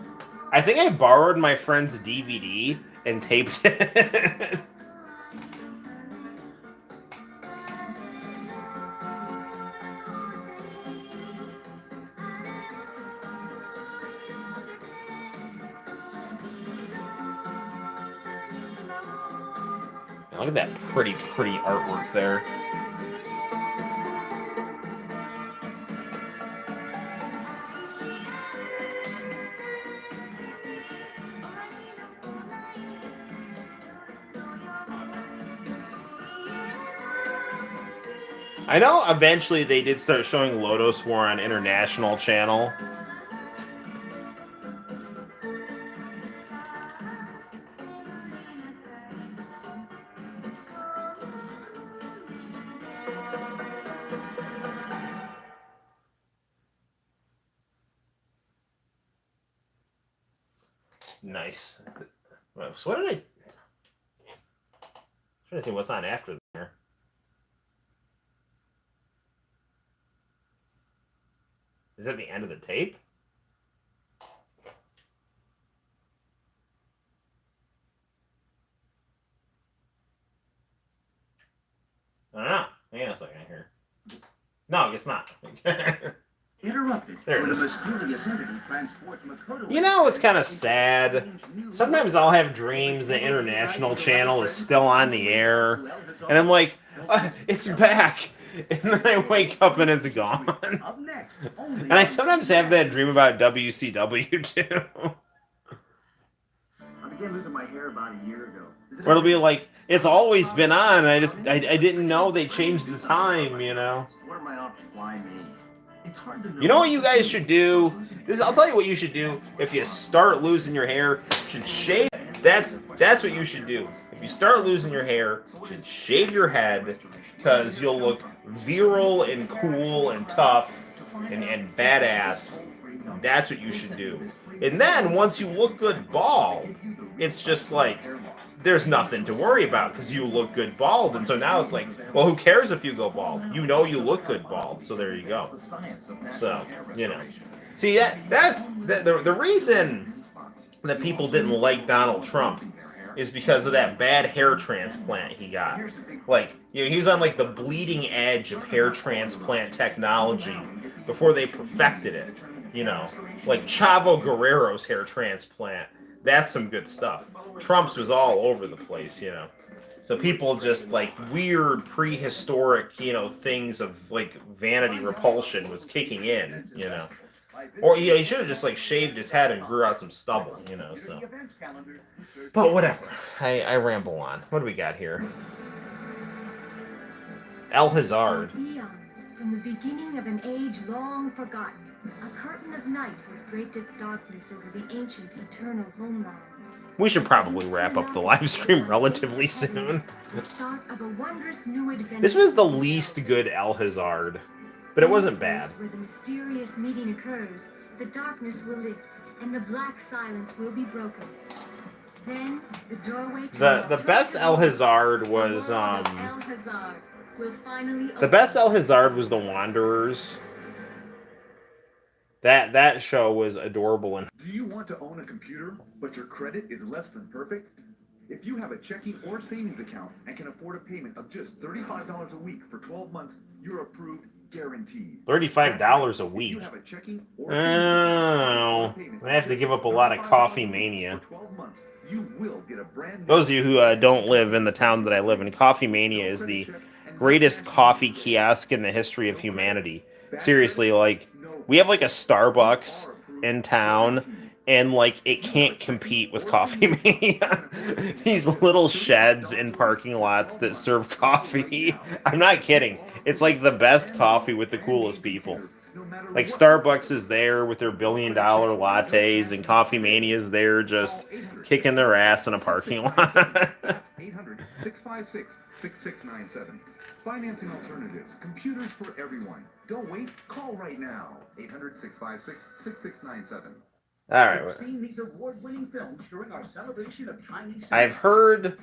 Speaker 1: I think I borrowed my friend's DVD and taped it. Look at that pretty artwork there. I know eventually they did start showing Lotus War on International Channel. Nice. So what did I'm trying to see what's on after there. Is that the end of the tape? I don't know. Hang on a second here. No, I guess not.
Speaker 2: Interrupted.
Speaker 1: There it is.
Speaker 2: Mysterious entity transports Makoto.
Speaker 1: It's kind of sad. Sometimes I'll have dreams the International Channel is still on the air, and I'm like, it's back. And then I wake up and it's gone. And I sometimes have that dream about WCW too.
Speaker 10: I began losing my hair about a year ago.
Speaker 1: Where it'll be like, it's always been on. I didn't know they changed the time,
Speaker 10: What are my options? Why me? It's hard to know.
Speaker 1: You know what you guys should do? I'll tell you what you should do. If you start losing your hair, you should shave. That's what you should do. If you start losing your hair, you should shave your head, because you'll look virile and cool and tough and badass. That's what you should do. And then once you look good bald, it's just like there's nothing to worry about because you look good bald. And so now it's like, well, who cares if you go bald? You know you look good bald, so there you go. So, you know. See, that's the reason that people didn't like Donald Trump is because of that bad hair transplant he got. Like, you know, he was on like the bleeding edge of hair transplant technology before they perfected it. You know, like Chavo Guerrero's hair transplant. That's some good stuff. Trump's was all over the place, you know. So people just like weird prehistoric, you know, things of like vanity repulsion was kicking in, you know. Or yeah, he should have just like shaved his head and grew out some stubble, you know. So, but whatever. I ramble on. What do we got here? El Hazard.
Speaker 12: For eons, from the beginning of an age long forgotten, a curtain of night has draped its darkness over the ancient eternal homeland.
Speaker 1: We should probably wrap up the live stream relatively soon.
Speaker 12: The start of a wondrous new adventure.
Speaker 1: This was the least good El Hazard, but it wasn't bad.
Speaker 12: Where the mysterious meeting occurs, the darkness will lift, and the black silence will be broken. Then the doorway to
Speaker 1: the best El Hazard was the best El Hazard was The Wanderers. That show was adorable. And
Speaker 5: do you want to own a computer, but your credit is less than perfect? If you have a checking or savings account and can afford a payment of just $35 a week for 12 months, you're approved, guaranteed.
Speaker 1: $35 a week.
Speaker 5: You have a checking or
Speaker 1: Oh, I have to give up a lot of Coffee Mania.
Speaker 5: for 12 months, you will get a brand new
Speaker 1: Those of you who don't live in the town that I live in, Coffee Mania is the greatest coffee kiosk in the history of humanity. Seriously, like, we have like a Starbucks in town, and like it can't compete with Coffee Mania. These little sheds in parking lots that serve coffee. I'm not kidding. It's like the best coffee with the coolest people. Like Starbucks is there with their $1 billion lattes, and Coffee Mania is there just kicking their ass in a parking lot.
Speaker 5: 800-656-6697. Financing alternatives. Computers for everyone. Don't wait. Call right now. 800-656-6697.
Speaker 1: All right.
Speaker 2: Seen these award-winning films during our celebration of Chinese cinema.
Speaker 1: I've heard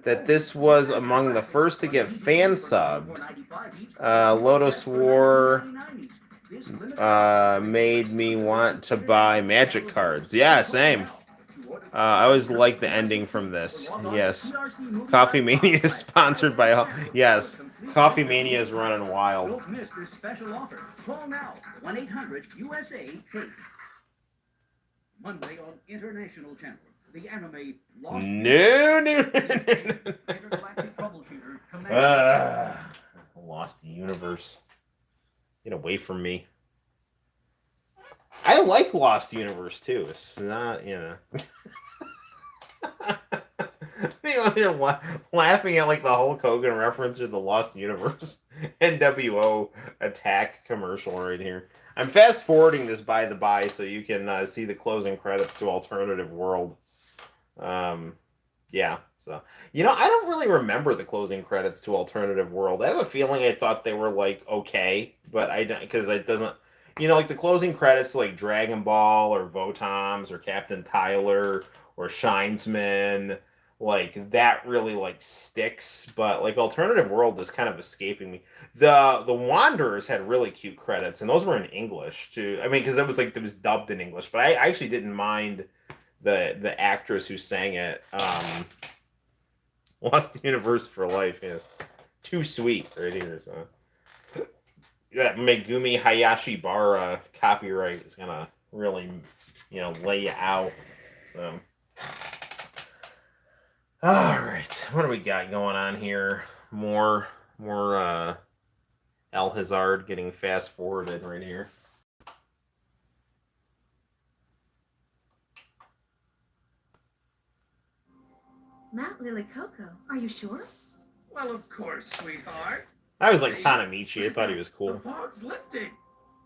Speaker 1: that this was among the first to get fan subbed. Lotus War made me want to buy Magic cards. Yeah, same. I always like the ending from this. Yes. Coffee Mania is sponsored by... Yes. Coffee Mania is running wild.
Speaker 2: Don't miss this special offer. Call now. 1-800-USA-TAPE. Monday on International Channel. The anime Lost...
Speaker 1: No. Lost Universe. Get away from me. I like Lost Universe too. It's not, you know. You're laughing at like the Hulk Hogan reference to the Lost Universe NWO attack commercial right here. I'm fast forwarding this by the by so you can see the closing credits to Alternative World. Yeah, so you know I don't really remember the closing credits to Alternative World. I have a feeling I thought they were like okay, but I don't because it doesn't. You know, like the closing credits to like Dragon Ball or Votoms or Captain Tyler or Shinesman, like that really like sticks. But like Alternative World is kind of escaping me. The Wanderers had really cute credits, and those were in English too. I mean, because it was dubbed in English, but I actually didn't mind the actress who sang it. Lost Universe for Life, yes, too sweet right here. So. That Megumi Hayashibara copyright is gonna really, you know, lay you out. So, all right, what do we got going on here? More El Hazard getting fast forwarded right here.
Speaker 12: Mount Lilicoco, are you sure?
Speaker 11: Well, of course, sweetheart.
Speaker 1: I was like Tanamichi. I thought he was cool.
Speaker 11: The fog's lifting.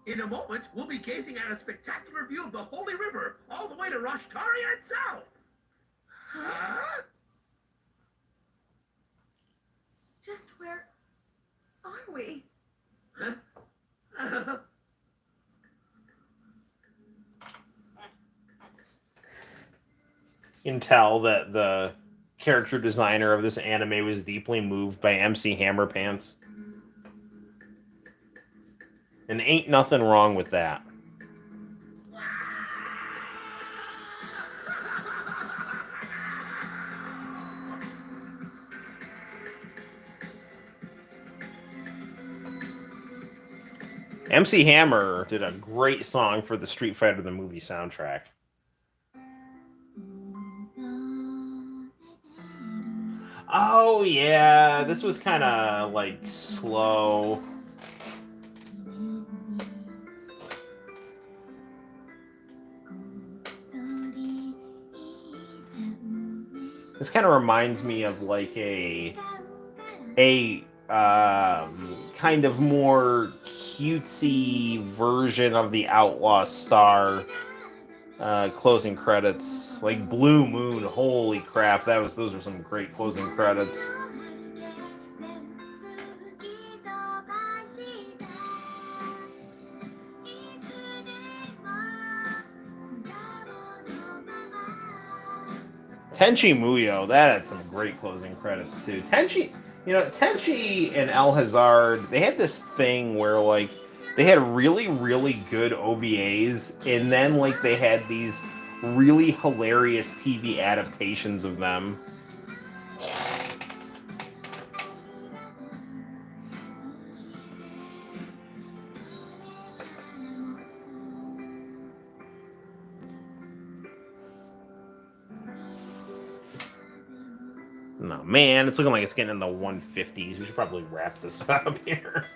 Speaker 11: In a moment, we'll be gazing at a spectacular view of the Holy River, all the way to Rashtaria itself. Huh?
Speaker 6: Just where are we?
Speaker 11: Huh?
Speaker 1: You can tell that the character designer of this anime was deeply moved by MC Hammer Pants. And ain't nothing wrong with that. MC Hammer did a great song for the Street Fighter the movie soundtrack. Oh yeah, this was kind of like slow. This kind of reminds me of like a kind of more cutesy version of the Outlaw Star closing credits, like Blue Moon. Holy crap, those are some great closing credits. Tenchi Muyo, that had some great closing credits too. Tenchi and El Hazard, they had this thing where like they had really, really good OVAs, and then like they had these really hilarious TV adaptations of them. No, man, it's looking like it's getting in the 150s. We should probably wrap this up here.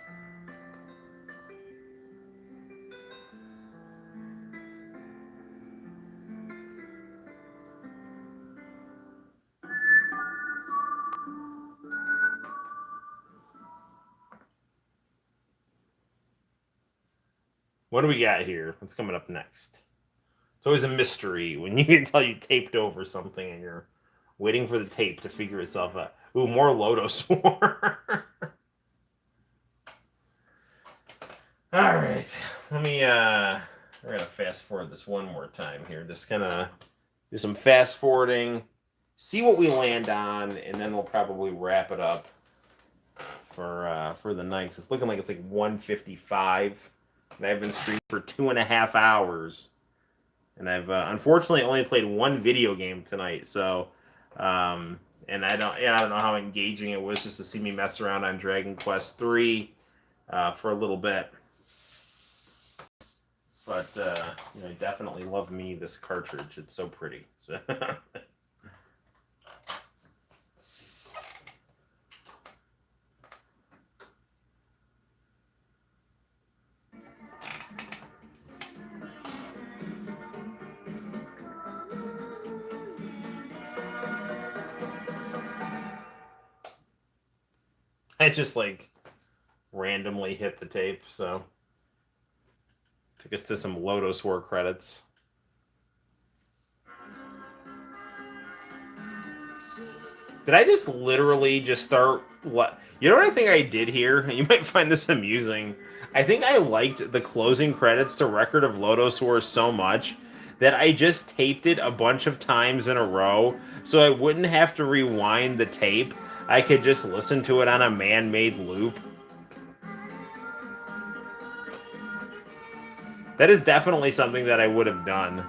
Speaker 1: What do we got here? What's coming up next? It's always a mystery when you can tell you taped over something and you're waiting for the tape to figure itself out. Ooh, more Lotus War. All right, let me. We're gonna fast forward this one more time here. Just gonna do some fast forwarding, see what we land on, and then we'll probably wrap it up for the night. It's looking like it's like 1:55, and I've been streaming for 2.5 hours, and I've unfortunately only played one video game tonight. So, and I don't know how engaging it was just to see me mess around on Dragon Quest III for a little bit. But I definitely love me this cartridge. It's so pretty. So I just like randomly hit the tape, so took us to some Lotus War credits. Did I just literally just start what? You know what I think I did here? You might find this amusing. I think I liked the closing credits to Record of Lotus War so much that I just taped it a bunch of times in a row so I wouldn't have to rewind the tape. I could just listen to it on a man-made loop. That is definitely something that I would have done.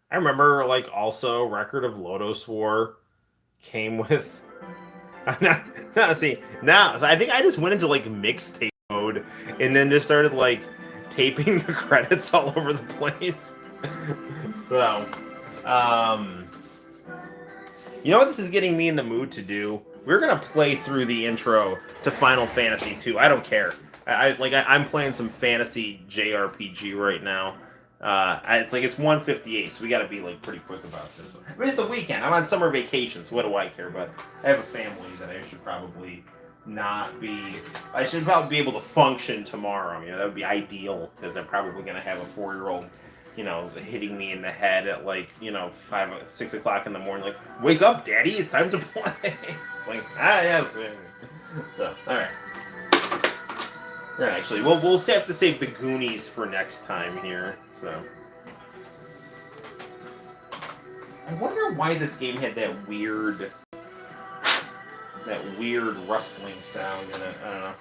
Speaker 1: I remember, like, also Record of Lotus War came with. See, now, so I think I just went into like mixtape mode and then just started like taping the credits all over the place. So, you know what this is getting me in the mood to do? We're gonna play through the intro to Final Fantasy II. I don't care. I'm playing some fantasy JRPG right now. It's 1:58, so we got to be like pretty quick about this. I mean, it's the weekend. I'm on summer vacation, so what do I care? But I have a family that I should probably not be. I should probably be able to function tomorrow. You know, that would be ideal because I'm probably gonna have a 4-year-old, you know, hitting me in the head at like 6 o'clock in the morning. Like, wake up, Daddy! It's time to play. It's like yes. So all right. Right, actually, we'll have to save the Goonies for next time here. So, I wonder why this game had that weird rustling sound in it. I don't know.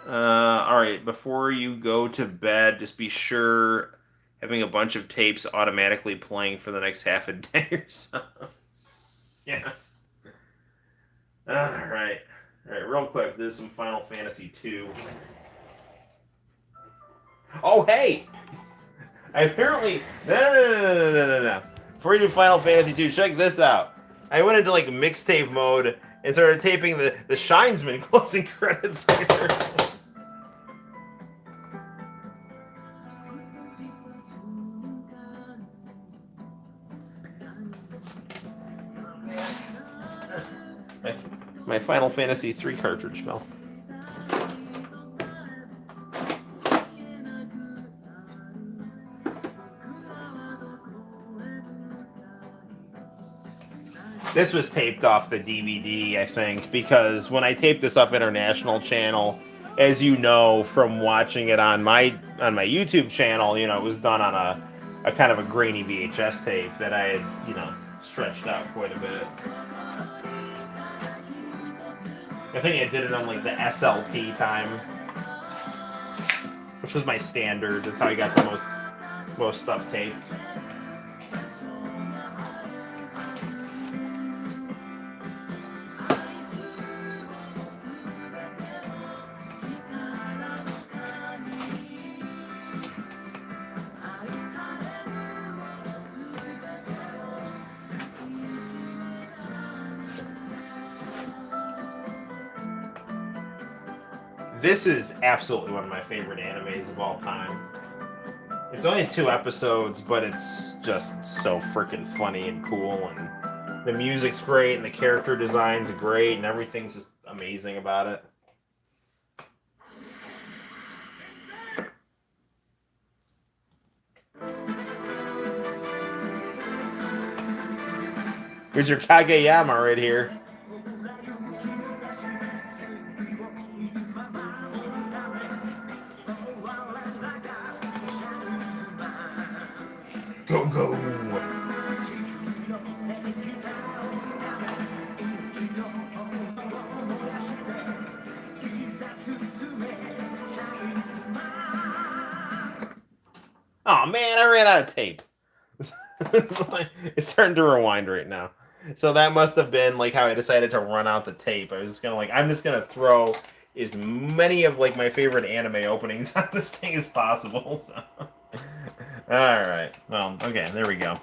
Speaker 1: Alright, before you go to bed, just be sure having a bunch of tapes automatically playing for the next half a day or so. Yeah. Alright. Alright, real quick, this is some Final Fantasy 2. Oh, hey! I apparently... No. Before you do Final Fantasy 2, check this out. I went into, like, mixtape mode and started taping the Shinesman closing credits later. My Final Fantasy 3 cartridge fell. This was taped off the DVD, I think, because when I taped this off International Channel, as you know from watching it on my YouTube channel, you know, it was done on a kind of a grainy VHS tape that I had, you know, stretched out quite a bit. I think I did it on like the SLP time, which was my standard. That's how I got the most stuff taped. This is absolutely one of my favorite animes of all time. It's only 2 episodes, but it's just so freaking funny and cool, and the music's great, and the character design's great, and everything's just amazing about it. Here's your Kageyama right here. Go, go. Oh man, I ran out of tape. It's starting to rewind right now. So that must have been like how I decided to run out the tape. I was just gonna I'm just gonna throw as many of like my favorite anime openings on this thing as possible. So. Alright, well, okay, there we go.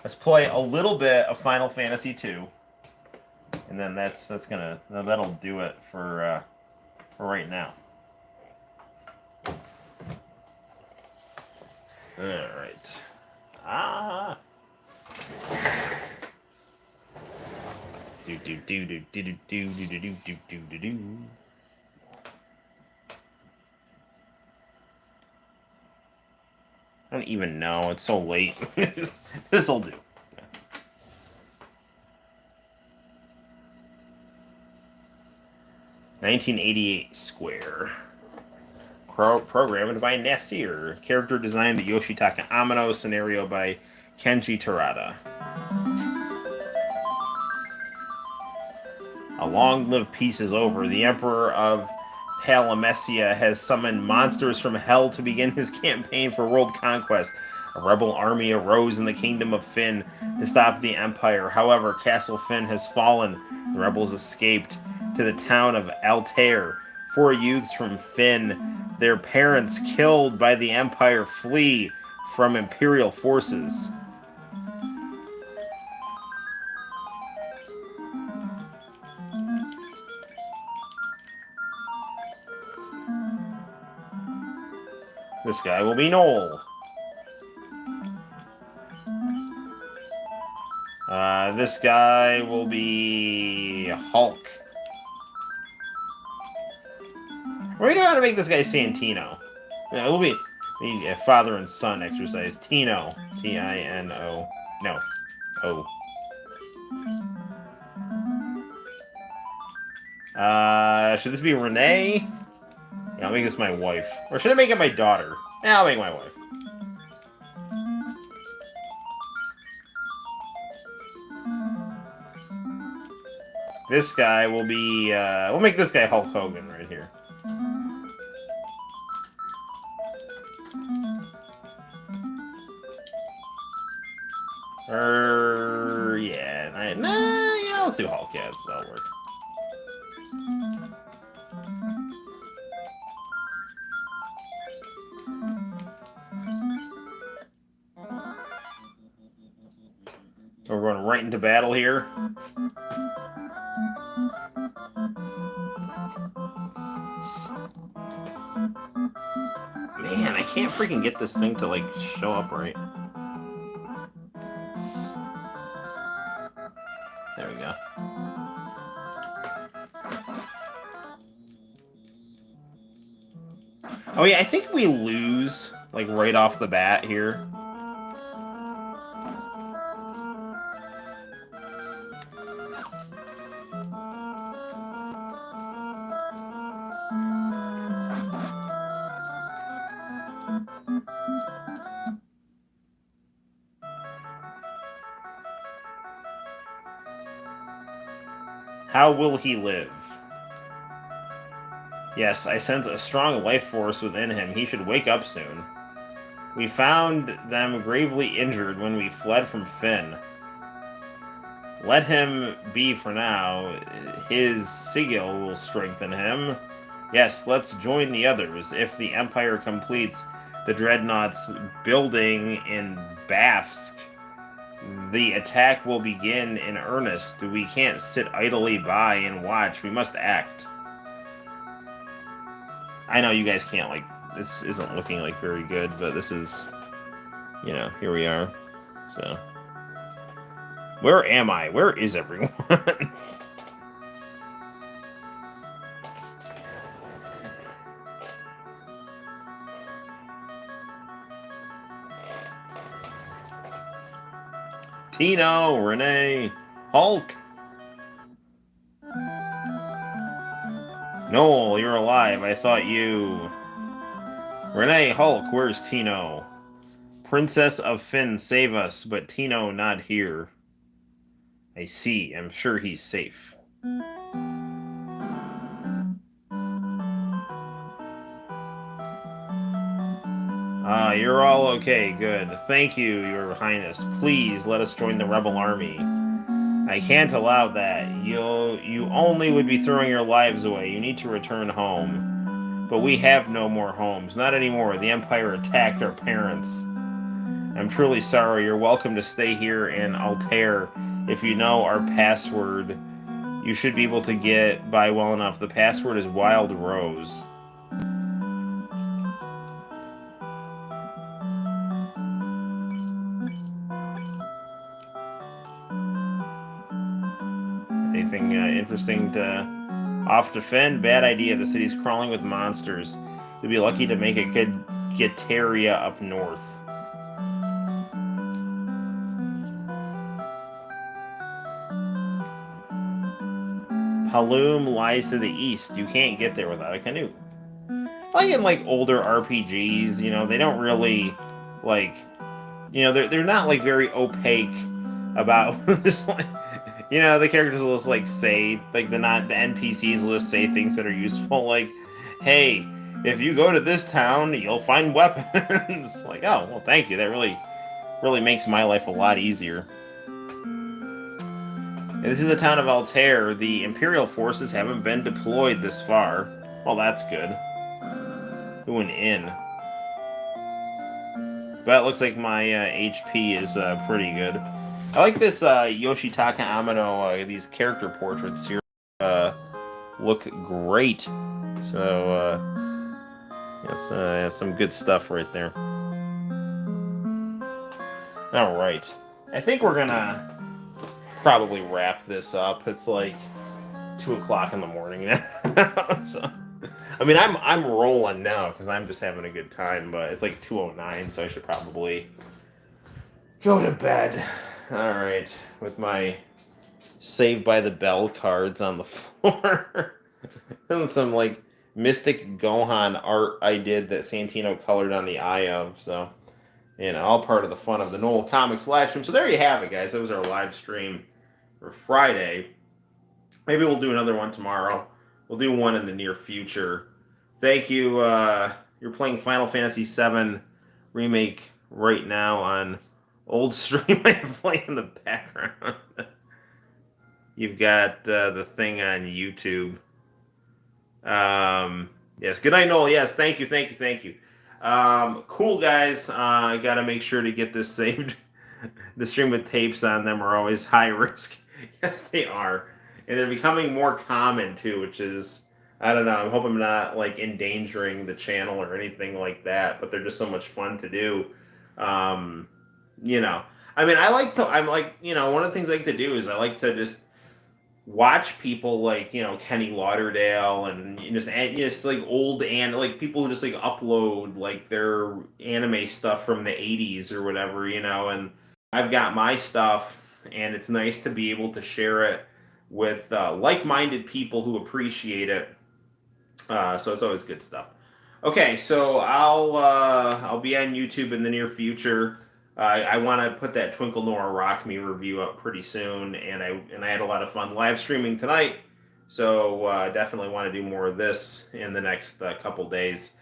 Speaker 1: Let's play a little bit of Final Fantasy 2. And then that'll do it for right now. Alright. I don't even know. It's so late. This'll do. 1988 Square. Programmed by Nasir. Character design by Yoshitaka Amano. Scenario by Kenji Terada. A long-lived peace is over. The Emperor of Palamecia has summoned monsters from hell to begin his campaign for world conquest. A rebel army arose in the kingdom of Fynn to stop the Empire. However, Castle Fynn has fallen. The rebels escaped to the town of Altair. 4 youths from Finn, their parents killed by the Empire, flee from Imperial forces. This guy will be Noel. This guy will be Hulk. We know how to make this guy Santino. Yeah, it will be a father and son exercise. Tino. T-I-N-O. No. O. Should this be Renee? Yeah, I'll make this my wife. Or should I make it my daughter? Yeah, I'll make my wife. This guy will be, we'll make this guy Hulk Hogan right here. Yeah, yeah, let's do Hulk, yeah, that'll work. So we're going right into battle here. Man, I can't freaking get this thing to, like, show up right. There we go. Oh yeah, I think we lose, like, right off the bat here. How will he live? Yes, I sense a strong life force within him. He should wake up soon. We found them gravely injured when we fled from Finn. Let him be for now. His sigil will strengthen him. Yes, let's join the others. If the Empire completes the Dreadnought's building in Bafsk, the attack will begin in earnest. We can't sit idly by and watch. We must act. I know you guys can't, like, this isn't looking, like, very good, but this is, you know, here we are. So, where am I? Where is everyone? Tino, Renee, Hulk. Noel, you're alive. I thought you... Renee, Hulk, where's Tino? Princess of Finn, save us, but Tino not here. I see. I'm sure he's safe. Ah, you're all okay. Good. Thank you, Your Highness. Please, let us join the rebel army. I can't allow that. You only would be throwing your lives away. You need to return home. But we have no more homes. Not anymore. The Empire attacked our parents. I'm truly sorry. You're welcome to stay here in Altair. If you know our password, you should be able to get by well enough. The password is Wild Rose. Anything interesting to off to Finn? Bad idea. The city's crawling with monsters. You'll be lucky to make a good Getaria up north. Halloum lies to the east. You can't get there without a canoe. Like in, like, older RPGs, you know, they don't really, like, you know, they're not, like, very opaque about just, like, you know, the characters will just, like, say, like, the NPCs will just say things that are useful, like, hey, if you go to this town, you'll find weapons. Like, oh, well, thank you. That really makes my life a lot easier. And this is the town of Altair. The Imperial forces haven't been deployed this far. Well, that's good. Doing in. But it looks like my HP is pretty good. I like this Yoshitaka Amano, these character portraits here look great. So, that's some good stuff right there. Alright. I think we're gonna probably wrap this up. It's like 2 o'clock in the morning now. So, I mean, I'm rolling now because I'm just having a good time, but it's like 2:09, so I should probably go to bed. All right, with my Saved by the Bell cards on the floor. And some like Mystic Gohan art I did that Santino colored on the eye of. So, all part of the fun of the Noel ComiX live stream. So there you have it, guys. That was our live stream for Friday. Maybe we'll do another one tomorrow. We'll do one in the near future. Thank you. You're playing Final Fantasy VII Remake right now on old stream I play in the background. You've got the thing on YouTube. Yes. Good night, Noel. Yes. Thank you. Thank you. Thank you. Cool, guys. I got to make sure to get this saved. The stream with tapes on them are always high risk. Yes, they are. And they're becoming more common, too, which is, I don't know. I hope I'm not, like, endangering the channel or anything like that, but they're just so much fun to do. I mean, one of the things I like to do is I like to just watch people like Kenny Lauderdale and just like old and like people who just like upload like their anime stuff from the 80s or whatever, and I've got my stuff, and it's nice to be able to share it with like-minded people who appreciate it. So it's always good stuff. Okay, so I'll be on YouTube in the near future. I want to put that Twinkle Nora Rock Me review up pretty soon, and I had a lot of fun live streaming tonight, so definitely want to do more of this in the next couple days.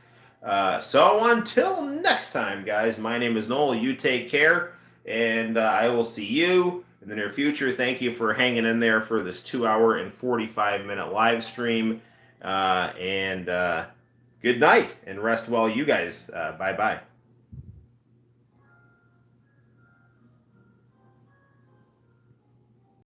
Speaker 1: So until next time, guys, my name is Noel. You take care, and I will see you in the near future. Thank you for hanging in there for this 2-hour and 45-minute live stream, and good night and rest well, you guys. Bye bye.